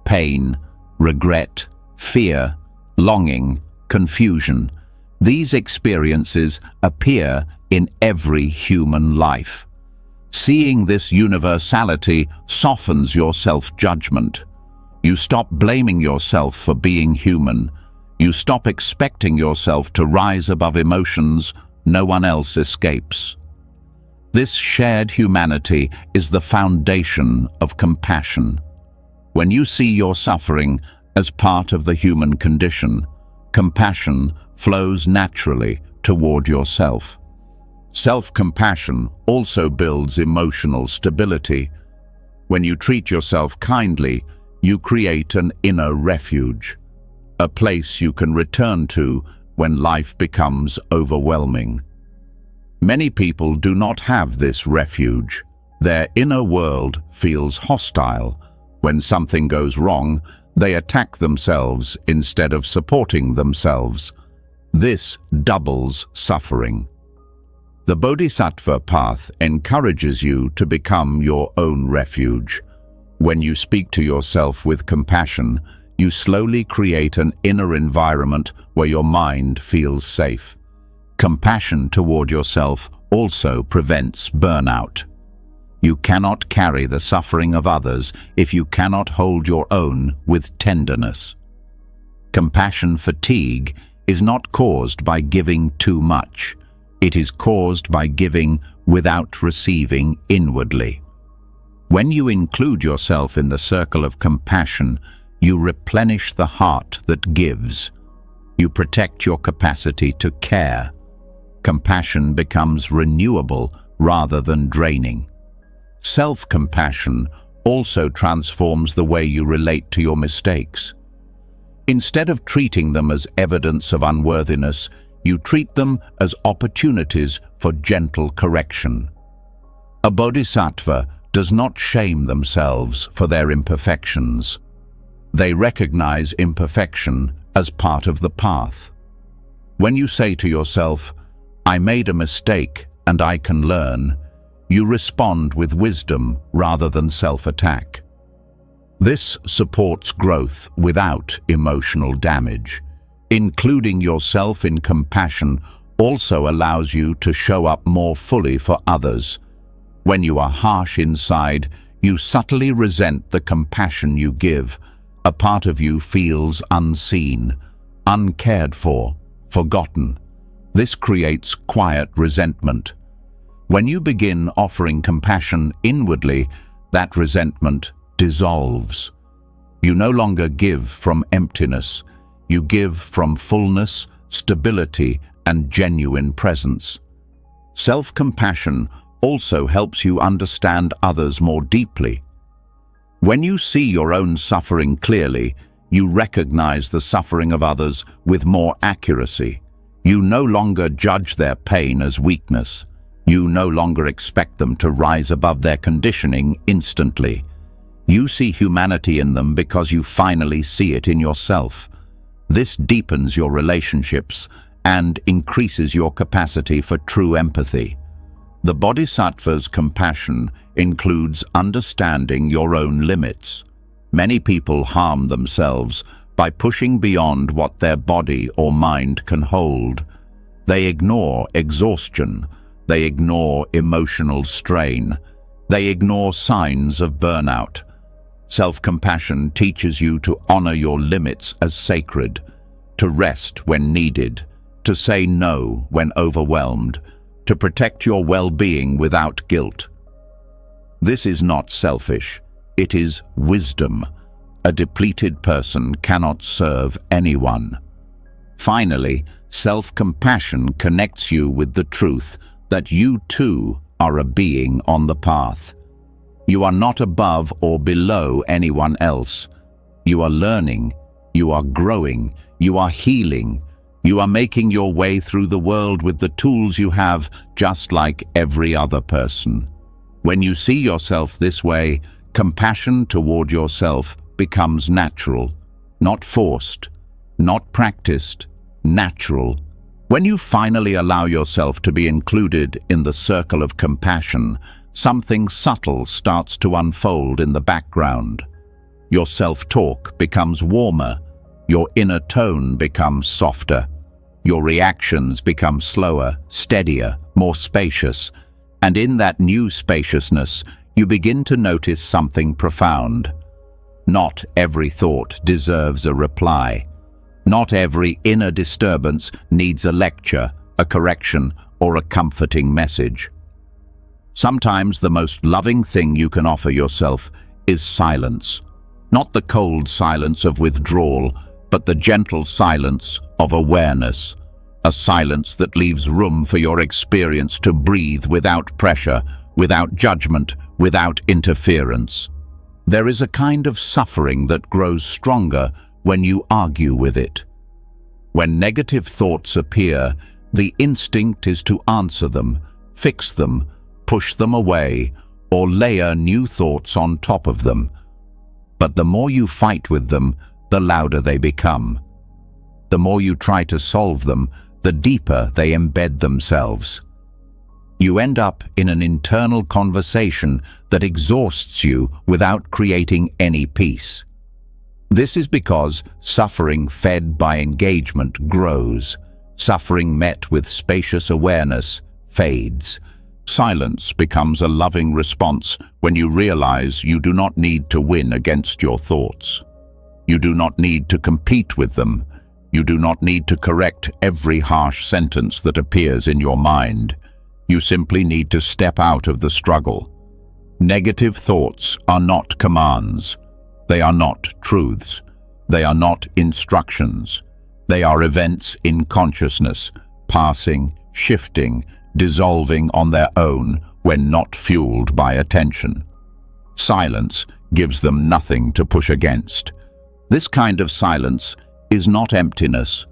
Pain, regret, fear, longing, confusion. These experiences appear in every human life. Seeing this universality softens your self-judgment. You stop blaming yourself for being human. You stop expecting yourself to rise above emotions no one else escapes. This shared humanity is the foundation of compassion. When you see your suffering as part of the human condition, compassion flows naturally toward yourself. Self-compassion also builds emotional stability. When you treat yourself kindly, you create an inner refuge, a place you can return to when life becomes overwhelming. Many people do not have this refuge. Their inner world feels hostile. When something goes wrong, they attack themselves instead of supporting themselves. This doubles suffering. The Bodhisattva path encourages you to become your own refuge. When you speak to yourself with compassion, you slowly create an inner environment where your mind feels safe. Compassion toward yourself also prevents burnout. You cannot carry the suffering of others if you cannot hold your own with tenderness. Compassion fatigue is not caused by giving too much. It is caused by giving without receiving inwardly. When you include yourself in the circle of compassion, you replenish the heart that gives. You protect your capacity to care. Compassion becomes renewable rather than draining. Self-compassion also transforms the way you relate to your mistakes. Instead of treating them as evidence of unworthiness, you treat them as opportunities for gentle correction. A bodhisattva does not shame themselves for their imperfections. They recognize imperfection as part of the path. When you say to yourself, "I made a mistake and I can learn," you respond with wisdom rather than self-attack. This supports growth without emotional damage. Including yourself in compassion also allows you to show up more fully for others. When you are harsh inside, you subtly resent the compassion you give. A part of you feels unseen, uncared for, forgotten. This creates quiet resentment. When you begin offering compassion inwardly, that resentment dissolves. You no longer give from emptiness. You give from fullness, stability, and genuine presence. Self-compassion also helps you understand others more deeply. When you see your own suffering clearly, you recognize the suffering of others with more accuracy. You no longer judge their pain as weakness. You no longer expect them to rise above their conditioning instantly. You see humanity in them because you finally see it in yourself. This deepens your relationships and increases your capacity for true empathy. The Bodhisattva's compassion includes understanding your own limits. Many people harm themselves by pushing beyond what their body or mind can hold. They ignore exhaustion. They ignore emotional strain. They ignore signs of burnout. Self-compassion teaches you to honor your limits as sacred, to rest when needed, to say no when overwhelmed, to protect your well-being without guilt. This is not selfish, it is wisdom. A depleted person cannot serve anyone. Finally, self-compassion connects you with the truth that you too are a being on the path. You are not above or below anyone else. You are learning, you are growing, you are healing. You are making your way through the world with the tools you have, just like every other person. When you see yourself this way, compassion toward yourself becomes natural, not forced, not practiced, natural. When you finally allow yourself to be included in the circle of compassion, something subtle starts to unfold in the background. Your self-talk becomes warmer. Your inner tone becomes softer. Your reactions become slower, steadier, more spacious. And in that new spaciousness, you begin to notice something profound. Not every thought deserves a reply. Not every inner disturbance needs a lecture, a correction, or a comforting message. Sometimes the most loving thing you can offer yourself is silence. Not the cold silence of withdrawal, but the gentle silence of awareness. A silence that leaves room for your experience to breathe without pressure, without judgment, without interference. There is a kind of suffering that grows stronger when you argue with it. When negative thoughts appear, the instinct is to answer them, fix them, push them away, or layer new thoughts on top of them. But the more you fight with them, the louder they become. The more you try to solve them, the deeper they embed themselves. You end up in an internal conversation that exhausts you without creating any peace. This is because suffering fed by engagement grows. Suffering met with spacious awareness fades. Silence becomes a loving response when you realize you do not need to win against your thoughts. You do not need to compete with them. You do not need to correct every harsh sentence that appears in your mind. You simply need to step out of the struggle. Negative thoughts are not commands. They are not truths. They are not instructions. They are events in consciousness, passing, shifting, dissolving on their own when not fueled by attention. Silence gives them nothing to push against. This kind of silence is not emptiness,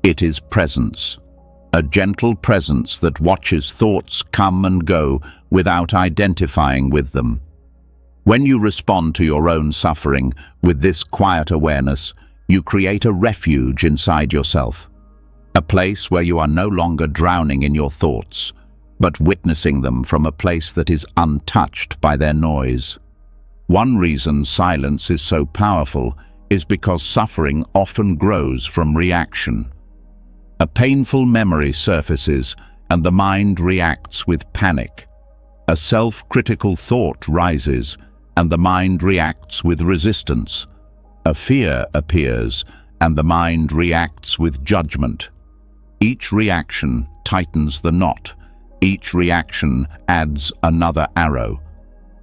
it is presence. A gentle presence that watches thoughts come and go without identifying with them. When you respond to your own suffering with this quiet awareness, you create a refuge inside yourself. A place where you are no longer drowning in your thoughts, but witnessing them from a place that is untouched by their noise. One reason silence is so powerful is because suffering often grows from reaction. A painful memory surfaces and the mind reacts with panic. A self-critical thought rises and the mind reacts with resistance. A fear appears and the mind reacts with judgment. Each reaction tightens the knot. Each reaction adds another arrow.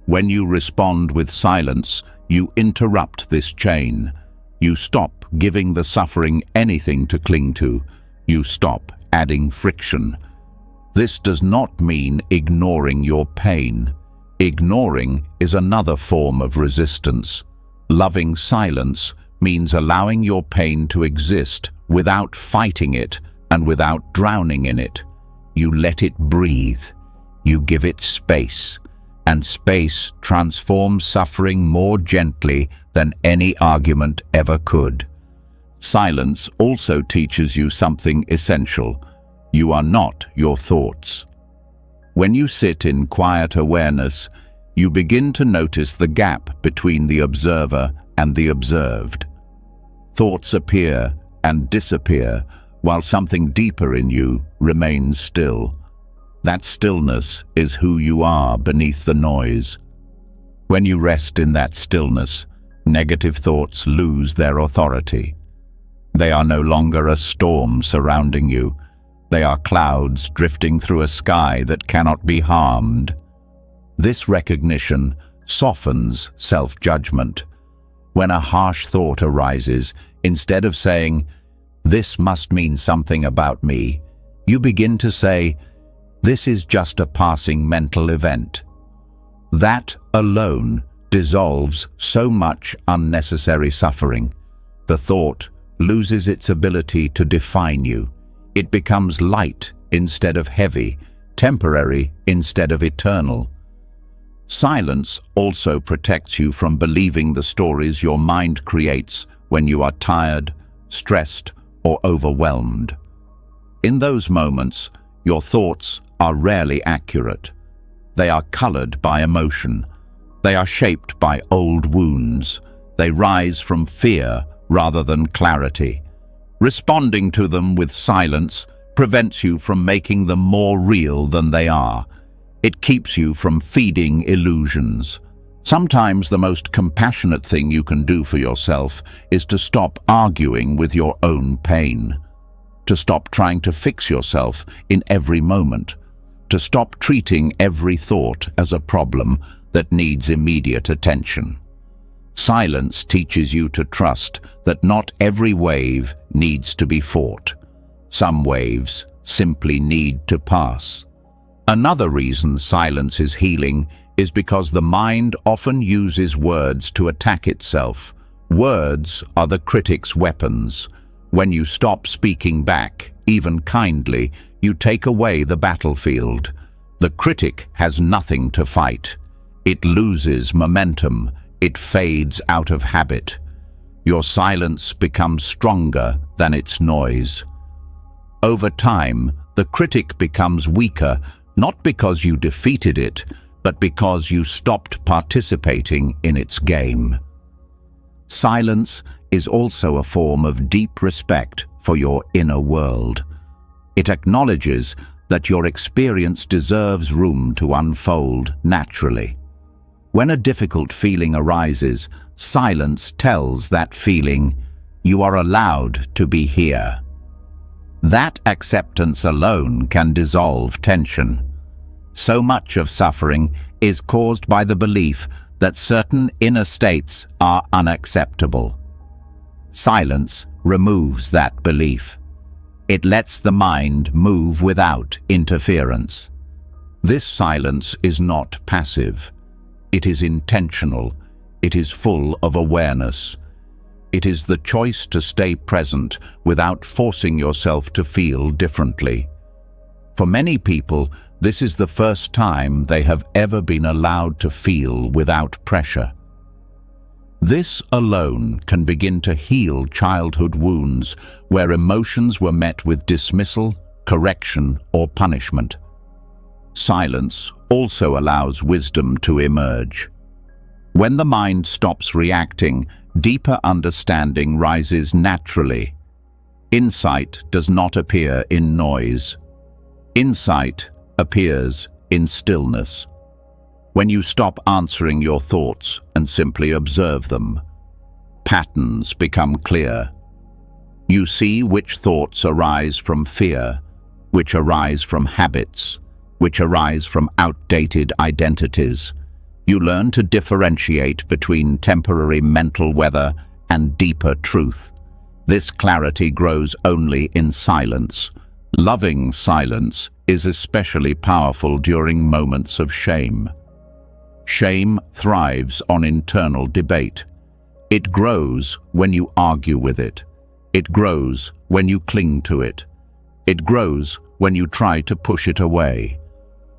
When you respond with silence, you interrupt this chain. You stop giving the suffering anything to cling to. You stop adding friction. This does not mean ignoring your pain. Ignoring is another form of resistance. Loving silence means allowing your pain to exist without fighting it and without drowning in it. You let it breathe. You give it space. And space transforms suffering more gently than any argument ever could. Silence also teaches you something essential. You are not your thoughts. When you sit in quiet awareness, you begin to notice the gap between the observer and the observed. Thoughts appear and disappear, while something deeper in you remains still. That stillness is who you are beneath the noise. When you rest in that stillness, negative thoughts lose their authority. They are no longer a storm surrounding you. They are clouds drifting through a sky that cannot be harmed. This recognition softens self-judgment. When a harsh thought arises, instead of saying, "This must mean something about me," you begin to say, "This is just a passing mental event." That alone dissolves so much unnecessary suffering. The thought loses its ability to define you. It becomes light instead of heavy, temporary instead of eternal. Silence also protects you from believing the stories your mind creates when you are tired, stressed, or overwhelmed. In those moments, your thoughts are rarely accurate. They are colored by emotion. They are shaped by old wounds. They rise from fear rather than clarity. Responding to them with silence prevents you from making them more real than they are. It keeps you from feeding illusions. Sometimes the most compassionate thing you can do for yourself is to stop arguing with your own pain. To stop trying to fix yourself in every moment. To stop treating every thought as a problem that needs immediate attention. Silence teaches you to trust that not every wave needs to be fought. Some waves simply need to pass. Another reason silence is healing is because the mind often uses words to attack itself. Words are the critic's weapons. When you stop speaking back, even kindly, you take away the battlefield. The critic has nothing to fight. It loses momentum. It fades out of habit. Your silence becomes stronger than its noise. Over time, the critic becomes weaker, not because you defeated it, but because you stopped participating in its game. Silence is also a form of deep respect for your inner world. It acknowledges that your experience deserves room to unfold naturally. When a difficult feeling arises, silence tells that feeling, "You are allowed to be here." That acceptance alone can dissolve tension. So much of suffering is caused by the belief that certain inner states are unacceptable. Silence removes that belief. It lets the mind move without interference. This silence is not passive. It is intentional. It is full of awareness. It is the choice to stay present without forcing yourself to feel differently. For many people, this is the first time they have ever been allowed to feel without pressure. This alone can begin to heal childhood wounds where emotions were met with dismissal, correction, or punishment. Silence also allows wisdom to emerge. When the mind stops reacting, deeper understanding rises naturally. Insight does not appear in noise. Insight appears in stillness. When you stop answering your thoughts and simply observe them, patterns become clear. You see which thoughts arise from fear, which arise from habits, which arise from outdated identities. You learn to differentiate between temporary mental weather and deeper truth. This clarity grows only in silence. Loving silence is especially powerful during moments of shame. Shame thrives on internal debate. It grows when you argue with it. It grows when you cling to it. It grows when you try to push it away.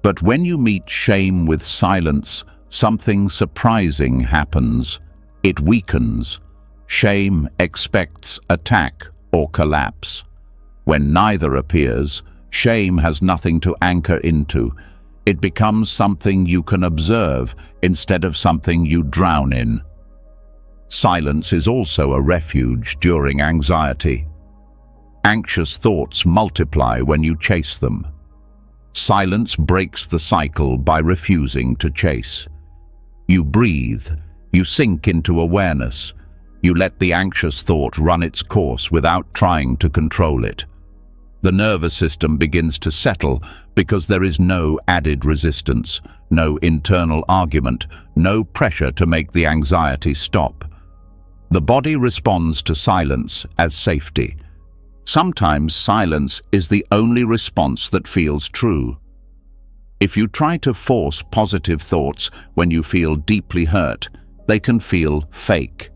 But when you meet shame with silence, something surprising happens. It weakens. Shame expects attack or collapse. When neither appears, shame has nothing to anchor into. It becomes something you can observe instead of something you drown in. Silence is also a refuge during anxiety. Anxious thoughts multiply when you chase them. Silence breaks the cycle by refusing to chase. You breathe, you sink into awareness. You let the anxious thought run its course without trying to control it. The nervous system begins to settle because there is no added resistance, no internal argument, no pressure to make the anxiety stop. The body responds to silence as safety. Sometimes silence is the only response that feels true. If you try to force positive thoughts when you feel deeply hurt, they can feel fake.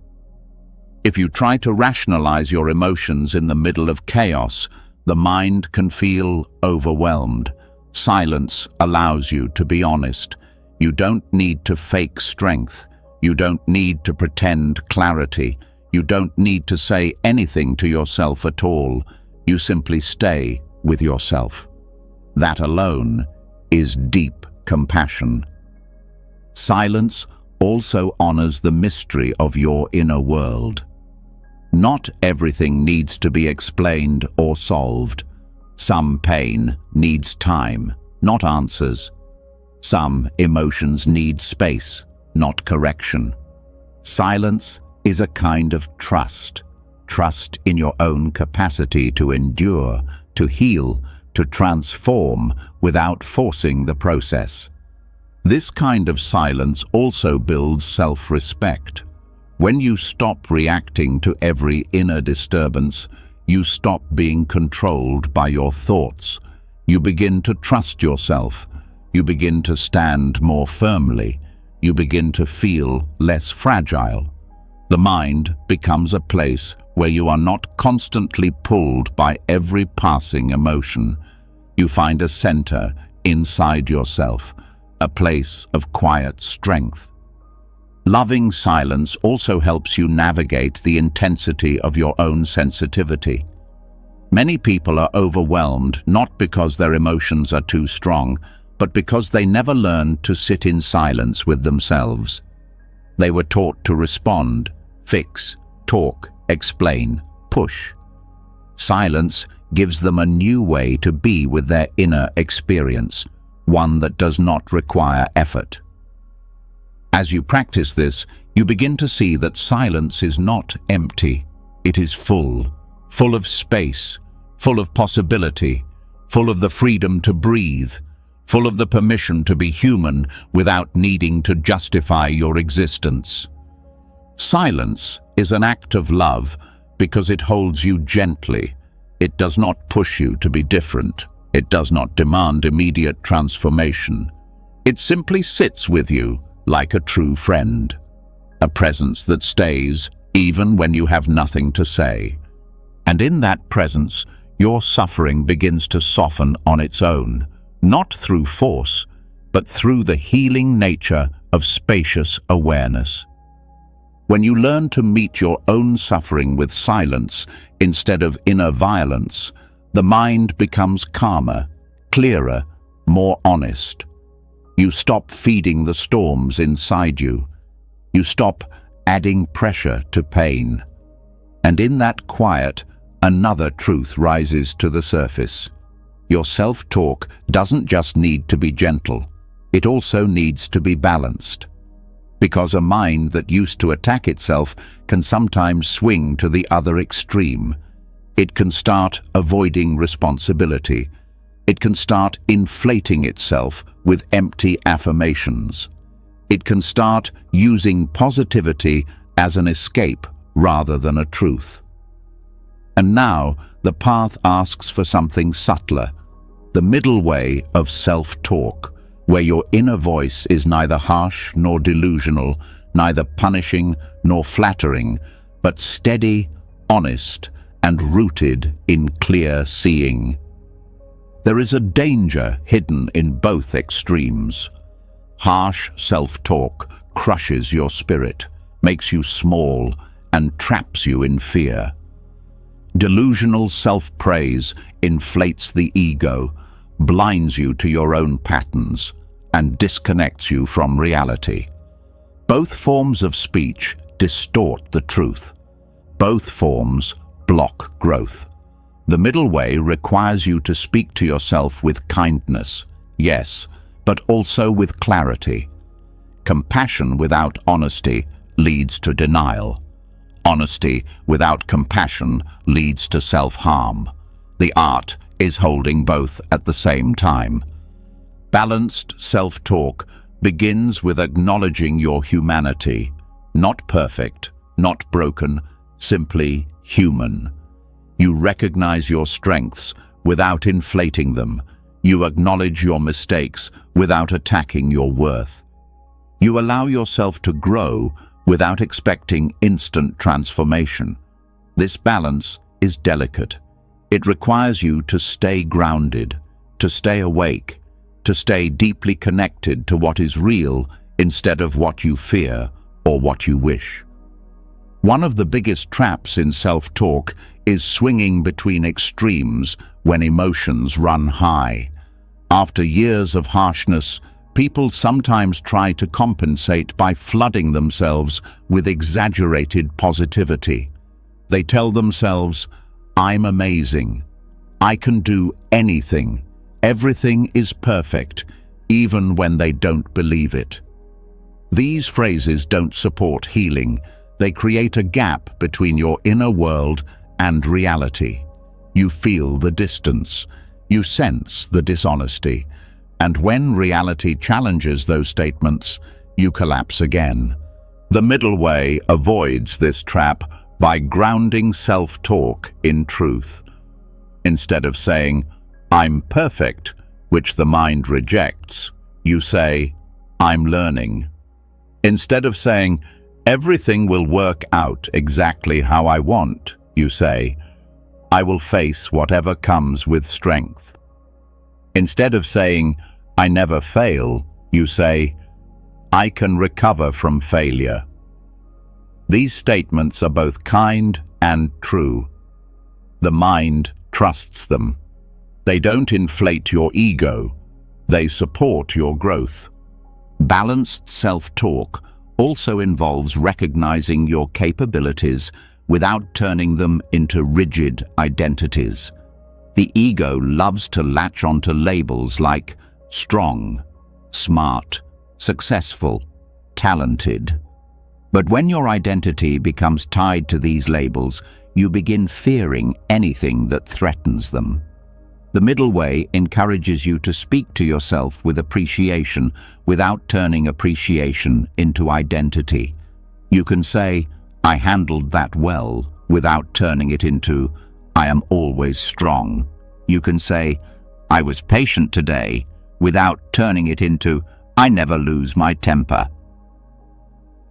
If you try to rationalize your emotions in the middle of chaos, the mind can feel overwhelmed. Silence allows you to be honest. You don't need to fake strength. You don't need to pretend clarity. You don't need to say anything to yourself at all. You simply stay with yourself. That alone is deep compassion. Silence also honors the mystery of your inner world. Not everything needs to be explained or solved. Some pain needs time, not answers. Some emotions need space, not correction. Silence is a kind of trust. Trust in your own capacity to endure, to heal, to transform without forcing the process. This kind of silence also builds self-respect. When you stop reacting to every inner disturbance, you stop being controlled by your thoughts. You begin to trust yourself. You begin to stand more firmly. You begin to feel less fragile. The mind becomes a place where you are not constantly pulled by every passing emotion. You find a center inside yourself, a place of quiet strength. Loving silence also helps you navigate the intensity of your own sensitivity. Many people are overwhelmed not because their emotions are too strong, but because they never learned to sit in silence with themselves. They were taught to respond, fix, talk, explain, push. Silence gives them a new way to be with their inner experience, one that does not require effort. As you practice this, you begin to see that silence is not empty. It is full of space, full of possibility, full of the freedom to breathe, full of the permission to be human without needing to justify your existence. Silence is an act of love because it holds you gently. It does not push you to be different. It does not demand immediate transformation. It simply sits with you like a true friend, a presence that stays even when you have nothing to say. And in that presence, your suffering begins to soften on its own, not through force, but through the healing nature of spacious awareness. When you learn to meet your own suffering with silence instead of inner violence, the mind becomes calmer, clearer, more honest. You stop feeding the storms inside you. You stop adding pressure to pain. And in that quiet, another truth rises to the surface. Your self-talk doesn't just need to be gentle. It also needs to be balanced. Because a mind that used to attack itself can sometimes swing to the other extreme. It can start avoiding responsibility. It can start inflating itself with empty affirmations. It can start using positivity as an escape rather than a truth. And now the path asks for something subtler, the middle way of self-talk, where your inner voice is neither harsh nor delusional, neither punishing nor flattering, but steady, honest, and rooted in clear seeing. There is a danger hidden in both extremes. Harsh self-talk crushes your spirit, makes you small, and traps you in fear. Delusional self-praise inflates the ego, blinds you to your own patterns, and disconnects you from reality. Both forms of speech distort the truth. Both forms block growth. The middle way requires you to speak to yourself with kindness, yes, but also with clarity. Compassion without honesty leads to denial. Honesty without compassion leads to self-harm. The art is holding both at the same time. Balanced self-talk begins with acknowledging your humanity. Not perfect, not broken, simply human. You recognize your strengths without inflating them. You acknowledge your mistakes without attacking your worth. You allow yourself to grow without expecting instant transformation. This balance is delicate. It requires you to stay grounded, to stay awake, to stay deeply connected to what is real instead of what you fear or what you wish. One of the biggest traps in self-talk is swinging between extremes when emotions run high. After years of harshness, people sometimes try to compensate by flooding themselves with exaggerated positivity. They tell themselves, "I'm amazing. I can do anything. Everything is perfect," even when they don't believe it. These phrases don't support healing. They create a gap between your inner world and reality. You feel the distance. You sense the dishonesty. And when reality challenges those statements, you collapse again. The middle way avoids this trap by grounding self-talk in truth. Instead of saying, "I'm perfect," which the mind rejects, you say, "I'm learning." Instead of saying, "Everything will work out exactly how I want," you say, "I will face whatever comes with strength." Instead of saying, "I never fail," you say, "I can recover from failure." These statements are both kind and true. The mind trusts them. They don't inflate your ego. They support your growth. Balanced self-talk also involves recognizing your capabilities without turning them into rigid identities. The ego loves to latch onto labels like strong, smart, successful, talented. But when your identity becomes tied to these labels, you begin fearing anything that threatens them. The middle way encourages you to speak to yourself with appreciation without turning appreciation into identity. You can say, "I handled that well," without turning it into, "I am always strong." You can say, "I was patient today," without turning it into, "I never lose my temper."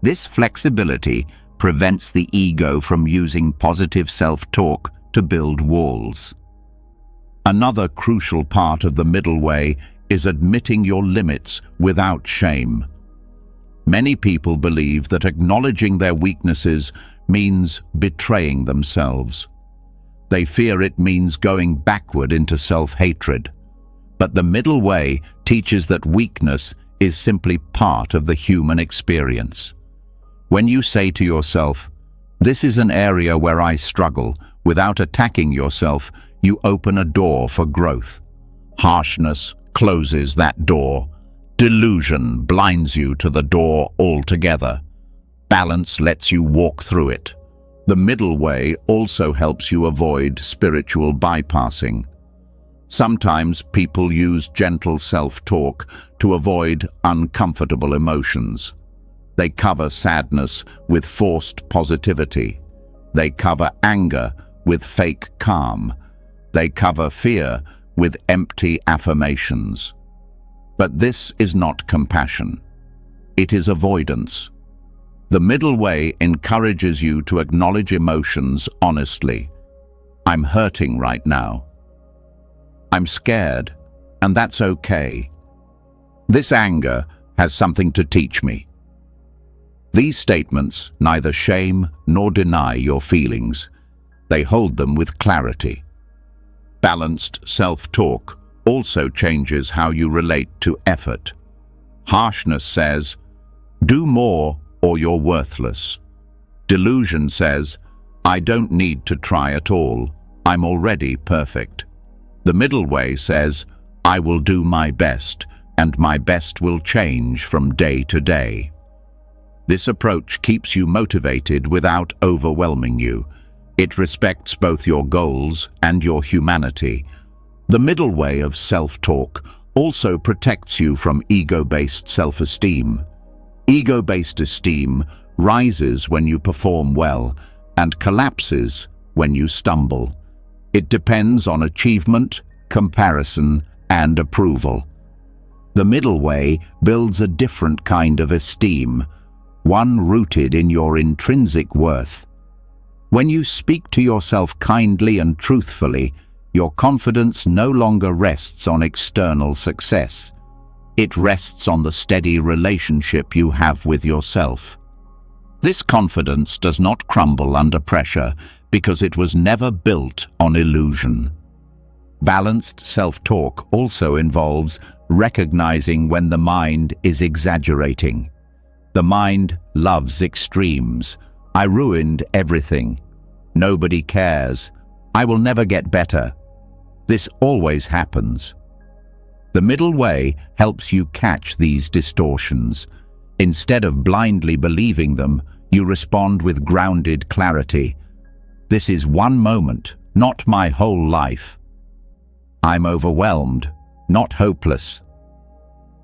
This flexibility prevents the ego from using positive self-talk to build walls. Another crucial part of the middle way is admitting your limits without shame. Many people believe that acknowledging their weaknesses means betraying themselves. They fear it means going backward into self-hatred. But the middle way teaches that weakness is simply part of the human experience. When you say to yourself, "This is an area where I struggle," without attacking yourself, you open a door for growth. Harshness closes that door. Delusion blinds you to the door altogether. Balance lets you walk through it. The middle way also helps you avoid spiritual bypassing. Sometimes people use gentle self-talk to avoid uncomfortable emotions. They cover sadness with forced positivity. They cover anger with fake calm. They cover fear with empty affirmations. But this is not compassion. It is avoidance. The middle way encourages you to acknowledge emotions honestly. I'm hurting right now. I'm scared, and that's okay. This anger has something to teach me. These statements neither shame nor deny your feelings. They hold them with clarity. Balanced self-talk also changes how you relate to effort. Harshness says, "Do more or you're worthless." Delusion says, "I don't need to try at all. I'm already perfect." The middle way says, "I will do my best, and my best will change from day to day." This approach keeps you motivated without overwhelming you. It respects both your goals and your humanity. The middle way of self-talk also protects you from ego-based self-esteem. Ego-based esteem rises when you perform well and collapses when you stumble. It depends on achievement, comparison, and approval. The middle way builds a different kind of esteem, one rooted in your intrinsic worth. When you speak to yourself kindly and truthfully, your confidence no longer rests on external success. It rests on the steady relationship you have with yourself. This confidence does not crumble under pressure because it was never built on illusion. Balanced self-talk also involves recognizing when the mind is exaggerating. The mind loves extremes. "I ruined everything. Nobody cares. I will never get better." This always happens. The middle way helps you catch these distortions. Instead of blindly believing them, you respond with grounded clarity. "This is one moment, not my whole life. I'm overwhelmed, not hopeless.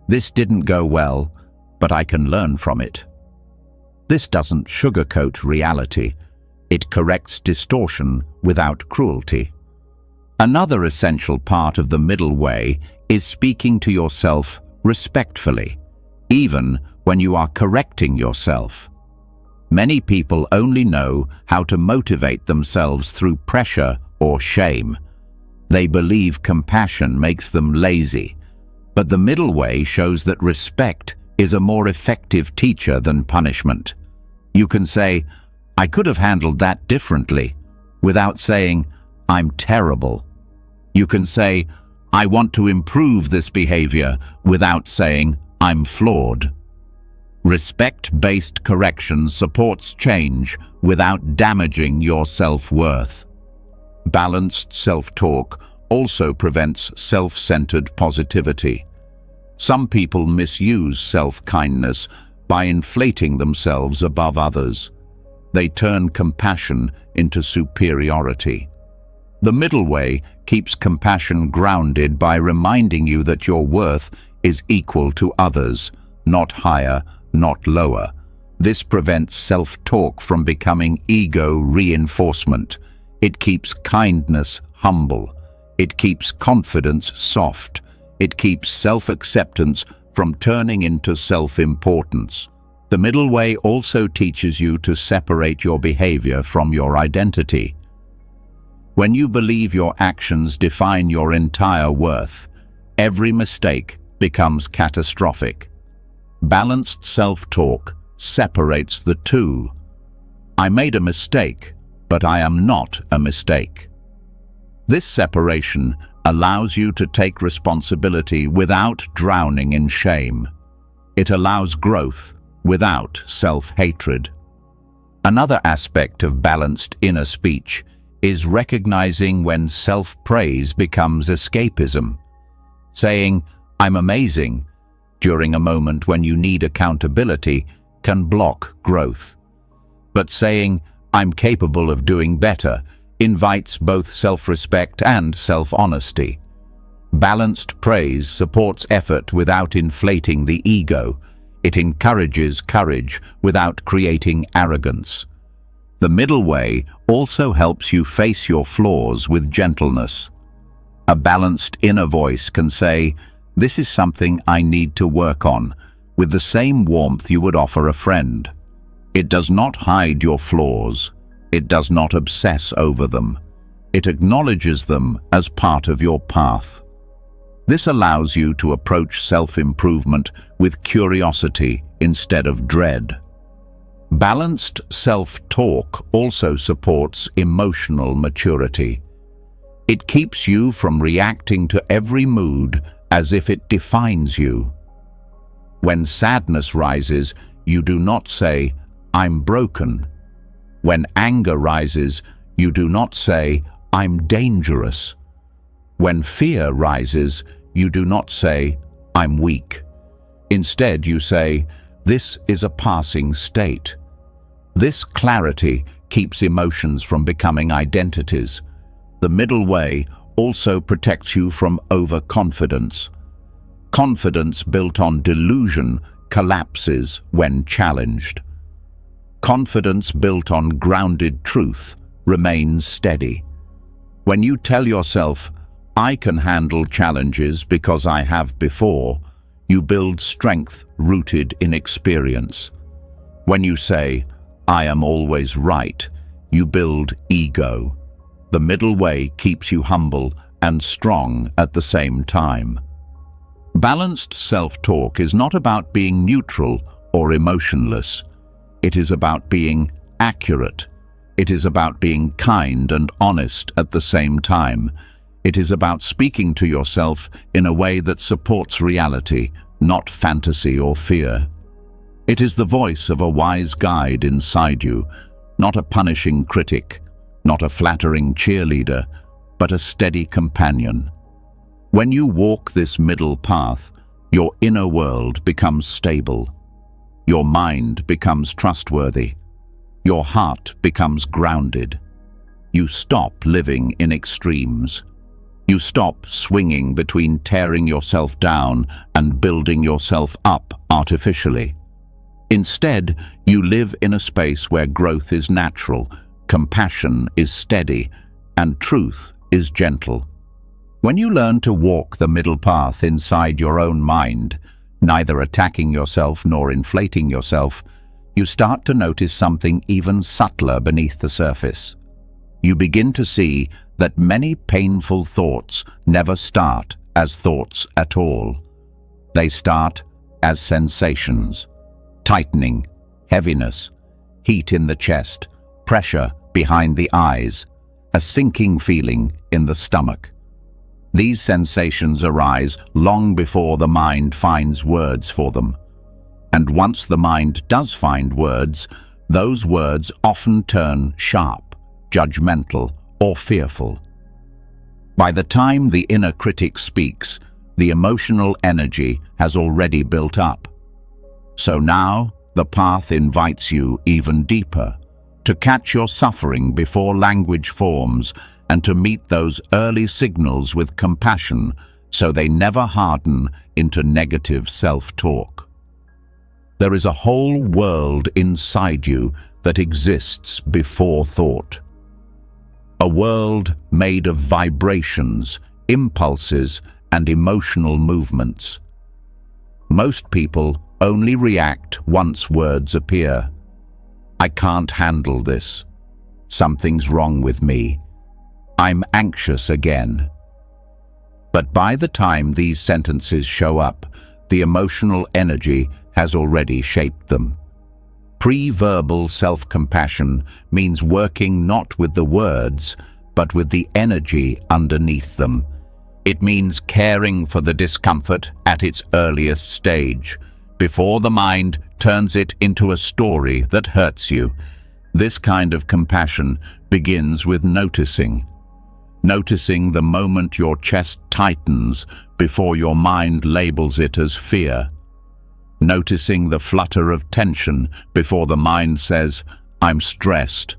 This didn't go well, but I can learn from it." This doesn't sugarcoat reality. It corrects distortion without cruelty. Another essential part of the middle way is speaking to yourself respectfully, even when you are correcting yourself. Many people only know how to motivate themselves through pressure or shame. They believe compassion makes them lazy, but the middle way shows that respect is a more effective teacher than punishment. You can say, "I could have handled that differently," without saying, "I'm terrible." You can say, "I want to improve this behavior," without saying, "I'm flawed." Respect-based correction supports change without damaging your self-worth. Balanced self-talk also prevents self-centered positivity. Some people misuse self-kindness by inflating themselves above others. They turn compassion into superiority. The middle way keeps compassion grounded by reminding you that your worth is equal to others, not higher, not lower. This prevents self-talk from becoming ego reinforcement. It keeps kindness humble. It keeps confidence soft. It keeps self-acceptance from turning into self-importance. The middle way also teaches you to separate your behavior from your identity. When you believe your actions define your entire worth, every mistake becomes catastrophic. Balanced self-talk separates the two. "I made a mistake, but I am not a mistake." This separation allows you to take responsibility without drowning in shame. It allows growth without self-hatred. Another aspect of balanced inner speech is recognizing when self-praise becomes escapism. Saying, "I'm amazing," during a moment when you need accountability can block growth. But saying, "I'm capable of doing better," invites both self-respect and self-honesty. Balanced praise supports effort without inflating the ego. It encourages courage without creating arrogance. The middle way also helps you face your flaws with gentleness. A balanced inner voice can say, "This is something I need to work on," with the same warmth you would offer a friend. It does not hide your flaws. It does not obsess over them. It acknowledges them as part of your path. This allows you to approach self-improvement with curiosity instead of dread. Balanced self-talk also supports emotional maturity. It keeps you from reacting to every mood as if it defines you. When sadness rises, you do not say, "I'm broken." When anger rises, you do not say, "I'm dangerous." When fear rises, you do not say, "I'm weak." Instead, you say, "This is a passing state." This clarity keeps emotions from becoming identities. The middle way also protects you from overconfidence. Confidence built on delusion collapses when challenged. Confidence built on grounded truth remains steady. When you tell yourself, "I can handle challenges because I have before," you build strength rooted in experience. When you say, "I am always right," you build ego. The middle way keeps you humble and strong at the same time. Balanced self-talk is not about being neutral or emotionless. It is about being accurate. It is about being kind and honest at the same time. It is about speaking to yourself in a way that supports reality, not fantasy or fear. It is the voice of a wise guide inside you, not a punishing critic, not a flattering cheerleader, but a steady companion. When you walk this middle path, your inner world becomes stable. Your mind becomes trustworthy. Your heart becomes grounded. You stop living in extremes. You stop swinging between tearing yourself down and building yourself up artificially. Instead, you live in a space where growth is natural, compassion is steady, and truth is gentle. When you learn to walk the middle path inside your own mind, neither attacking yourself nor inflating yourself, you start to notice something even subtler beneath the surface. You begin to see that many painful thoughts never start as thoughts at all. They start as sensations: tightening, heaviness, heat in the chest, pressure behind the eyes, a sinking feeling in the stomach. These sensations arise long before the mind finds words for them. And once the mind does find words, those words often turn sharp, judgmental, or fearful. By the time the inner critic speaks, the emotional energy has already built up. So now, the path invites you even deeper, to catch your suffering before language forms and to meet those early signals with compassion so they never harden into negative self-talk. There is a whole world inside you that exists before thought. A world made of vibrations, impulses, and emotional movements. Most people only react once words appear. "I can't handle this. Something's wrong with me. I'm anxious again." But by the time these sentences show up, the emotional energy has already shaped them. Pre-verbal self-compassion means working not with the words, but with the energy underneath them. It means caring for the discomfort at its earliest stage, before the mind turns it into a story that hurts you. This kind of compassion begins with noticing. Noticing the moment your chest tightens before your mind labels it as fear. Noticing the flutter of tension before the mind says, "I'm stressed."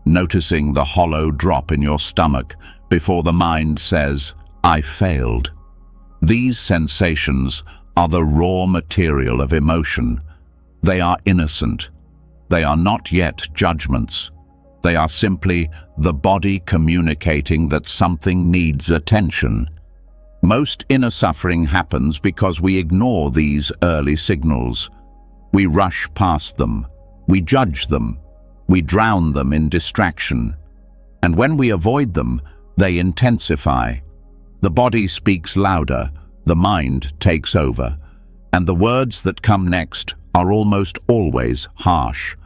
Noticing the hollow drop in your stomach before the mind says, "I failed." These sensations are the raw material of emotion. They are innocent. They are not yet judgments. They are simply the body communicating that something needs attention. Most inner suffering happens because we ignore these early signals. We rush past them. We judge them. We drown them in distraction. And when we avoid them, they intensify. The body speaks louder, the mind takes over, and the words that come next are almost always harsh.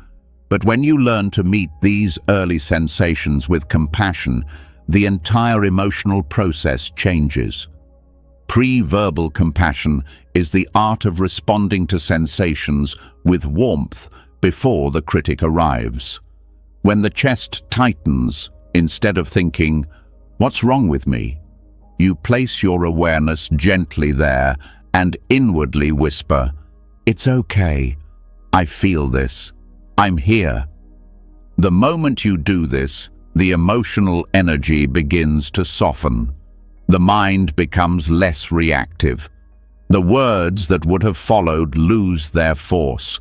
But when you learn to meet these early sensations with compassion, the entire emotional process changes. Pre-verbal compassion is the art of responding to sensations with warmth before the critic arrives. When the chest tightens, instead of thinking, "What's wrong with me?" you place your awareness gently there and inwardly whisper, "It's okay. I feel this. I'm here." The moment you do this, the emotional energy begins to soften. The mind becomes less reactive. The words that would have followed lose their force.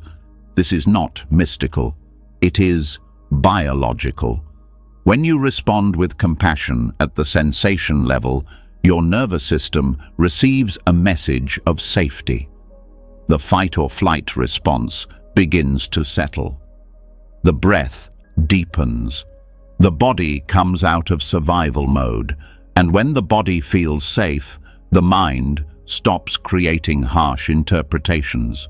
This is not mystical. It is biological. When you respond with compassion at the sensation level, your nervous system receives a message of safety. The fight or flight response begins to settle. The breath deepens. The body comes out of survival mode, and when the body feels safe, the mind stops creating harsh interpretations.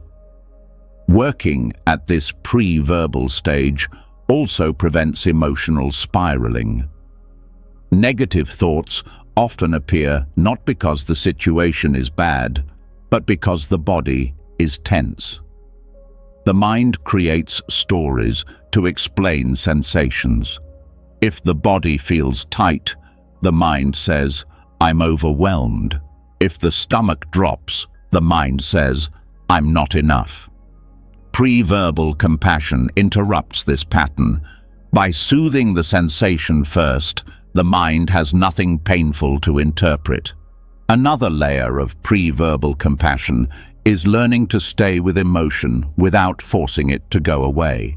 Working at this pre-verbal stage also prevents emotional spiraling. Negative thoughts often appear not because the situation is bad, but because the body is tense. The mind creates stories to explain sensations. If the body feels tight, the mind says, "I'm overwhelmed." If the stomach drops, the mind says, "I'm not enough." Pre-verbal compassion interrupts this pattern. By soothing the sensation first, the mind has nothing painful to interpret. Another layer of pre-verbal compassion is learning to stay with emotion without forcing it to go away.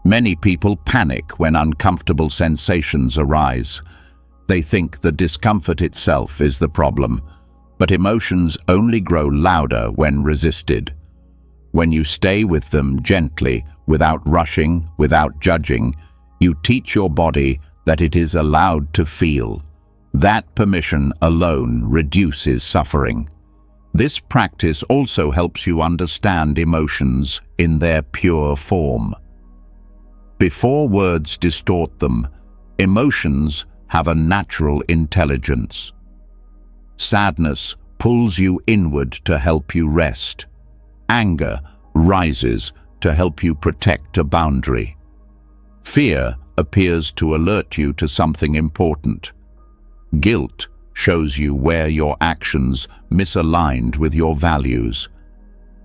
Many people panic when uncomfortable sensations arise. They think the discomfort itself is the problem, but emotions only grow louder when resisted. When you stay with them gently, without rushing, without judging, you teach your body that it is allowed to feel. That permission alone reduces suffering. This practice also helps you understand emotions in their pure form. Before words distort them, emotions have a natural intelligence. Sadness pulls you inward to help you rest. Anger rises to help you protect a boundary. Fear appears to alert you to something important. Guilt shows you where your actions misaligned with your values.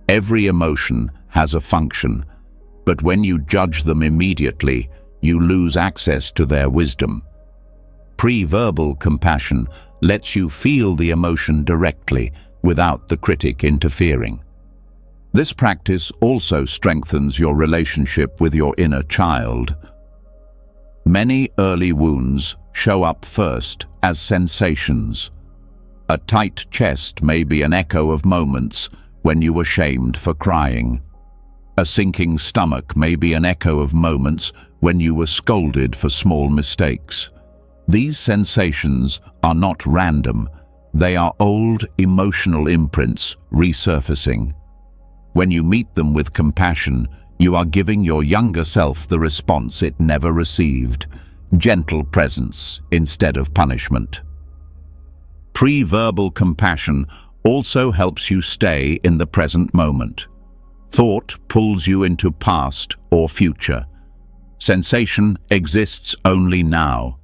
Every emotion has a function, but when you judge them immediately, you lose access to their wisdom. Pre-verbal compassion lets you feel the emotion directly without the critic interfering. This practice also strengthens your relationship with your inner child. Many early wounds show up first as sensations. A tight chest may be an echo of moments when you were shamed for crying. A sinking stomach may be an echo of moments when you were scolded for small mistakes. These sensations are not random. They are old emotional imprints resurfacing. When you meet them with compassion, you are giving your younger self the response it never received, gentle presence instead of punishment. Pre-verbal compassion also helps you stay in the present moment. Thought pulls you into past or future. Sensation exists only now.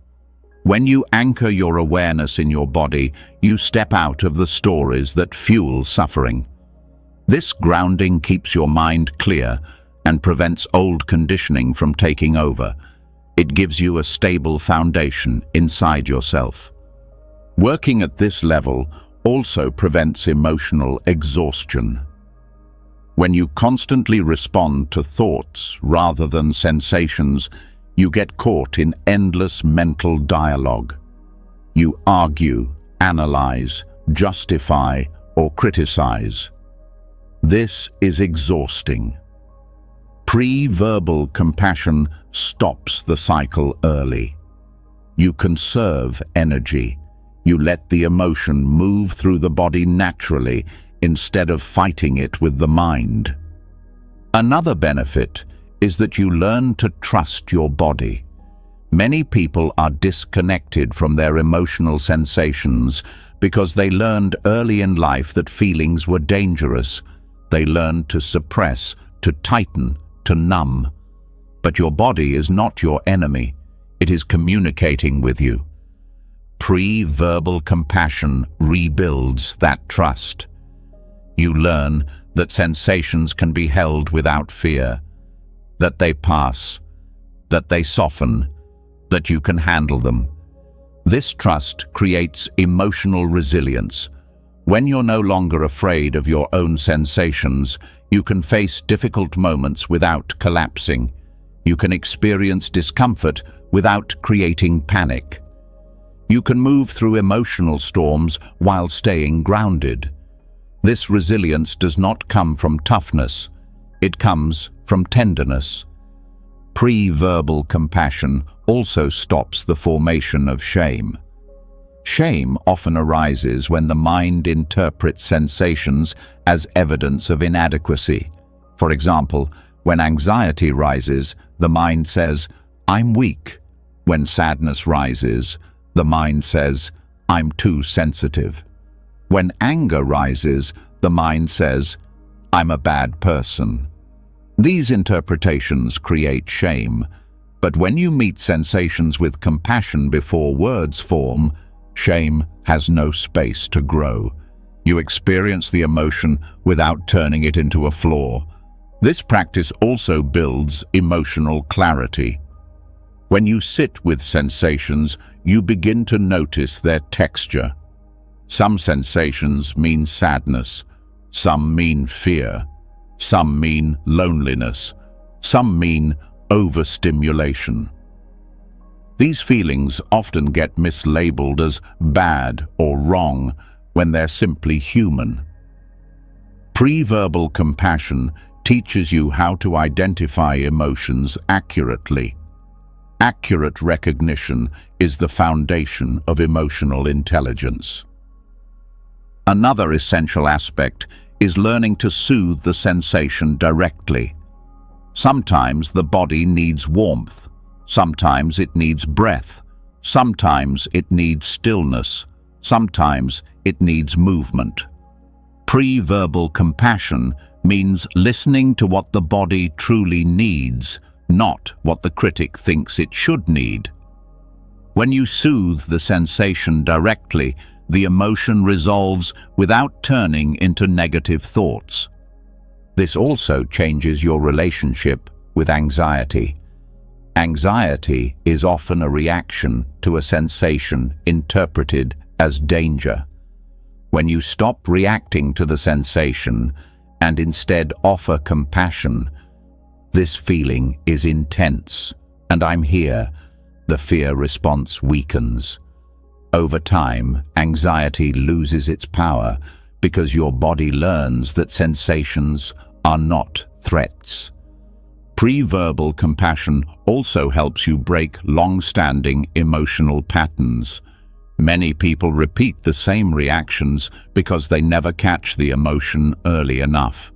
When you anchor your awareness in your body, you step out of the stories that fuel suffering. This grounding keeps your mind clear and prevents old conditioning from taking over. It gives you a stable foundation inside yourself. Working at this level also prevents emotional exhaustion. When you constantly respond to thoughts rather than sensations, you get caught in endless mental dialogue. You argue, analyze, justify, or criticize. This is exhausting. Pre-verbal compassion stops the cycle early. You conserve energy. You let the emotion move through the body naturally instead of fighting it with the mind. Another benefit is that you learn to trust your body. Many people are disconnected from their emotional sensations because they learned early in life that feelings were dangerous. They learned to suppress, to tighten, to numb. But your body is not your enemy. It is communicating with you. Pre-verbal compassion rebuilds that trust. You learn that sensations can be held without fear, that they pass, that they soften, that you can handle them. This trust creates emotional resilience. When you're no longer afraid of your own sensations, you can face difficult moments without collapsing. You can experience discomfort without creating panic. You can move through emotional storms while staying grounded. This resilience does not come from toughness. It comes from tenderness. Pre-verbal compassion also stops the formation of shame. Shame often arises when the mind interprets sensations as evidence of inadequacy. For example, when anxiety rises, the mind says, "I'm weak." When sadness rises, the mind says, "I'm too sensitive." When anger rises, the mind says, "I'm a bad person." These interpretations create shame, but when you meet sensations with compassion before words form, shame has no space to grow. You experience the emotion without turning it into a flaw. This practice also builds emotional clarity. When you sit with sensations, you begin to notice their texture. Some sensations mean sadness, some mean fear, some mean loneliness, some mean overstimulation. These feelings often get mislabeled as bad or wrong when they're simply human. Pre-verbal compassion teaches you how to identify emotions accurately. Accurate recognition is the foundation of emotional intelligence. Another essential aspect is learning to soothe the sensation directly. Sometimes the body needs warmth, sometimes it needs breath, sometimes it needs stillness, sometimes it needs movement. Pre-verbal compassion means listening to what the body truly needs, not what the critic thinks it should need. When you soothe the sensation directly, the emotion resolves without turning into negative thoughts. This also changes your relationship with anxiety. Anxiety is often a reaction to a sensation interpreted as danger. When you stop reacting to the sensation and instead offer compassion, this feeling is intense, and I'm here. The fear response weakens. Over time, anxiety loses its power because your body learns that sensations are not threats. Pre-verbal compassion also helps you break long-standing emotional patterns. Many people repeat the same reactions because they never catch the emotion early enough.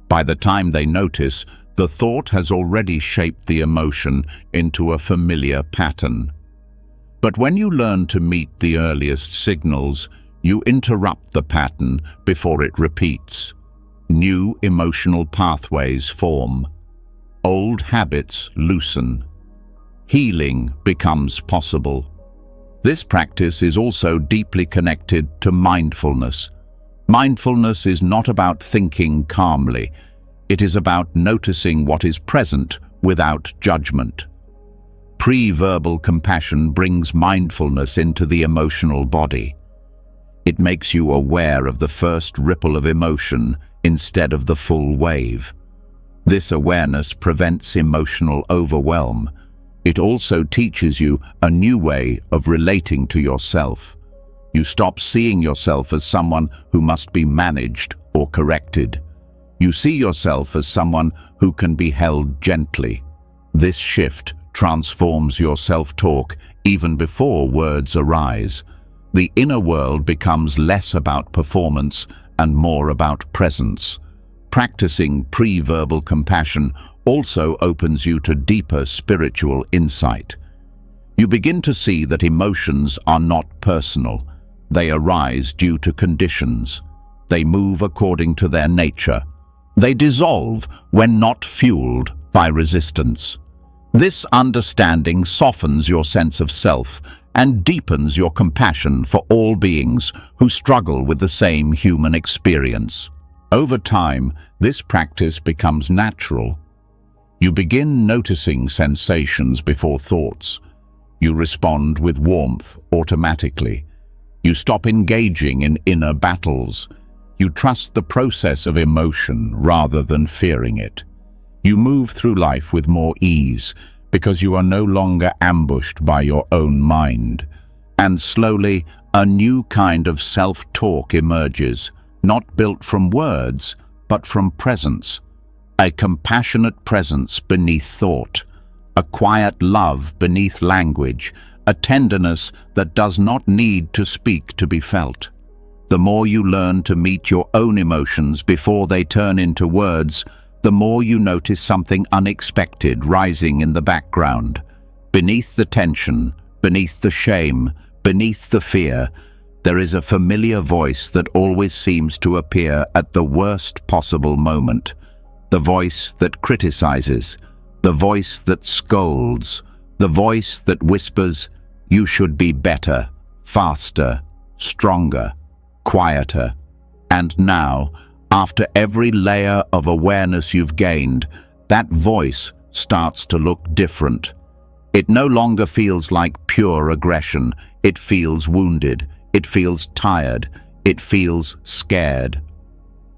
By the time they notice, the thought has already shaped the emotion into a familiar pattern. But when you learn to meet the earliest signals, you interrupt the pattern before it repeats. new emotional pathways form. Old habits loosen. Healing becomes possible. This practice is also deeply connected to mindfulness. Mindfulness is not about thinking calmly. It is about noticing what is present without judgment. Pre-verbal compassion brings mindfulness into the emotional body. It makes you aware of the first ripple of emotion instead of the full wave. This awareness prevents emotional overwhelm. It also teaches you a new way of relating to yourself. You stop seeing yourself as someone who must be managed or corrected. You see yourself as someone who can be held gently. This shift transforms your self-talk even before words arise. The inner world becomes less about performance and more about presence. Practicing pre-verbal compassion also opens you to deeper spiritual insight. You begin to see that emotions are not personal. They arise due to conditions. They move according to their nature. They dissolve when not fueled by resistance. This understanding softens your sense of self and deepens your compassion for all beings who struggle with the same human experience. Over time, this practice becomes natural. You begin noticing sensations before thoughts. You respond with warmth automatically. You stop engaging in inner battles. You trust the process of emotion rather than fearing it. You move through life with more ease because you are no longer ambushed by your own mind. And slowly, a new kind of self-talk emerges, not built from words, but from presence. A compassionate presence beneath thought, a quiet love beneath language, a tenderness that does not need to speak to be felt. The more you learn to meet your own emotions before they turn into words, the more you notice something unexpected rising in the background. Beneath the tension, beneath the shame, beneath the fear, there is a familiar voice that always seems to appear at the worst possible moment. The voice that criticizes, the voice that scolds, the voice that whispers, "You should be better, faster, stronger, quieter." And now, after every layer of awareness you've gained, that voice starts to look different. It no longer feels like pure aggression. It feels wounded. It feels tired. It feels scared.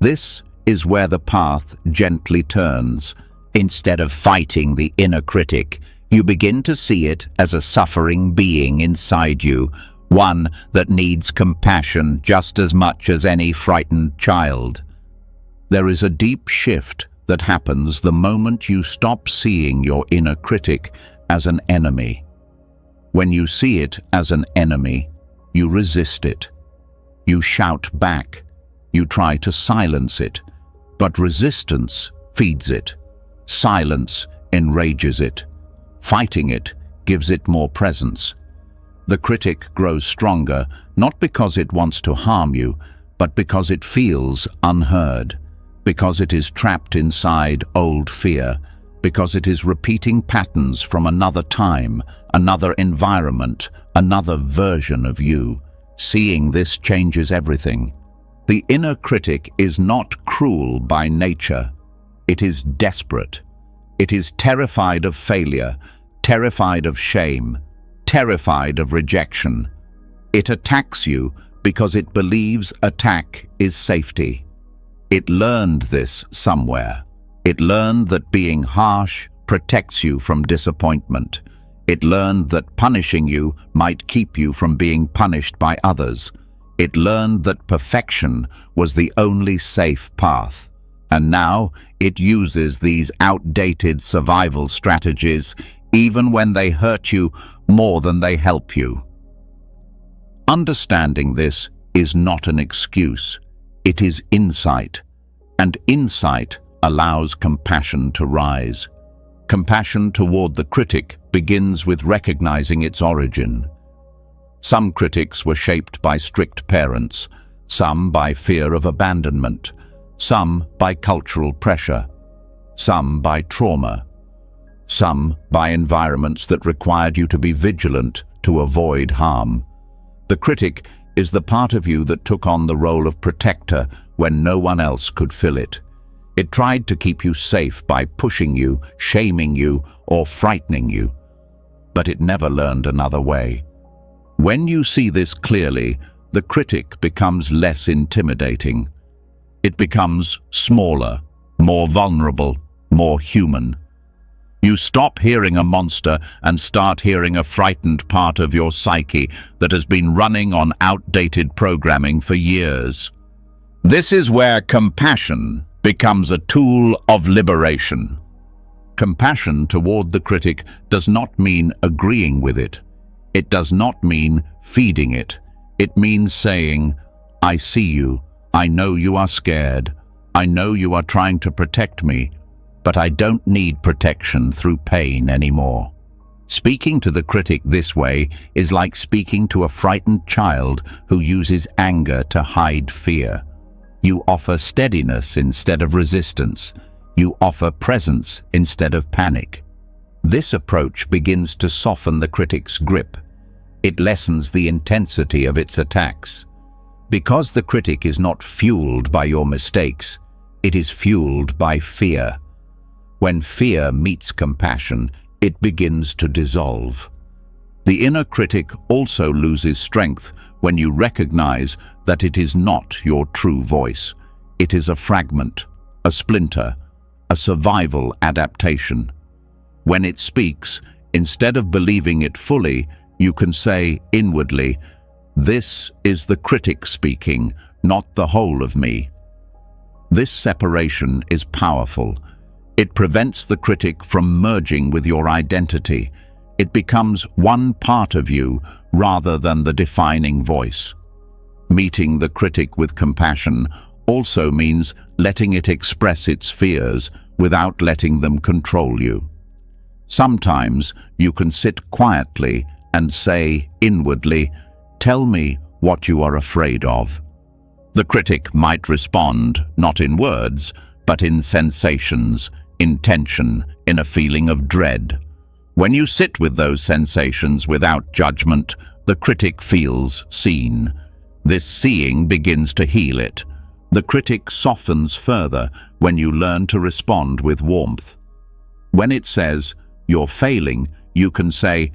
This is where the path gently turns. Instead of fighting the inner critic, you begin to see it as a suffering being inside you, one that needs compassion just as much as any frightened child. There is a deep shift that happens the moment you stop seeing your inner critic as an enemy. When you see it as an enemy, you resist it. You shout back. You try to silence it. But resistance feeds it. Silence enrages it. Fighting it gives it more presence. The critic grows stronger, not because it wants to harm you, but because it feels unheard, because it is trapped inside old fear, because it is repeating patterns from another time, another environment, another version of you. Seeing this changes everything. The inner critic is not cruel by nature. It is desperate. It is terrified of failure, terrified of shame, terrified of rejection. It attacks you because it believes attack is safety. It learned this somewhere. It learned that being harsh protects you from disappointment. It learned that punishing you might keep you from being punished by others. It learned that perfection was the only safe path. And now it uses these outdated survival strategies even when they hurt you more than they help you. Understanding this is not an excuse. It is insight. And insight allows compassion to rise. Compassion toward the critic begins with recognizing its origin. Some critics were shaped by strict parents, some by fear of abandonment, some by cultural pressure, some by trauma, some by environments that required you to be vigilant to avoid harm. The critic is the part of you that took on the role of protector when no one else could fill it. It tried to keep you safe by pushing you, shaming you, or frightening you. But it never learned another way. When you see this clearly, the critic becomes less intimidating. It becomes smaller, more vulnerable, more human. You stop hearing a monster and start hearing a frightened part of your psyche that has been running on outdated programming for years. This is where compassion becomes a tool of liberation. Compassion toward the critic does not mean agreeing with it. It does not mean feeding it. It means saying, "I see you. I know you are scared. I know you are trying to protect me, but I don't need protection through pain anymore." Speaking to the critic this way is like speaking to a frightened child who uses anger to hide fear. You offer steadiness instead of resistance. You offer presence instead of panic. This approach begins to soften the critic's grip. It lessens the intensity of its attacks. Because the critic is not fueled by your mistakes, it is fueled by fear. When fear meets compassion, it begins to dissolve. The inner critic also loses strength when you recognize that it is not your true voice. It is a fragment, a splinter, a survival adaptation. When it speaks, instead of believing it fully, you can say inwardly, "This is the critic speaking, not the whole of me." This separation is powerful. It prevents the critic from merging with your identity. It becomes one part of you rather than the defining voice. Meeting the critic with compassion also means letting it express its fears without letting them control you. Sometimes you can sit quietly and say inwardly, "Tell me what you are afraid of." The critic might respond, not in words, but in sensations, in tension, in a feeling of dread. When you sit with those sensations without judgment, the critic feels seen. This seeing begins to heal it. The critic softens further when you learn to respond with warmth. When it says, "You're failing," you can say,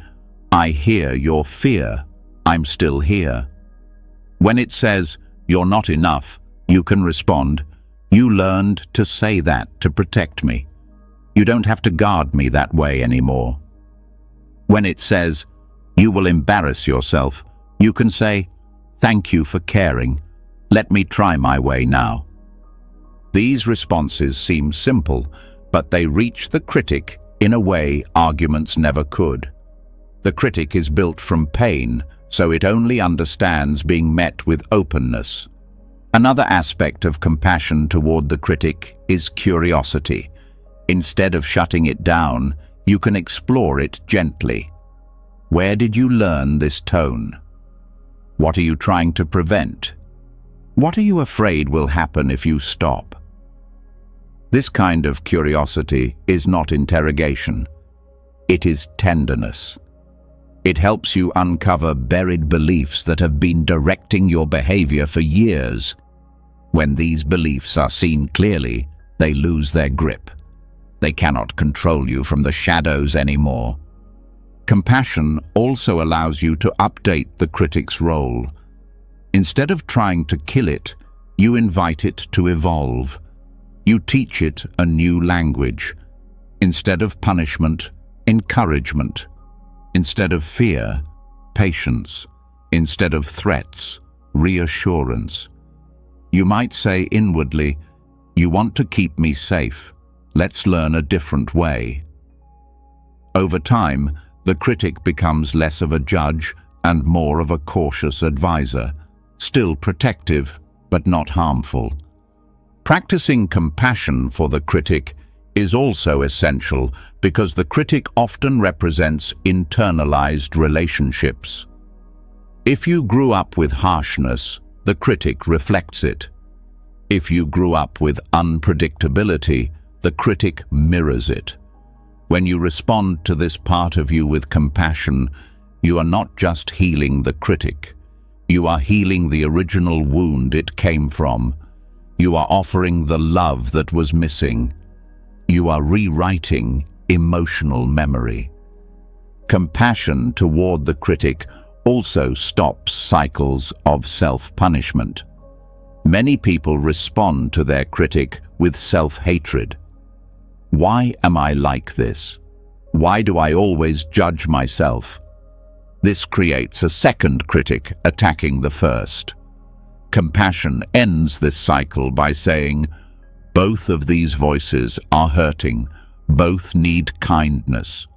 "I hear your fear. I'm still here." When it says, "You're not enough," you can respond, "You learned to say that to protect me. You don't have to guard me that way anymore." When it says, "You will embarrass yourself," you can say, "Thank you for caring. Let me try my way now." These responses seem simple, but they reach the critic in a way arguments never could. The critic is built from pain, so it only understands being met with openness. Another aspect of compassion toward the critic is curiosity. Instead of shutting it down, you can explore it gently. Where did you learn this tone? What are you trying to prevent? What are you afraid will happen if you stop? This kind of curiosity is not interrogation. It is tenderness. It helps you uncover buried beliefs that have been directing your behavior for years. When these beliefs are seen clearly, they lose their grip. They cannot control you from the shadows anymore. Compassion also allows you to update the critic's role. Instead of trying to kill it, you invite it to evolve. You teach it a new language. Instead of punishment, encouragement. Instead of fear, patience. Instead of threats, reassurance. You might say inwardly, "You want to keep me safe. Let's learn a different way." Over time, the critic becomes less of a judge and more of a cautious advisor, still protective, but not harmful. Practicing compassion for the critic is also essential because the critic often represents internalized relationships. If you grew up with harshness, the critic reflects it. If you grew up with unpredictability, the critic mirrors it. When you respond to this part of you with compassion, you are not just healing the critic. You are healing the original wound it came from. You are offering the love that was missing. You are rewriting emotional memory. Compassion toward the critic also stops cycles of self-punishment. Many people respond to their critic with self-hatred. Why am I like this? Why do I always judge myself? This creates a second critic attacking the first. Compassion ends this cycle by saying, both of these voices are hurting, both need kindness.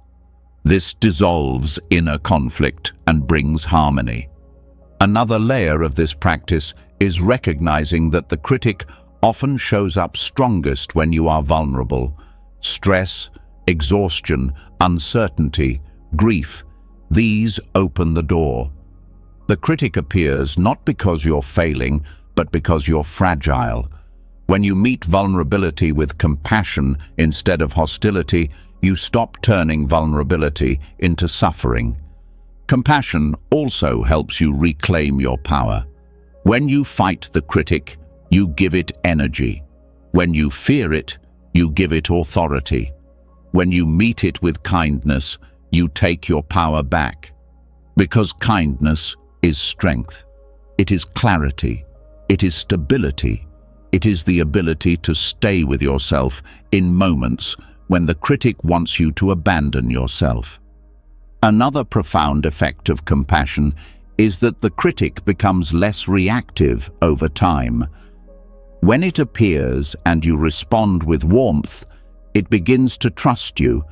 This dissolves inner conflict and brings harmony. Another layer of this practice is recognizing that the critic often shows up strongest when you are vulnerable. Stress, exhaustion, uncertainty, grief, these open the door. The critic appears not because you're failing, but because you're fragile. When you meet vulnerability with compassion instead of hostility, you stop turning vulnerability into suffering. Compassion also helps you reclaim your power. When you fight the critic, you give it energy. When you fear it, you give it authority. When you meet it with kindness, you take your power back. Because kindness is strength. It is clarity. It is stability. It is the ability to stay with yourself in moments when the critic wants you to abandon yourself. Another profound effect of compassion is that the critic becomes less reactive over time. When it appears and you respond with warmth, it begins to trust you.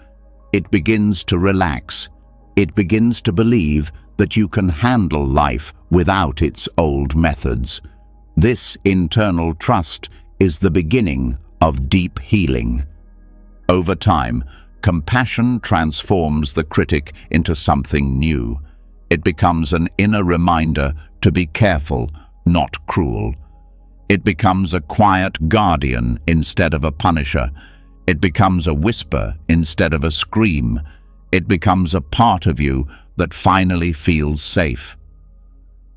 It begins to relax. It begins to believe that you can handle life without its old methods. This internal trust is the beginning of deep healing. Over time, compassion transforms the critic into something new. It becomes an inner reminder to be careful, not cruel. It becomes a quiet guardian instead of a punisher. It becomes a whisper instead of a scream. It becomes a part of you that finally feels safe.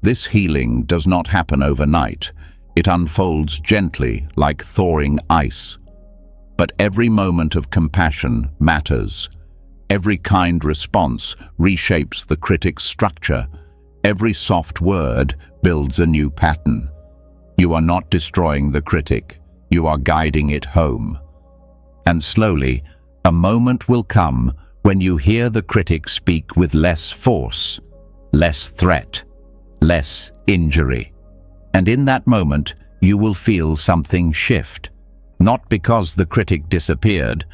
This healing does not happen overnight. It unfolds gently like thawing ice. But every moment of compassion matters. Every kind response reshapes the critic's structure. Every soft word builds a new pattern. You are not destroying the critic. You are guiding it home. And slowly, a moment will come when you hear the critic speak with less force, less threat, less injury. And in that moment, you will feel something shift. Not because the critic disappeared,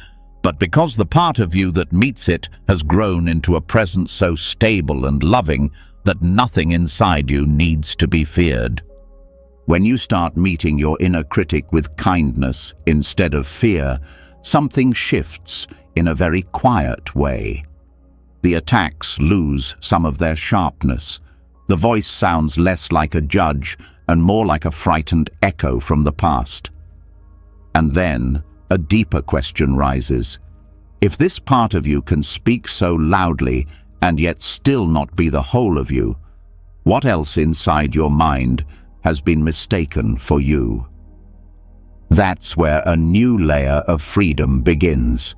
but because the part of you that meets it has grown into a presence so stable and loving that nothing inside you needs to be feared. When you start meeting your inner critic with kindness instead of fear, something shifts in a very quiet way. The attacks lose some of their sharpness. The voice sounds less like a judge and more like a frightened echo from the past. And then a deeper question rises. If this part of you can speak so loudly and yet still not be the whole of you, what else inside your mind has been mistaken for you? That's where a new layer of freedom begins.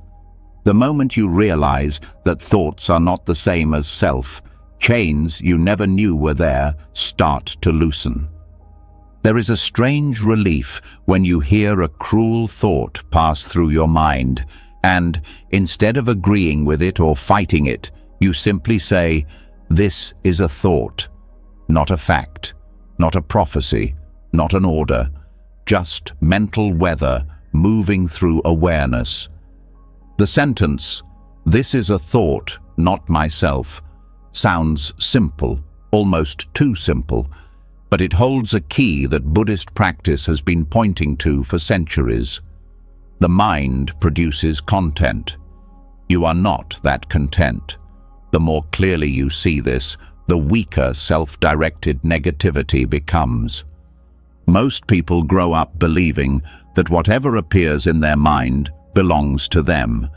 The moment you realize that thoughts are not the same as self, chains you never knew were there start to loosen. There is a strange relief when you hear a cruel thought pass through your mind, and instead of agreeing with it or fighting it, you simply say, "This is a thought, not a fact, not a prophecy, not an order, just mental weather moving through awareness." The sentence, "This is a thought, not myself," sounds simple, almost too simple, but it holds a key that Buddhist practice has been pointing to for centuries. The mind produces content. You are not that content. The more clearly you see this, the weaker self-directed negativity becomes. Most people grow up believing that whatever appears in their mind belongs to them.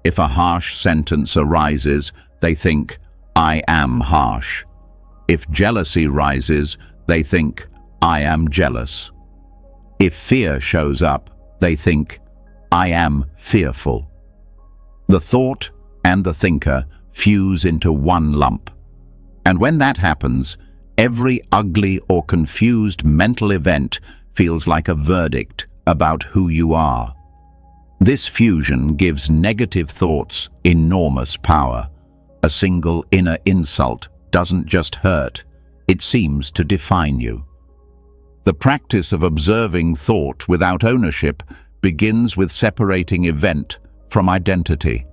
If a harsh sentence arises, they think, "I am harsh." If jealousy rises, they think, "I am jealous." If fear shows up, they think, "I am fearful." The thought and the thinker fuse into one lump. And when that happens, every ugly or confused mental event feels like a verdict about who you are. This fusion gives negative thoughts enormous power. A single inner insult doesn't just hurt, it seems to define you. The practice of observing thought without ownership begins with separating event from identity.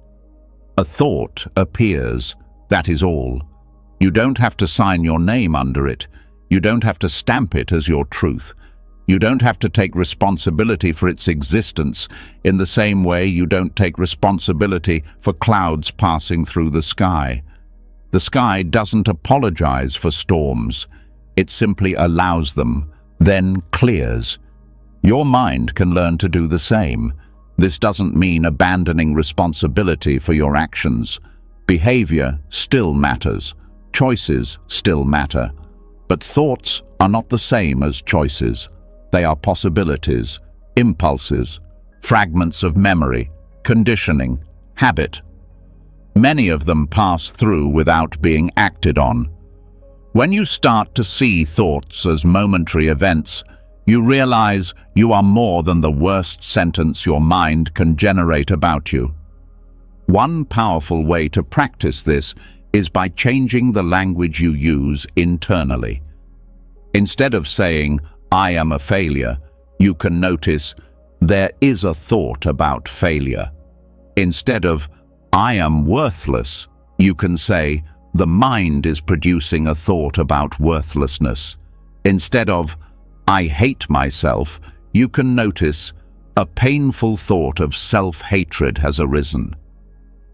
A thought appears, that is all. You don't have to sign your name under it. You don't have to stamp it as your truth. You don't have to take responsibility for its existence in the same way you don't take responsibility for clouds passing through the sky. The sky doesn't apologize for storms. It simply allows them, then clears. Your mind can learn to do the same. This doesn't mean abandoning responsibility for your actions. Behavior still matters. Choices still matter. But thoughts are not the same as choices. They are possibilities, impulses, fragments of memory, conditioning, habit. Many of them pass through without being acted on. When you start to see thoughts as momentary events, you realize you are more than the worst sentence your mind can generate about you. One powerful way to practice this is by changing the language you use internally. Instead of saying, "I am a failure," you can notice, "There is a thought about failure." Instead of, "I am worthless," you can say, "The mind is producing a thought about worthlessness." Instead of, "I hate myself," you can notice, "A painful thought of self-hatred has arisen."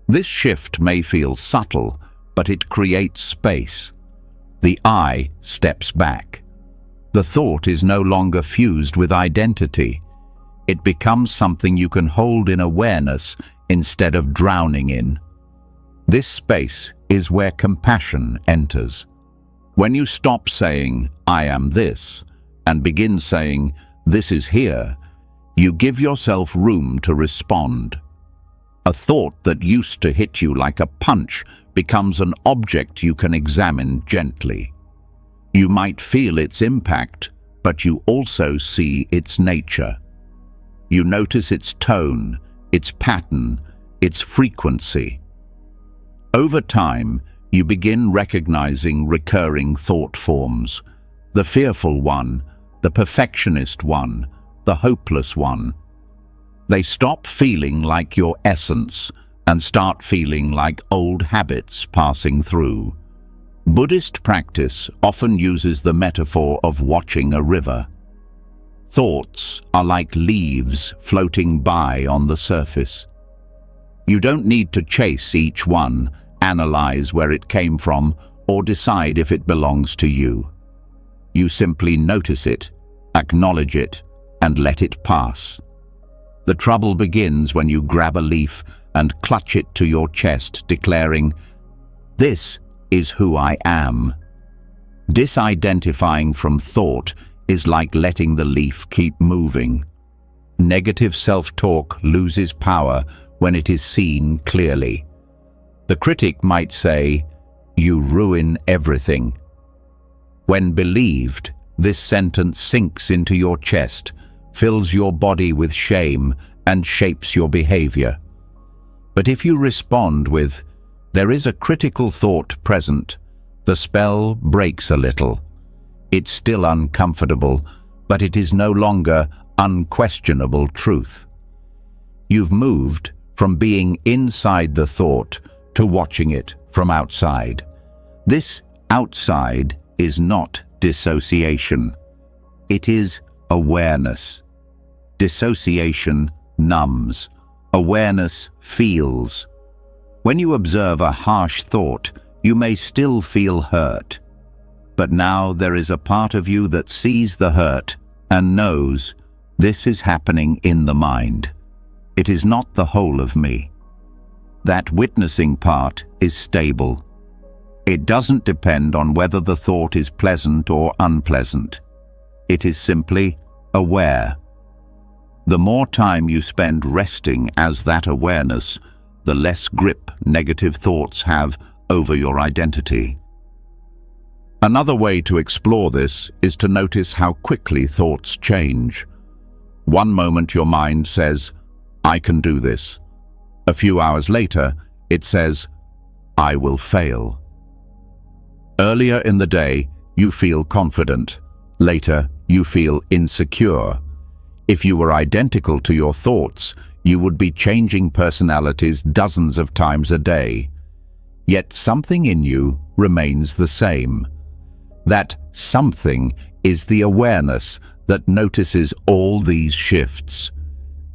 This shift may feel subtle, but it creates space. The I steps back. The thought is no longer fused with identity. It becomes something you can hold in awareness instead of drowning in. This space is where compassion enters. When you stop saying, "I am this," and begin saying, "This is here," you give yourself room to respond. A thought that used to hit you like a punch becomes an object you can examine gently. You might feel its impact, but you also see its nature. You notice its tone, its pattern, its frequency. Over time, you begin recognizing recurring thought forms: the fearful one, the perfectionist one, the hopeless one. They stop feeling like your essence and start feeling like old habits passing through. Buddhist practice often uses the metaphor of watching a river. Thoughts are like leaves floating by on the surface. You don't need to chase each one, analyze where it came from, or decide if it belongs to you. You simply notice it, acknowledge it, and let it pass. The trouble begins when you grab a leaf and clutch it to your chest, declaring, "This is who I am." Disidentifying from thought is like letting the leaf keep moving. Negative self-talk loses power when it is seen clearly. The critic might say, "You ruin everything." When believed, this sentence sinks into your chest, fills your body with shame, and shapes your behavior. But if you respond with, "There is a critical thought present," the spell breaks a little. It's still uncomfortable, but it is no longer unquestionable truth. You've moved from being inside the thought to watching it from outside. This outside is not dissociation. It is awareness. Dissociation numbs. Awareness feels. When you observe a harsh thought, you may still feel hurt. But now there is a part of you that sees the hurt and knows this is happening in the mind. It is not the whole of me. That witnessing part is stable. It doesn't depend on whether the thought is pleasant or unpleasant. It is simply aware. The more time you spend resting as that awareness, the less grip negative thoughts have over your identity. Another way to explore this is to notice how quickly thoughts change. One moment your mind says, "I can do this." A few hours later, it says, "I will fail." Earlier in the day, you feel confident. Later, you feel insecure. If you were identical to your thoughts, you would be changing personalities dozens of times a day. Yet something in you remains the same. That something is the awareness that notices all these shifts.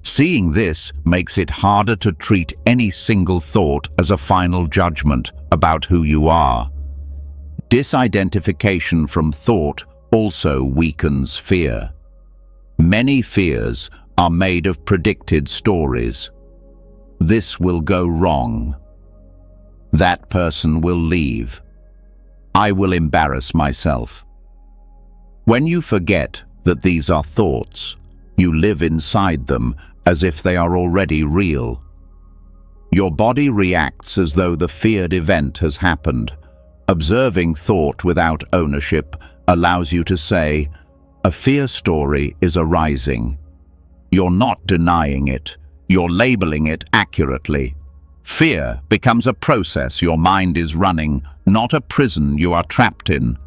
Seeing this makes it harder to treat any single thought as a final judgment about who you are. Disidentification from thought also weakens fear. Many fears are made of predicted stories. This will go wrong. That person will leave. I will embarrass myself. When you forget that these are thoughts, you live inside them as if they are already real. Your body reacts as though the feared event has happened. Observing thought without ownership allows you to say, "A fear story is arising." You're not denying it. You're labeling it accurately. Fear becomes a process your mind is running, not a prison you are trapped in.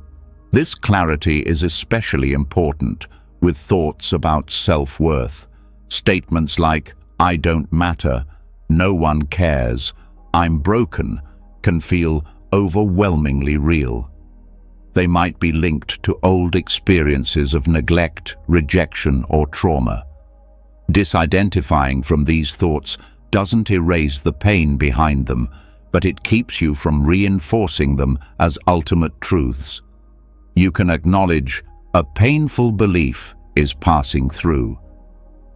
This clarity is especially important with thoughts about self-worth. Statements like, "I don't matter," "No one cares," "I'm broken," can feel overwhelmingly real. They might be linked to old experiences of neglect, rejection, or trauma. Disidentifying from these thoughts doesn't erase the pain behind them, but it keeps you from reinforcing them as ultimate truths. You can acknowledge a painful belief is passing through.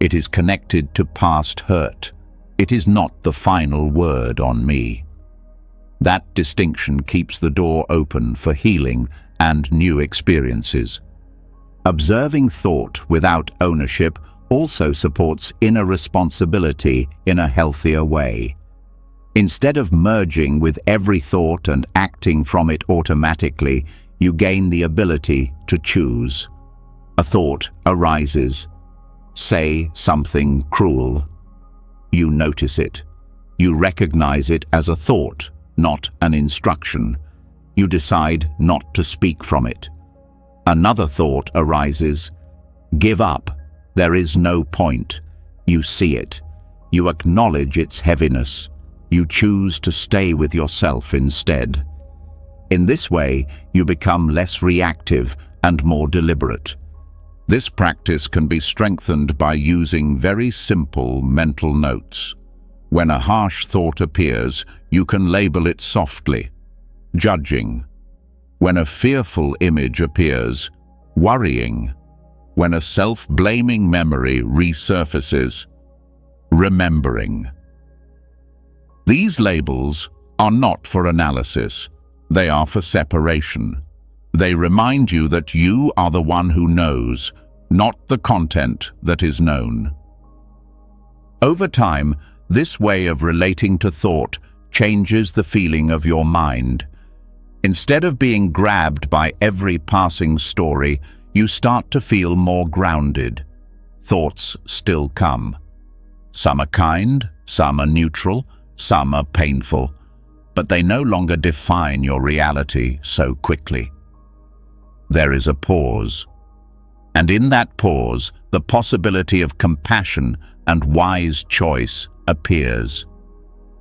It is connected to past hurt. It is not the final word on me. That distinction keeps the door open for healing and new experiences. Observing thought without ownership also supports inner responsibility in a healthier way. Instead of merging with every thought and acting from it automatically, you gain the ability to choose. A thought arises. Say something cruel. You notice it. You recognize it as a thought, not an instruction. You decide not to speak from it. Another thought arises. Give up. There is no point. You see it. You acknowledge its heaviness. You choose to stay with yourself instead. In this way, you become less reactive and more deliberate. This practice can be strengthened by using very simple mental notes. When a harsh thought appears, you can label it softly, judging. When a fearful image appears, worrying. When a self-blaming memory resurfaces, remembering. These labels are not for analysis. They are for separation. They remind you that you are the one who knows, not the content that is known. Over time, this way of relating to thought changes the feeling of your mind. Instead of being grabbed by every passing story, you start to feel more grounded. Thoughts still come. Some are kind, some are neutral, some are painful, but they no longer define your reality so quickly. There is a pause. And in that pause, the possibility of compassion and wise choice appears.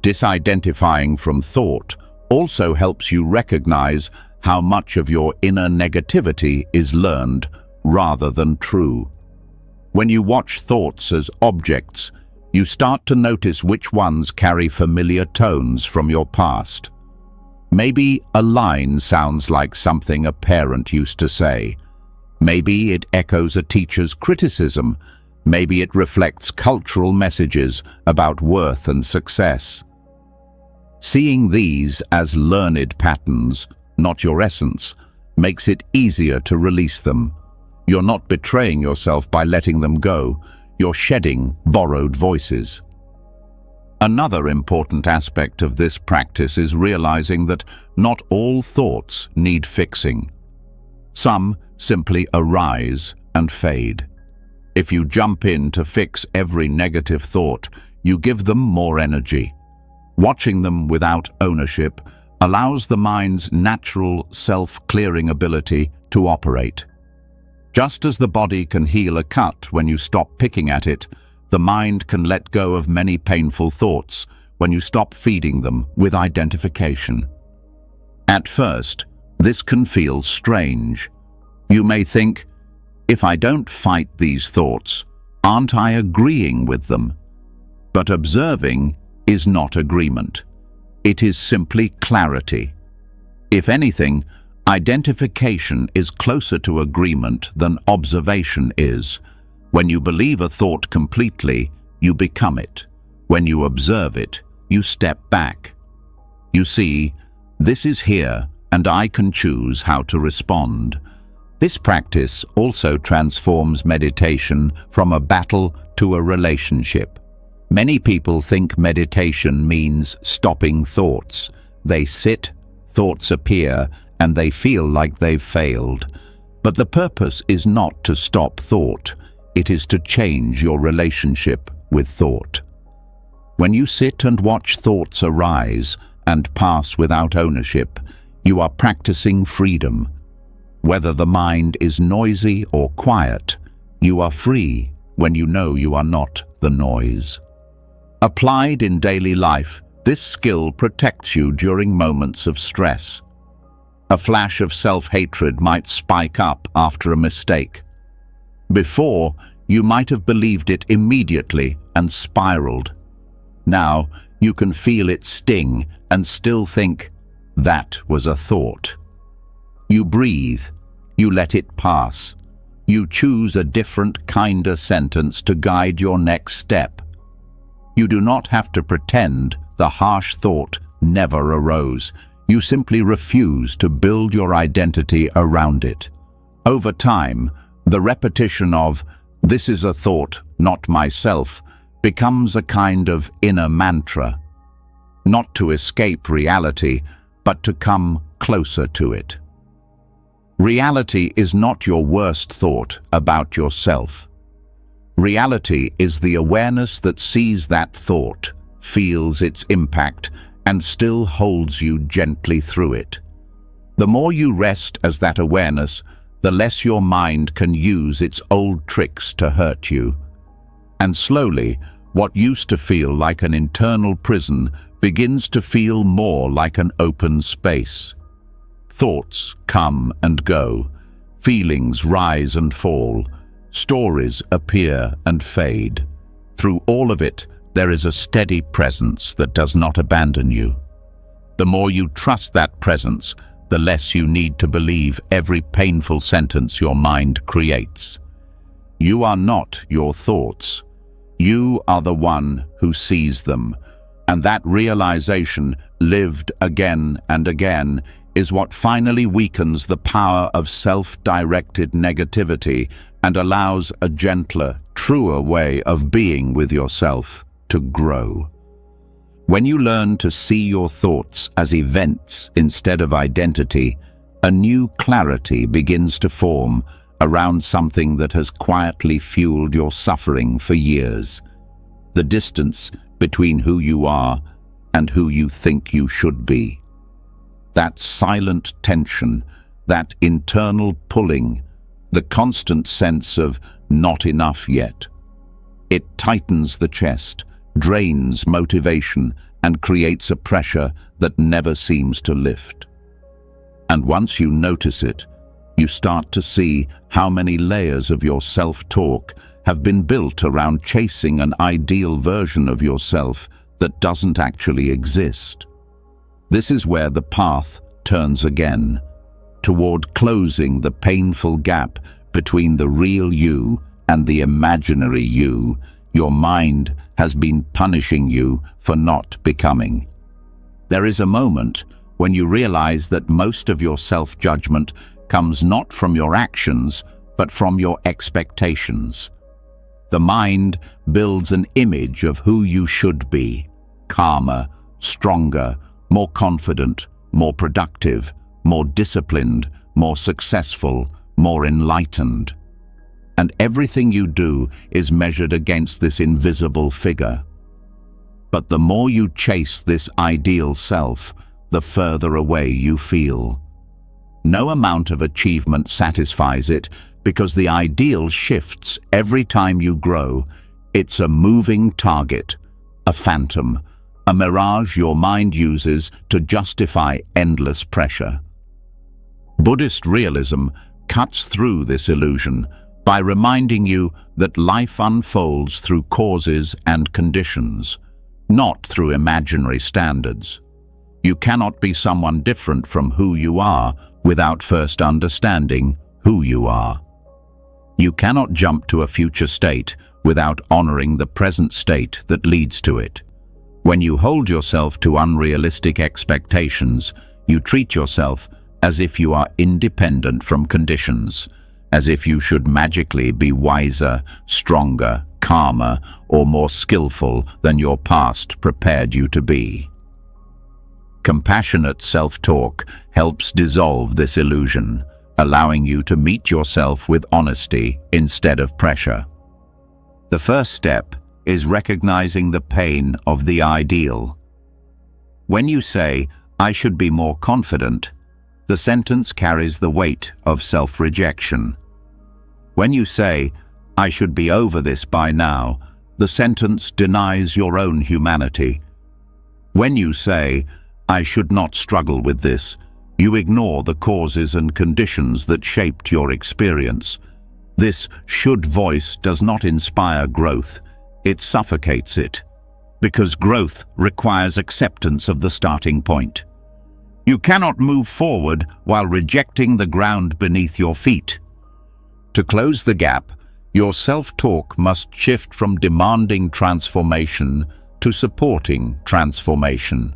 Disidentifying from thought also helps you recognize how much of your inner negativity is learned rather than true. When you watch thoughts as objects, you start to notice which ones carry familiar tones from your past. Maybe a line sounds like something a parent used to say. Maybe it echoes a teacher's criticism. Maybe it reflects cultural messages about worth and success. Seeing these as learned patterns, not your essence, makes it easier to release them. You're not betraying yourself by letting them go. You're shedding borrowed voices. Another important aspect of this practice is realizing that not all thoughts need fixing. Some simply arise and fade. If you jump in to fix every negative thought, you give them more energy. Watching them without ownership allows the mind's natural self-clearing ability to operate. Just as the body can heal a cut when you stop picking at it, the mind can let go of many painful thoughts when you stop feeding them with identification. At first, this can feel strange. You may think, if I don't fight these thoughts, aren't I agreeing with them? But observing is not agreement. It is simply clarity. If anything, identification is closer to agreement than observation is. When you believe a thought completely, you become it. When you observe it, you step back. You see, this is here, and I can choose how to respond. This practice also transforms meditation from a battle to a relationship. Many people think meditation means stopping thoughts. They sit, thoughts appear, and they feel like they've failed. But the purpose is not to stop thought. It is to change your relationship with thought. When you sit and watch thoughts arise and pass without ownership, you are practicing freedom. Whether the mind is noisy or quiet, you are free when you know you are not the noise. Applied in daily life, this skill protects you during moments of stress. A flash of self-hatred might spike up after a mistake. Before, you might have believed it immediately and spiraled. Now, you can feel it sting and still think, that was a thought. You breathe, you let it pass. You choose a different, kinder sentence to guide your next step. You do not have to pretend the harsh thought never arose. You simply refuse to build your identity around it. Over time, the repetition of, this is a thought, not myself, becomes a kind of inner mantra. Not to escape reality, but to come closer to it. Reality is not your worst thought about yourself. Reality is the awareness that sees that thought, feels its impact, and still holds you gently through it. The more you rest as that awareness, the less your mind can use its old tricks to hurt you. And slowly, what used to feel like an internal prison begins to feel more like an open space. Thoughts come and go, feelings rise and fall, stories appear and fade. Through all of it, there is a steady presence that does not abandon you. The more you trust that presence, the less you need to believe every painful sentence your mind creates. You are not your thoughts. You are the one who sees them, and that realization, lived again and again, is what finally weakens the power of self-directed negativity and allows a gentler, truer way of being with yourself to grow. When you learn to see your thoughts as events instead of identity, a new clarity begins to form around something that has quietly fueled your suffering for years. The distance between who you are and who you think you should be. That silent tension, that internal pulling, the constant sense of not enough yet. It tightens the chest, drains motivation, and creates a pressure that never seems to lift. And once you notice it, you start to see how many layers of your self-talk have been built around chasing an ideal version of yourself that doesn't actually exist. This is where the path turns again, toward closing the painful gap between the real you and the imaginary you your mind has been punishing you for not becoming. There is a moment when you realize that most of your self-judgment comes not from your actions, but from your expectations. The mind builds an image of who you should be: calmer, stronger, more confident, more productive, more disciplined, more successful, more enlightened. And everything you do is measured against this invisible figure. But the more you chase this ideal self, the further away you feel. No amount of achievement satisfies it, because the ideal shifts every time you grow. It's a moving target, a phantom, a mirage your mind uses to justify endless pressure. Buddhist realism cuts through this illusion by reminding you that life unfolds through causes and conditions, not through imaginary standards. You cannot be someone different from who you are without first understanding who you are. You cannot jump to a future state without honoring the present state that leads to it. When you hold yourself to unrealistic expectations, you treat yourself as if you are independent from conditions, as if you should magically be wiser, stronger, calmer, or more skillful than your past prepared you to be. Compassionate self-talk helps dissolve this illusion, allowing you to meet yourself with honesty instead of pressure. The first step is recognizing the pain of the ideal. When you say, "I should be more confident," the sentence carries the weight of self-rejection. When you say, "I should be over this by now," the sentence denies your own humanity. When you say, "I should not struggle with this," you ignore the causes and conditions that shaped your experience. This should voice does not inspire growth, it suffocates it, because growth requires acceptance of the starting point. You cannot move forward while rejecting the ground beneath your feet. To close the gap, your self-talk must shift from demanding transformation to supporting transformation.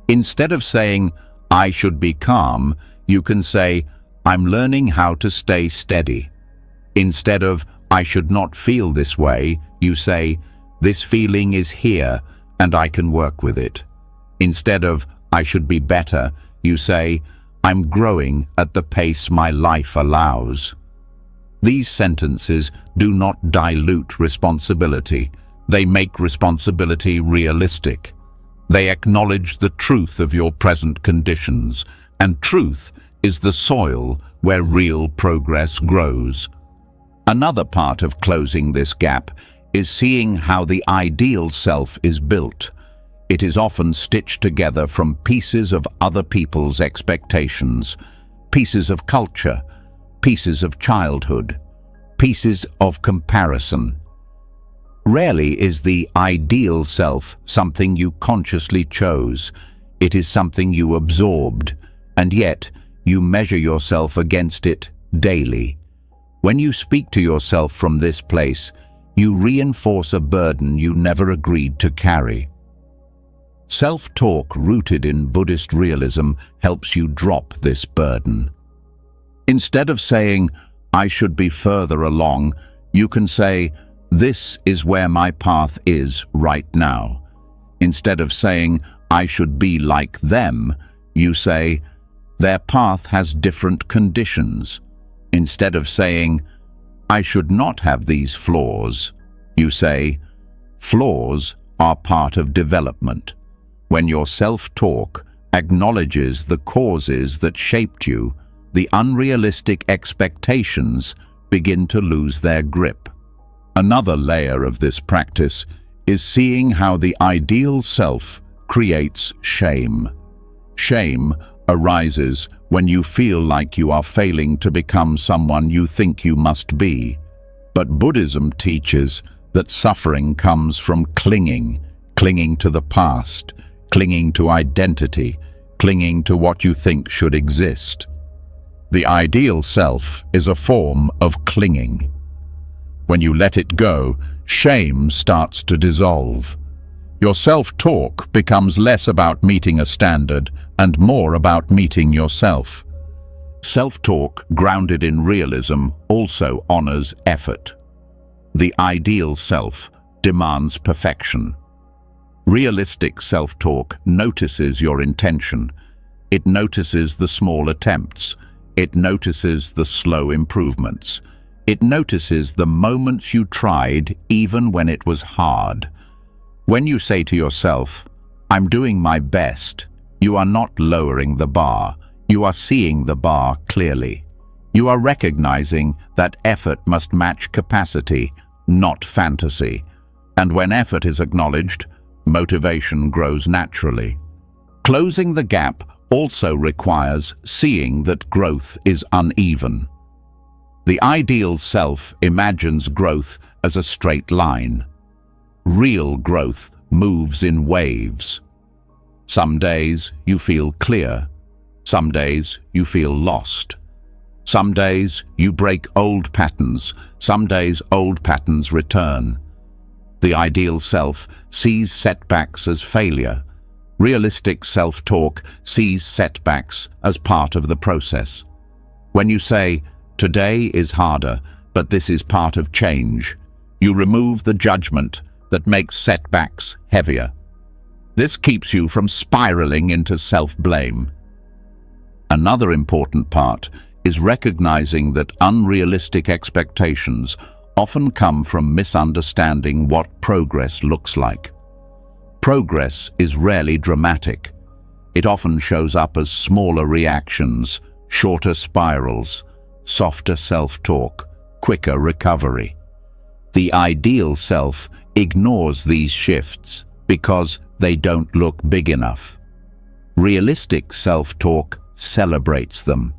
Instead of saying, "I should be calm," you can say, "I'm learning how to stay steady." Instead of, "I should not feel this way," you say, "This feeling is here and I can work with it." Instead of, "I should be better," you say, "I'm growing at the pace my life allows." These sentences do not dilute responsibility. They make responsibility realistic. They acknowledge the truth of your present conditions, and truth is the soil where real progress grows. Another part of closing this gap is seeing how the ideal self is built. It is often stitched together from pieces of other people's expectations, pieces of culture, pieces of childhood, pieces of comparison. Rarely is the ideal self something you consciously chose. It is something you absorbed, and yet you measure yourself against it daily. When you speak to yourself from this place, you reinforce a burden you never agreed to carry. Self-talk rooted in Buddhist realism helps you drop this burden. Instead of saying, "I should be further along," you can say, "This is where my path is right now." Instead of saying, "I should be like them," you say, "Their path has different conditions." Instead of saying, "I should not have these flaws," you say, "Flaws are part of development." When your self-talk acknowledges the causes that shaped you, the unrealistic expectations begin to lose their grip. Another layer of this practice is seeing how the ideal self creates shame. Shame arises when you feel like you are failing to become someone you think you must be. But Buddhism teaches that suffering comes from clinging to the past, clinging to identity, clinging to what you think should exist. The ideal self is a form of clinging. When you let it go, shame starts to dissolve. Your self-talk becomes less about meeting a standard and more about meeting yourself. Self-talk grounded in realism also honors effort. The ideal self demands perfection. Realistic self-talk notices your intention. It notices the small attempts. It notices the slow improvements. It notices the moments you tried even when it was hard. When you say to yourself, "I'm doing my best," you are not lowering the bar. You are seeing the bar clearly. You are recognizing that effort must match capacity, not fantasy. And when effort is acknowledged, motivation grows naturally. Closing the gap also requires seeing that growth is uneven. The ideal self imagines growth as a straight line. Real growth moves in waves. Some days you feel clear. Some days you feel lost. Some days you break old patterns. Some days old patterns return. The ideal self sees setbacks as failure. Realistic self-talk sees setbacks as part of the process. When you say, "Today is harder, but this is part of change," you remove the judgment that makes setbacks heavier. This keeps you from spiraling into self-blame. Another important part is recognizing that unrealistic expectations often come from misunderstanding what progress looks like. Progress is rarely dramatic. It often shows up as smaller reactions, shorter spirals, softer self-talk, quicker recovery. The ideal self ignores these shifts because they don't look big enough. Realistic self-talk celebrates them.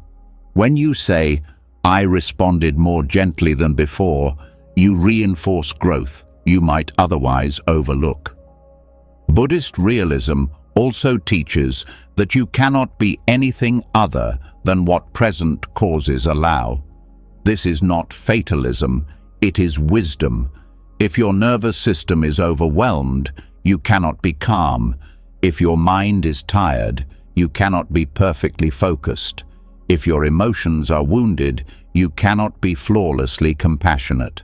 When you say, "I responded more gently than before," you reinforce growth you might otherwise overlook. Buddhist realism also teaches that you cannot be anything other than what present causes allow. This is not fatalism, it is wisdom. If your nervous system is overwhelmed, you cannot be calm. If your mind is tired, you cannot be perfectly focused. If your emotions are wounded, you cannot be flawlessly compassionate.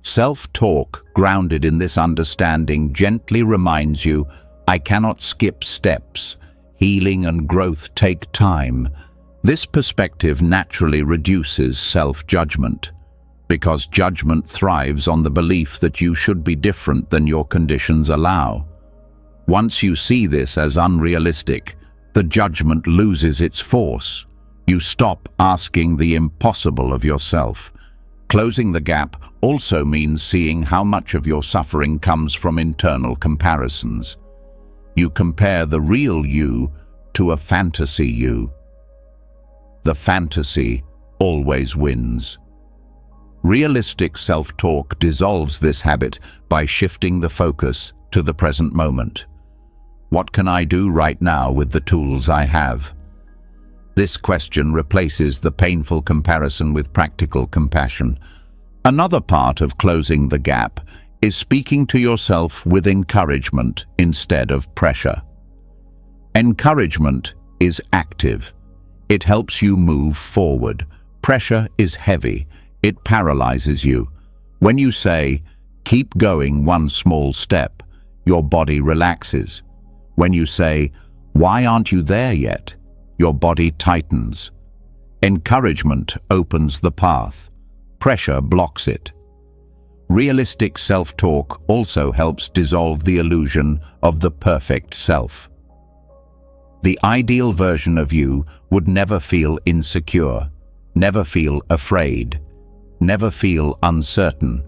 Self-talk grounded in this understanding gently reminds you, "I cannot skip steps. Healing and growth take time." This perspective naturally reduces self-judgment, because judgment thrives on the belief that you should be different than your conditions allow. Once you see this as unrealistic, the judgment loses its force. You stop asking the impossible of yourself. Closing the gap also means seeing how much of your suffering comes from internal comparisons. You compare the real you to a fantasy you. The fantasy always wins. Realistic self-talk dissolves this habit by shifting the focus to the present moment. What can I do right now with the tools I have? This question replaces the painful comparison with practical compassion. Another part of closing the gap is speaking to yourself with encouragement instead of pressure. Encouragement is active. It helps you move forward. Pressure is heavy. It paralyzes you. When you say, "Keep going one small step," your body relaxes. When you say, "Why aren't you there yet?" your body tightens. Encouragement opens the path. Pressure blocks it. Realistic self-talk also helps dissolve the illusion of the perfect self. The ideal version of you would never feel insecure, never feel afraid, never feel uncertain.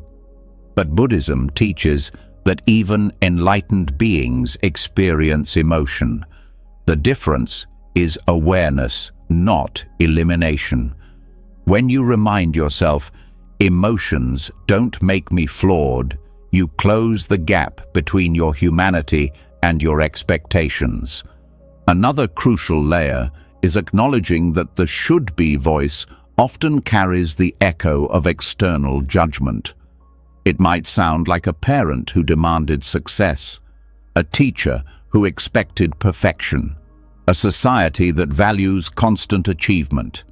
But Buddhism teaches that even enlightened beings experience emotion. The difference is awareness, not elimination. When you remind yourself, "Emotions don't make me flawed," you close the gap between your humanity and your expectations. Another crucial layer is acknowledging that the should-be voice often carries the echo of external judgment. It might sound like a parent who demanded success, a teacher who expected perfection, a society that values constant achievement.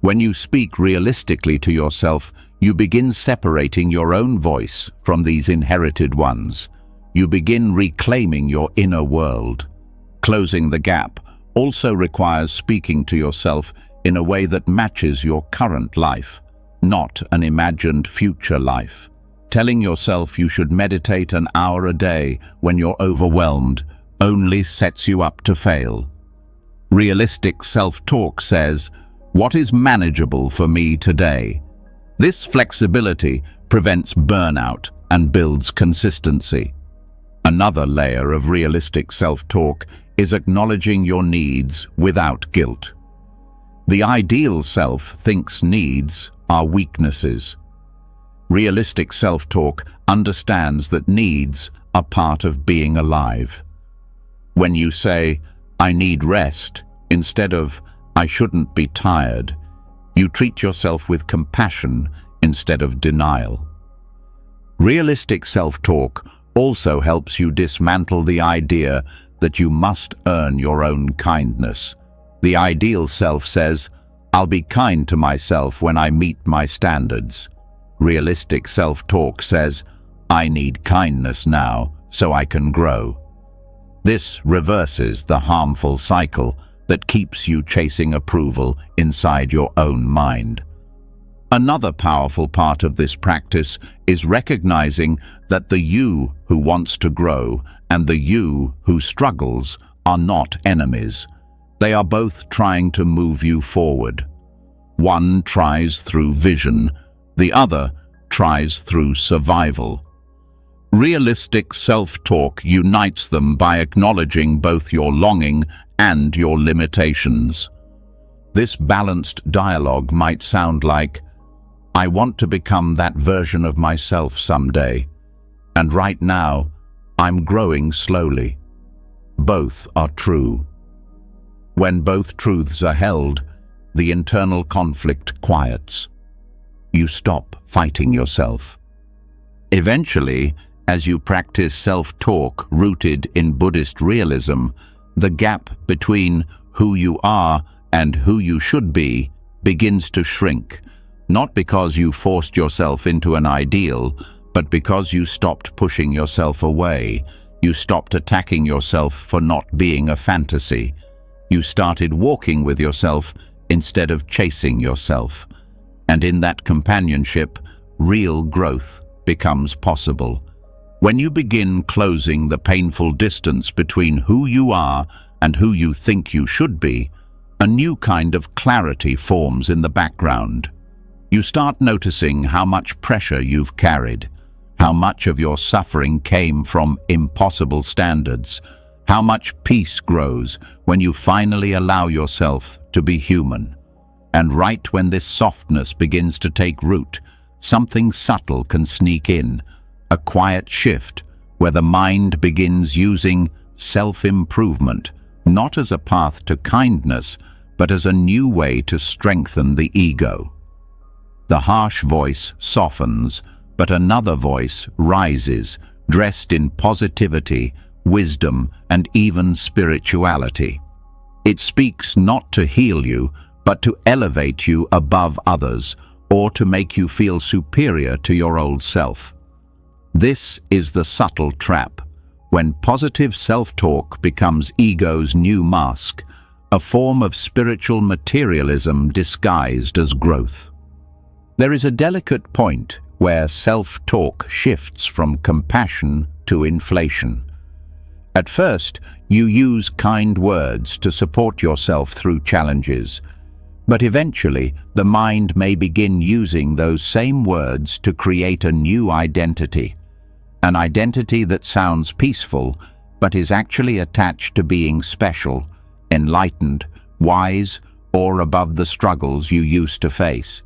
When you speak realistically to yourself, you begin separating your own voice from these inherited ones. You begin reclaiming your inner world. Closing the gap also requires speaking to yourself in a way that matches your current life, not an imagined future life. Telling yourself you should meditate an hour a day when you're overwhelmed only sets you up to fail. Realistic self-talk says, "What is manageable for me today?" This flexibility prevents burnout and builds consistency. Another layer of realistic self-talk is acknowledging your needs without guilt. The ideal self thinks needs are weaknesses. Realistic self-talk understands that needs are part of being alive. When you say, "I need rest," instead of, "I shouldn't be tired," you treat yourself with compassion instead of denial. Realistic self-talk also helps you dismantle the idea that you must earn your own kindness. The ideal self says, "I'll be kind to myself when I meet my standards." Realistic self-talk says, "I need kindness now so I can grow." This reverses the harmful cycle that keeps you chasing approval inside your own mind. Another powerful part of this practice is recognizing that the you who wants to grow and the you who struggles are not enemies. They are both trying to move you forward. One tries through vision, the other tries through survival. Realistic self-talk unites them by acknowledging both your longing and your limitations. This balanced dialogue might sound like, "I want to become that version of myself someday, and right now, I'm growing slowly." Both are true. When both truths are held, the internal conflict quiets. You stop fighting yourself. Eventually, as you practice self-talk rooted in Buddhist realism, the gap between who you are and who you should be begins to shrink, not because you forced yourself into an ideal, but because you stopped pushing yourself away. You stopped attacking yourself for not being a fantasy. You started walking with yourself instead of chasing yourself. And in that companionship, real growth becomes possible. When you begin closing the painful distance between who you are and who you think you should be, a new kind of clarity forms in the background. You start noticing how much pressure you've carried, how much of your suffering came from impossible standards, how much peace grows when you finally allow yourself to be human. And right when this softness begins to take root, something subtle can sneak in, a quiet shift where the mind begins using self-improvement, not as a path to kindness, but as a new way to strengthen the ego. The harsh voice softens, but another voice rises, dressed in positivity, wisdom, and even spirituality. It speaks not to heal you, but to elevate you above others, or to make you feel superior to your old self. This is the subtle trap. When positive self-talk becomes ego's new mask, a form of spiritual materialism disguised as growth. There is a delicate point where self-talk shifts from compassion to inflation. At first, you use kind words to support yourself through challenges, but eventually the mind may begin using those same words to create a new identity. An identity that sounds peaceful, but is actually attached to being special, enlightened, wise, or above the struggles you used to face.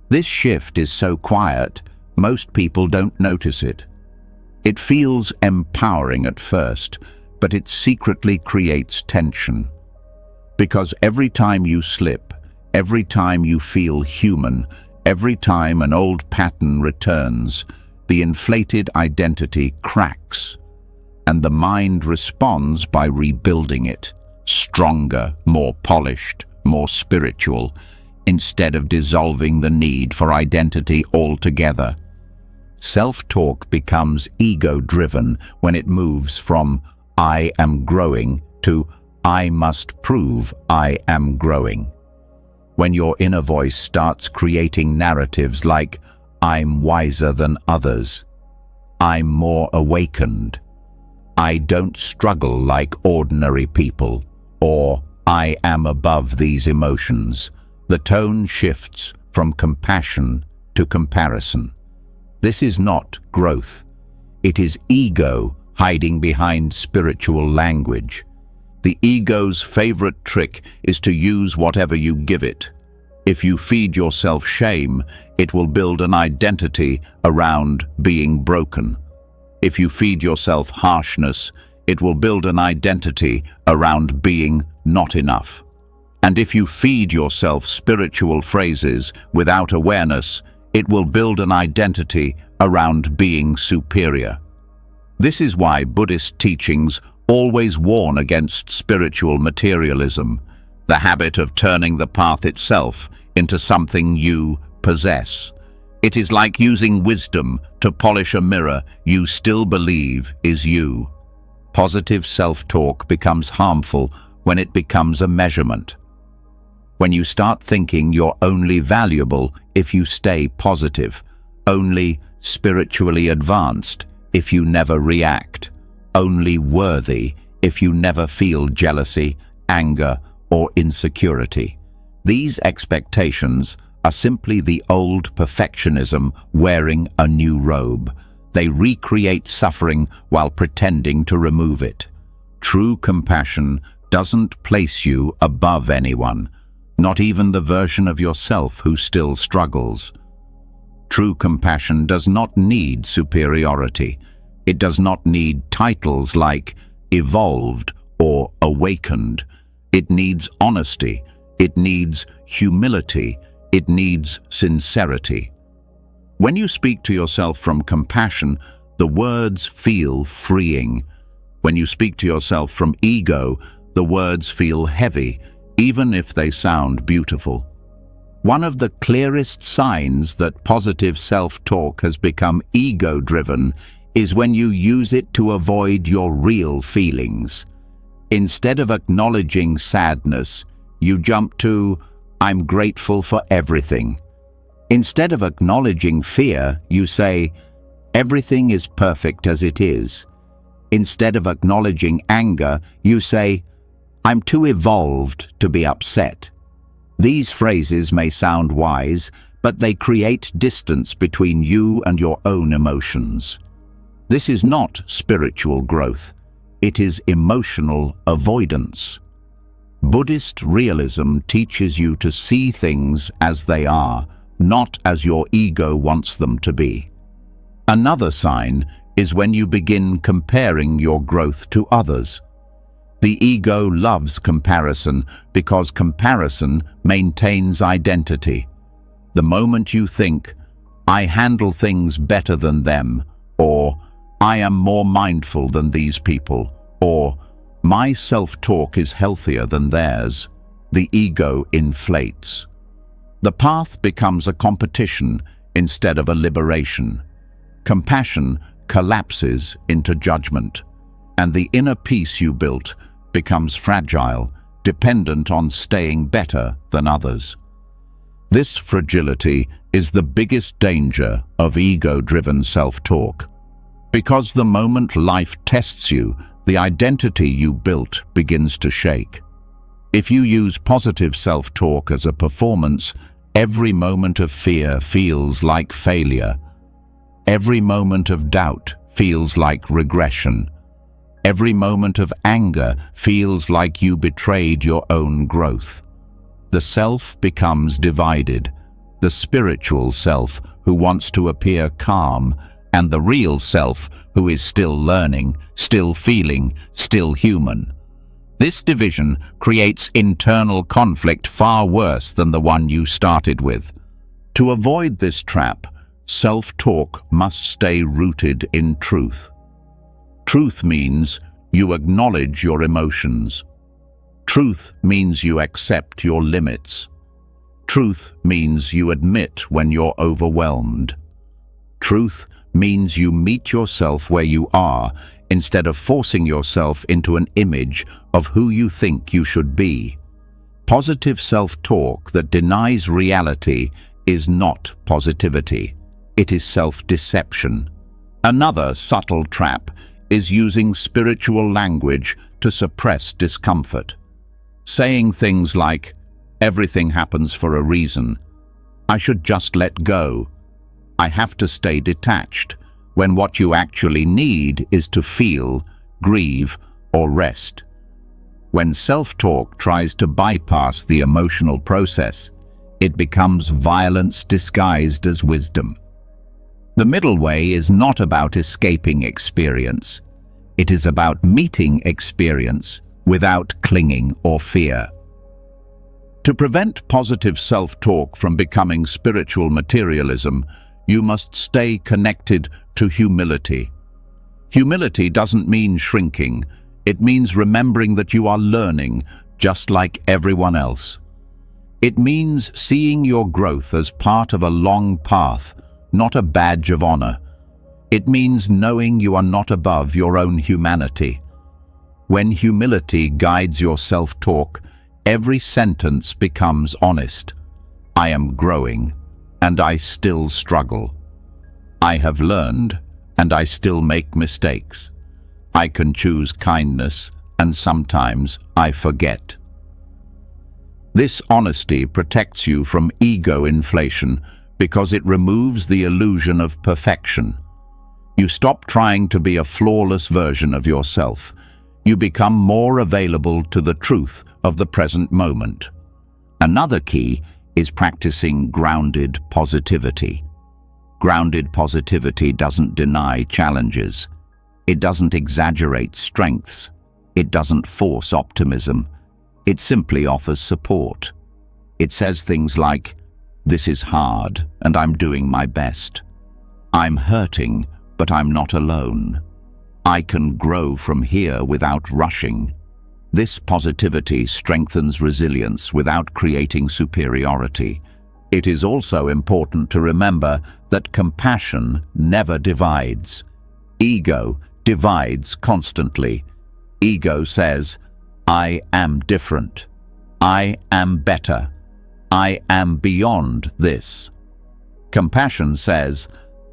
This shift is so quiet, most people don't notice it. It feels empowering at first, but it secretly creates tension. Because every time you slip, every time you feel human, every time an old pattern returns, the inflated identity cracks, and the mind responds by rebuilding it, stronger, more polished, more spiritual, instead of dissolving the need for identity altogether. Self-talk becomes ego-driven when it moves from "I am growing" to "I must prove I am growing." When your inner voice starts creating narratives like "I'm wiser than others," "I'm more awakened," "I don't struggle like ordinary people," or "I am above these emotions," the tone shifts from compassion to comparison. This is not growth. It is ego hiding behind spiritual language. The ego's favorite trick is to use whatever you give it. If you feed yourself shame, it will build an identity around being broken. If you feed yourself harshness, it will build an identity around being not enough. And if you feed yourself spiritual phrases without awareness, it will build an identity around being superior. This is why Buddhist teachings always warn against spiritual materialism, the habit of turning the path itself into something you possess. It is like using wisdom to polish a mirror you still believe is you. Positive self-talk becomes harmful when it becomes a measurement. When you start thinking you're only valuable if you stay positive, only spiritually advanced if you never react, only worthy if you never feel jealousy, anger, or insecurity. These expectations are simply the old perfectionism wearing a new robe. They recreate suffering while pretending to remove it. True compassion doesn't place you above anyone, not even the version of yourself who still struggles. True compassion does not need superiority. It does not need titles like evolved or awakened. It needs honesty. It needs humility. It needs sincerity. When you speak to yourself from compassion, the words feel freeing. When you speak to yourself from ego, the words feel heavy, even if they sound beautiful. One of the clearest signs that positive self-talk has become ego-driven is when you use it to avoid your real feelings. Instead of acknowledging sadness, you jump to, "I'm grateful for everything." Instead of acknowledging fear, you say, "Everything is perfect as it is." Instead of acknowledging anger, you say, "I'm too evolved to be upset." These phrases may sound wise, but they create distance between you and your own emotions. This is not spiritual growth. It is emotional avoidance. Buddhist realism teaches you to see things as they are, not as your ego wants them to be. Another sign is when you begin comparing your growth to others. The ego loves comparison because comparison maintains identity. The moment you think, "I handle things better than them," or "I am more mindful than these people," or "My self-talk is healthier than theirs," the ego inflates. The path becomes a competition instead of a liberation. Compassion collapses into judgment, and the inner peace you built becomes fragile, dependent on staying better than others. This fragility is the biggest danger of ego-driven self-talk. Because the moment life tests you, the identity you built begins to shake. If you use positive self-talk as a performance, every moment of fear feels like failure. Every moment of doubt feels like regression. Every moment of anger feels like you betrayed your own growth. The self becomes divided, the spiritual self who wants to appear calm, and the real self who is still learning, still feeling, still human. This division creates internal conflict far worse than the one you started with. To avoid this trap, self-talk must stay rooted in truth. Truth means you acknowledge your emotions. Truth means you accept your limits. Truth means you admit when you're overwhelmed. Truth means you meet yourself where you are instead of forcing yourself into an image of who you think you should be. Positive self-talk that denies reality is not positivity. It is self-deception. Another subtle trap is using spiritual language to suppress discomfort. Saying things like, "Everything happens for a reason," "I should just let go," "I have to stay detached," when what you actually need is to feel, grieve, or rest. When self-talk tries to bypass the emotional process, it becomes violence disguised as wisdom. The middle way is not about escaping experience. It is about meeting experience without clinging or fear. To prevent positive self-talk from becoming spiritual materialism, you must stay connected to humility. Humility doesn't mean shrinking. It means remembering that you are learning just like everyone else. It means seeing your growth as part of a long path, not a badge of honor. It means knowing you are not above your own humanity. When humility guides your self-talk, every sentence becomes honest. I am growing, and I still struggle. I have learned, and I still make mistakes. I can choose kindness, and sometimes I forget. This honesty protects you from ego inflation because it removes the illusion of perfection. You stop trying to be a flawless version of yourself. You become more available to the truth of the present moment. Another key is practicing grounded positivity. Grounded positivity doesn't deny challenges. It doesn't exaggerate strengths. It doesn't force optimism. It simply offers support. It says things like, "This is hard, and I'm doing my best. I'm hurting, but I'm not alone. I can grow from here without rushing." This positivity strengthens resilience without creating superiority. It is also important to remember that compassion never divides. Ego divides constantly. Ego says, "I am different. I am better. I am beyond this." Compassion says,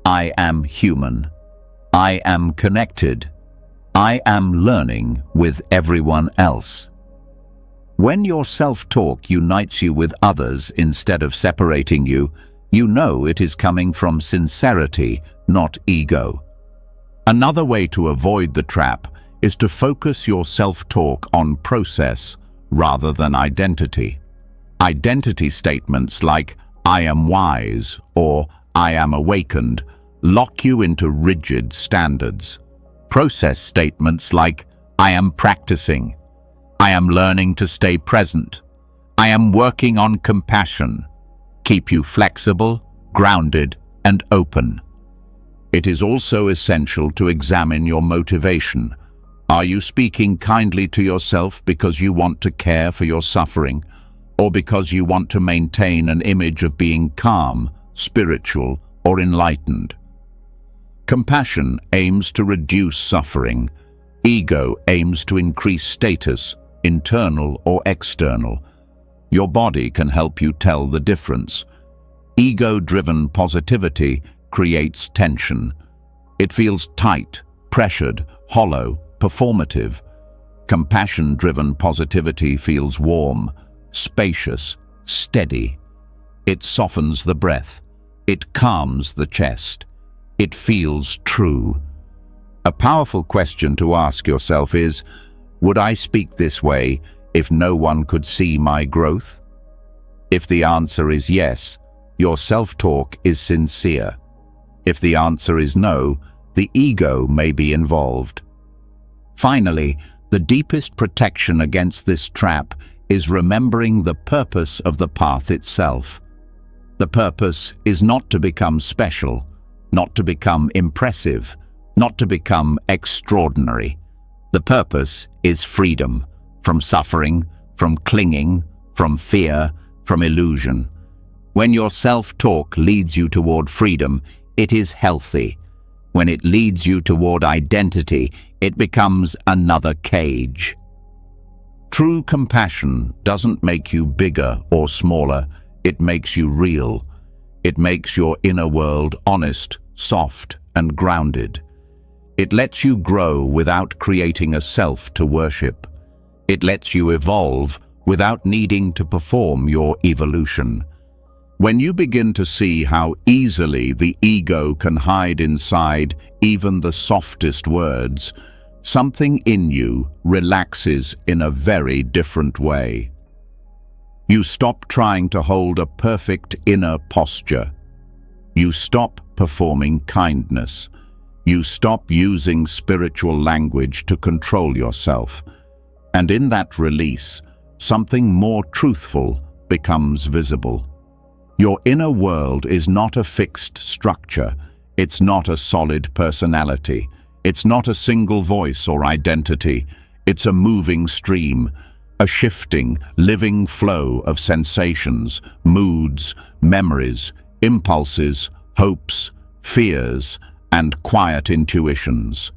"I am human. I am connected. I am learning with everyone else." When your self-talk unites you with others instead of separating you, you know it is coming from sincerity, not ego. Another way to avoid the trap is to focus your self-talk on process rather than identity. Identity statements like "I am wise" or "I am awakened" lock you into rigid standards. Process statements like "I am practicing," "I am learning to stay present," "I am working on compassion" keep you flexible, grounded, and open. It is also essential to examine your motivation. Are you speaking kindly to yourself because you want to care for your suffering, or because you want to maintain an image of being calm, spiritual, or enlightened? Compassion aims to reduce suffering. Ego aims to increase status, internal or external. Your body can help you tell the difference. Ego-driven positivity creates tension. It feels tight, pressured, hollow, performative. Compassion-driven positivity feels warm, spacious, steady. It softens the breath. It calms the chest. It feels true. A powerful question to ask yourself is, would I speak this way if no one could see my growth? If the answer is yes, your self-talk is sincere. If the answer is no, the ego may be involved. Finally, The deepest protection against this trap is remembering the purpose of the path itself. The purpose is not to become special, not to become impressive, not to become extraordinary. The purpose is freedom from suffering, from clinging, from fear, from illusion. When your self-talk leads you toward freedom, it is healthy. When it leads you toward identity, it becomes another cage. True compassion doesn't make you bigger or smaller, it makes you real. It makes your inner world honest, soft, and grounded. It lets you grow without creating a self to worship. It lets you evolve without needing to perform your evolution. When you begin to see how easily the ego can hide inside even the softest words, something in you relaxes in a very different way. You stop trying to hold a perfect inner posture. You stop performing kindness. You stop using spiritual language to control yourself. And in that release, something more truthful becomes visible. Your inner world is not a fixed structure. It's not a solid personality. It's not a single voice or identity. It's a moving stream, a shifting, living flow of sensations, moods, memories, impulses, hopes, fears, and quiet intuitions.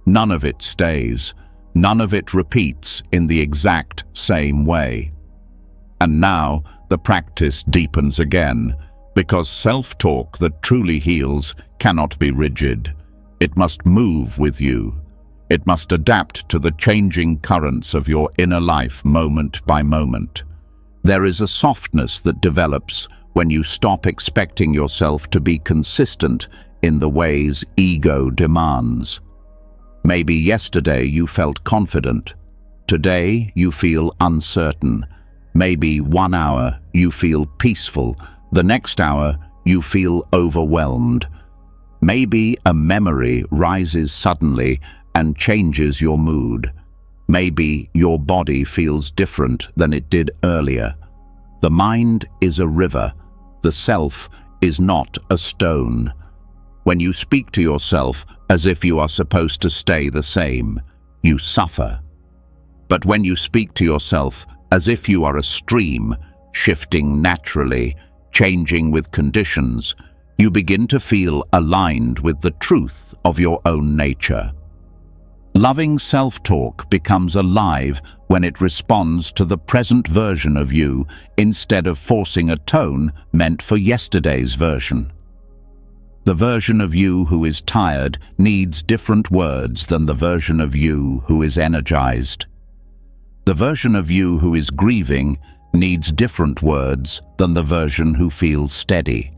None of it stays. None of it repeats in the exact same way. And now the practice deepens again, because self-talk that truly heals cannot be rigid. It must move with you. It must adapt to the changing currents of your inner life moment by moment. There is a softness that develops when you stop expecting yourself to be consistent in the ways ego demands. Maybe yesterday you felt confident. Today you feel uncertain. Maybe 1 hour you feel peaceful. The next hour you feel overwhelmed. Maybe a memory rises suddenly and changes your mood. Maybe your body feels different than it did earlier. The mind is a river. The self is not a stone. When you speak to yourself as if you are supposed to stay the same, you suffer. But when you speak to yourself as if you are a stream, shifting naturally, changing with conditions, you begin to feel aligned with the truth of your own nature. Loving self-talk becomes alive when it responds to the present version of you instead of forcing a tone meant for yesterday's version. The version of you who is tired needs different words than the version of you who is energized. The version of you who is grieving needs different words than the version who feels steady.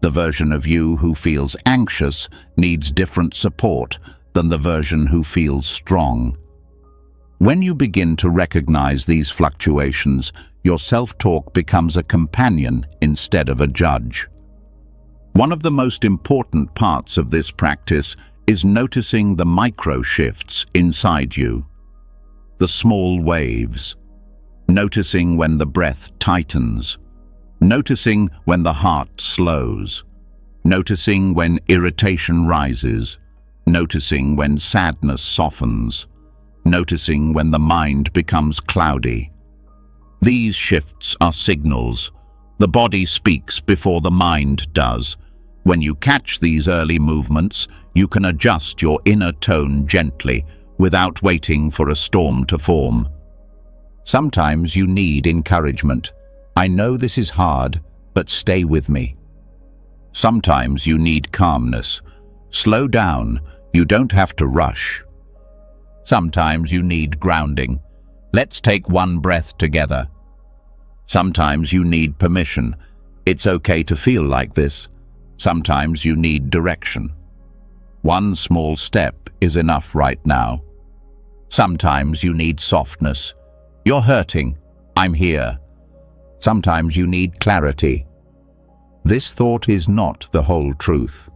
The version of you who feels anxious needs different support than the version who feels strong. When you begin to recognize these fluctuations, your self-talk becomes a companion instead of a judge. One of the most important parts of this practice is noticing the micro shifts inside you. The small waves. Noticing when the breath tightens. Noticing when the heart slows. Noticing when irritation rises. Noticing when sadness softens. Noticing when the mind becomes cloudy. These shifts are signals. The body speaks before the mind does. When you catch these early movements, you can adjust your inner tone gently, without waiting for a storm to form. Sometimes you need encouragement. I know this is hard, but stay with me. Sometimes you need calmness. Slow down, you don't have to rush. Sometimes you need grounding. Let's take one breath together. Sometimes you need permission. It's okay to feel like this. Sometimes you need direction. One small step is enough right now. Sometimes you need softness. You're hurting. I'm here. Sometimes you need clarity. This thought is not the whole truth.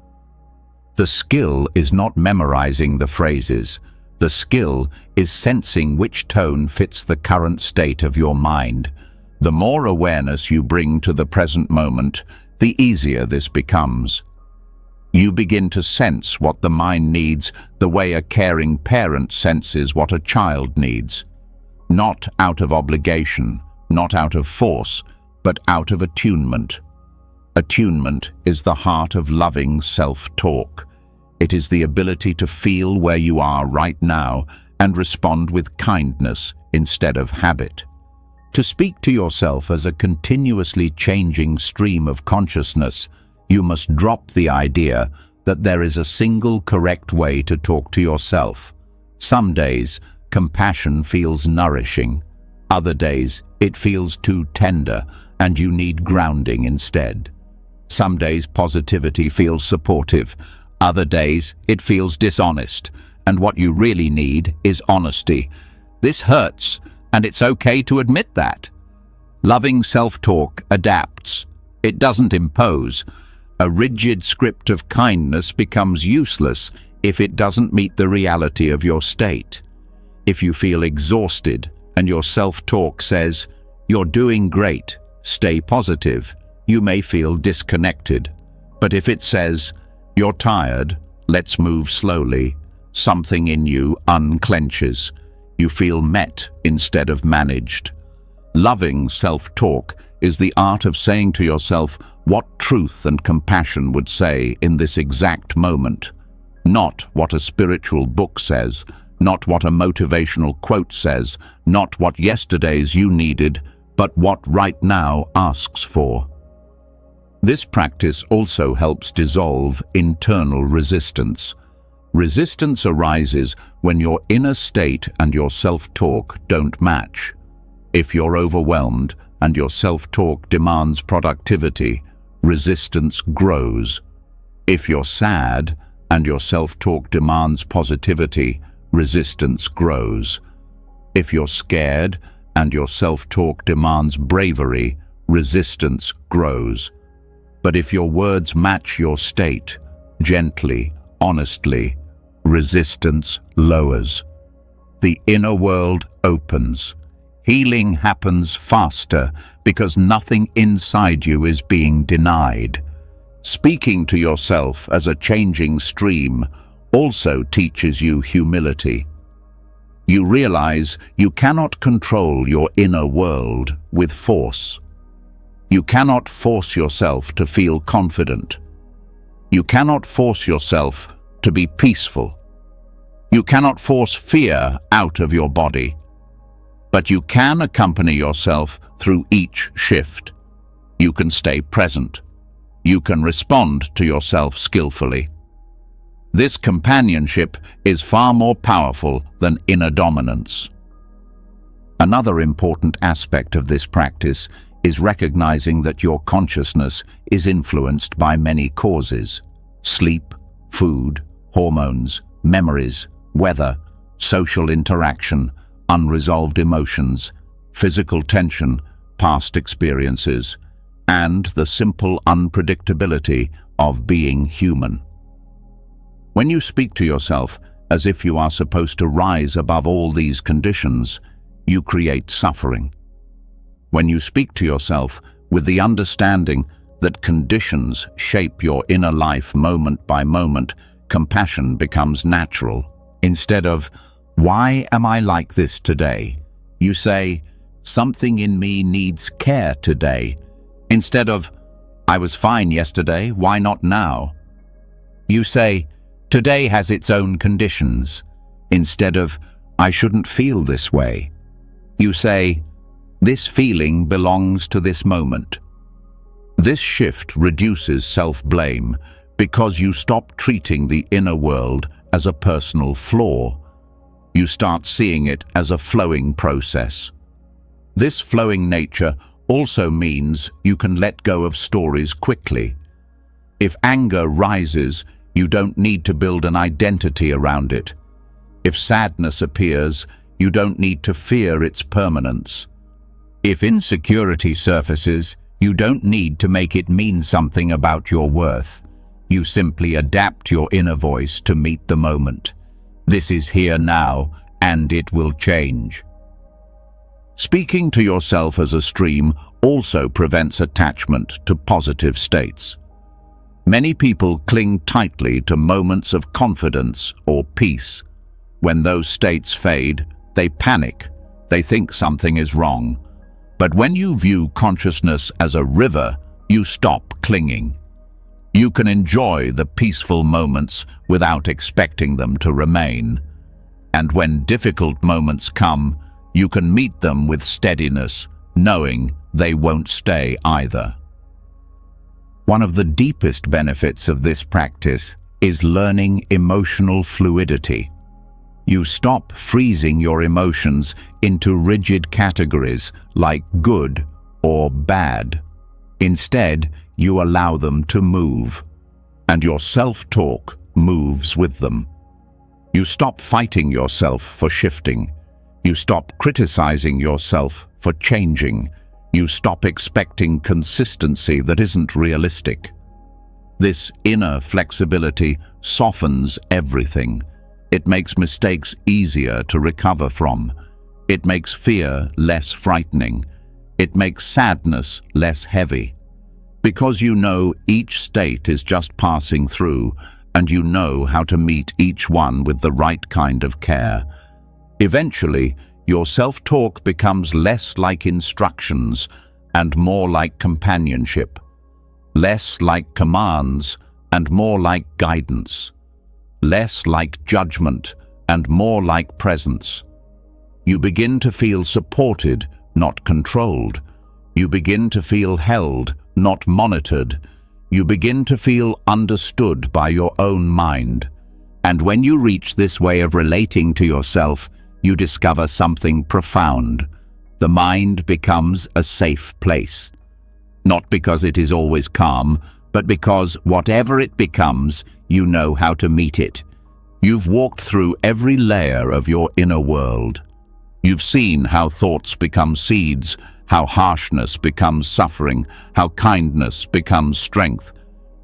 The skill is not memorizing the phrases. The skill is sensing which tone fits the current state of your mind. The more awareness you bring to the present moment, the easier this becomes. You begin to sense what the mind needs the way a caring parent senses what a child needs. Not out of obligation, not out of force, but out of attunement. Attunement is the heart of loving self-talk. It is the ability to feel where you are right now and respond with kindness instead of habit. To speak to yourself as a continuously changing stream of consciousness, you must drop the idea that there is a single correct way to talk to yourself. Some days, compassion feels nourishing. Other days, it feels too tender and you need grounding instead. Some days, positivity feels supportive. Other days, it feels dishonest. And what you really need is honesty. This hurts, and it's okay to admit that. Loving self-talk adapts. It doesn't impose. A rigid script of kindness becomes useless if it doesn't meet the reality of your state. If you feel exhausted and your self-talk says, "You're doing great, stay positive," you may feel disconnected. But if it says, "You're tired, let's move slowly," something in you unclenches. You feel met instead of managed. Loving self-talk is the art of saying to yourself what truth and compassion would say in this exact moment. Not what a spiritual book says, not what a motivational quote says, not what yesterday's you needed, but what right now asks for. This practice also helps dissolve internal resistance. Resistance arises when your inner state and your self-talk don't match. If you're overwhelmed and your self-talk demands productivity, resistance grows. If you're sad and your self-talk demands positivity, resistance grows. If you're scared and your self-talk demands bravery, resistance grows. But if your words match your state, gently, honestly, resistance lowers. The inner world opens. Healing happens faster because nothing inside you is being denied. Speaking to yourself as a changing stream also teaches you humility. You realize you cannot control your inner world with force. You cannot force yourself to feel confident. You cannot force yourself to be peaceful. You cannot force fear out of your body. But you can accompany yourself through each shift. You can stay present. You can respond to yourself skillfully. This companionship is far more powerful than inner dominance. Another important aspect of this practice is recognizing that your consciousness is influenced by many causes: sleep, food, hormones, memories, weather, social interaction, unresolved emotions, physical tension, past experiences, and the simple unpredictability of being human. When you speak to yourself as if you are supposed to rise above all these conditions, you create suffering. When you speak to yourself with the understanding that conditions shape your inner life moment by moment, compassion becomes natural. Instead of, "Why am I like this today?" you say, "Something in me needs care today." Instead of, "I was fine yesterday, why not now?" you say, "Today has its own conditions." Instead of, "I shouldn't feel this way," you say, "This feeling belongs to this moment." This shift reduces self-blame because you stop treating the inner world as a personal flaw. You start seeing it as a flowing process. This flowing nature also means you can let go of stories quickly. If anger rises, you don't need to build an identity around it. If sadness appears, you don't need to fear its permanence. If insecurity surfaces, you don't need to make it mean something about your worth. You simply adapt your inner voice to meet the moment. This is here now, and it will change. Speaking to yourself as a stream also prevents attachment to positive states. Many people cling tightly to moments of confidence or peace. When those states fade, they panic. They think something is wrong. But when you view consciousness as a river, you stop clinging. You can enjoy the peaceful moments without expecting them to remain. And when difficult moments come, you can meet them with steadiness, knowing they won't stay either. One of the deepest benefits of this practice is learning emotional fluidity. You stop freezing your emotions into rigid categories like good or bad. Instead, you allow them to move, and your self-talk moves with them. You stop fighting yourself for shifting. You stop criticizing yourself for changing. You stop expecting consistency that isn't realistic. This inner flexibility softens everything. It makes mistakes easier to recover from. It makes fear less frightening. It makes sadness less heavy. Because you know each state is just passing through, and you know how to meet each one with the right kind of care. Eventually, your self-talk becomes less like instructions and more like companionship, less like commands and more like guidance, less like judgment and more like presence. You begin to feel supported, not controlled. You begin to feel held, not monitored. You begin to feel understood by your own mind. And when you reach this way of relating to yourself, you discover something profound. The mind becomes a safe place. Not because it is always calm, but because whatever it becomes, you know how to meet it. You've walked through every layer of your inner world. You've seen how thoughts become seeds, how harshness becomes suffering, how kindness becomes strength.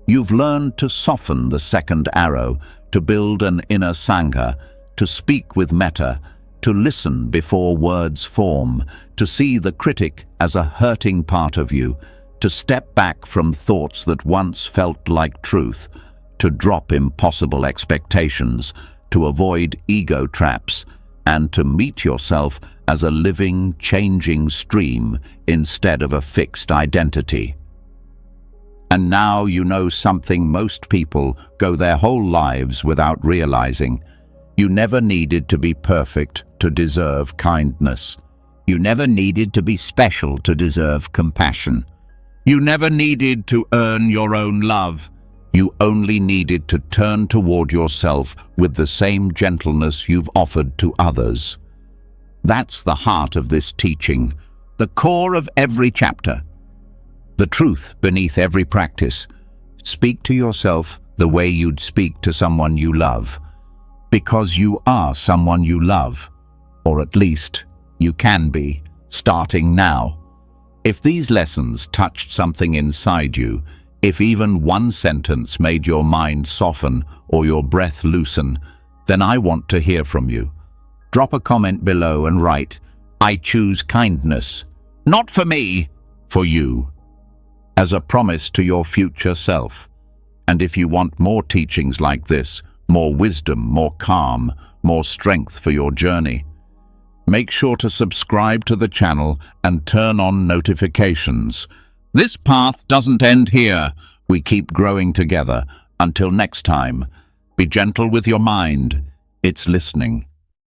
You've learned to soften the second arrow, to build an inner sangha, to speak with metta, to listen before words form, to see the critic as a hurting part of you, to step back from thoughts that once felt like truth, to drop impossible expectations, to avoid ego traps, and to meet yourself as a living, changing stream instead of a fixed identity. And now you know something most people go their whole lives without realizing. You never needed to be perfect to deserve kindness. You never needed to be special to deserve compassion. You never needed to earn your own love. You only needed to turn toward yourself with the same gentleness you've offered to others. That's the heart of this teaching, the core of every chapter. The truth beneath every practice. Speak to yourself the way you'd speak to someone you love. Because you are someone you love, or at least you can be, starting now. If these lessons touched something inside you, if even one sentence made your mind soften or your breath loosen, then I want to hear from you. Drop a comment below and write, "I choose kindness, not for me, for you," as a promise to your future self. And if you want more teachings like this, more wisdom, more calm, more strength for your journey, make sure to subscribe to the channel and turn on notifications. This path doesn't end here. We keep growing together. Until next time, be gentle with your mind. It's listening.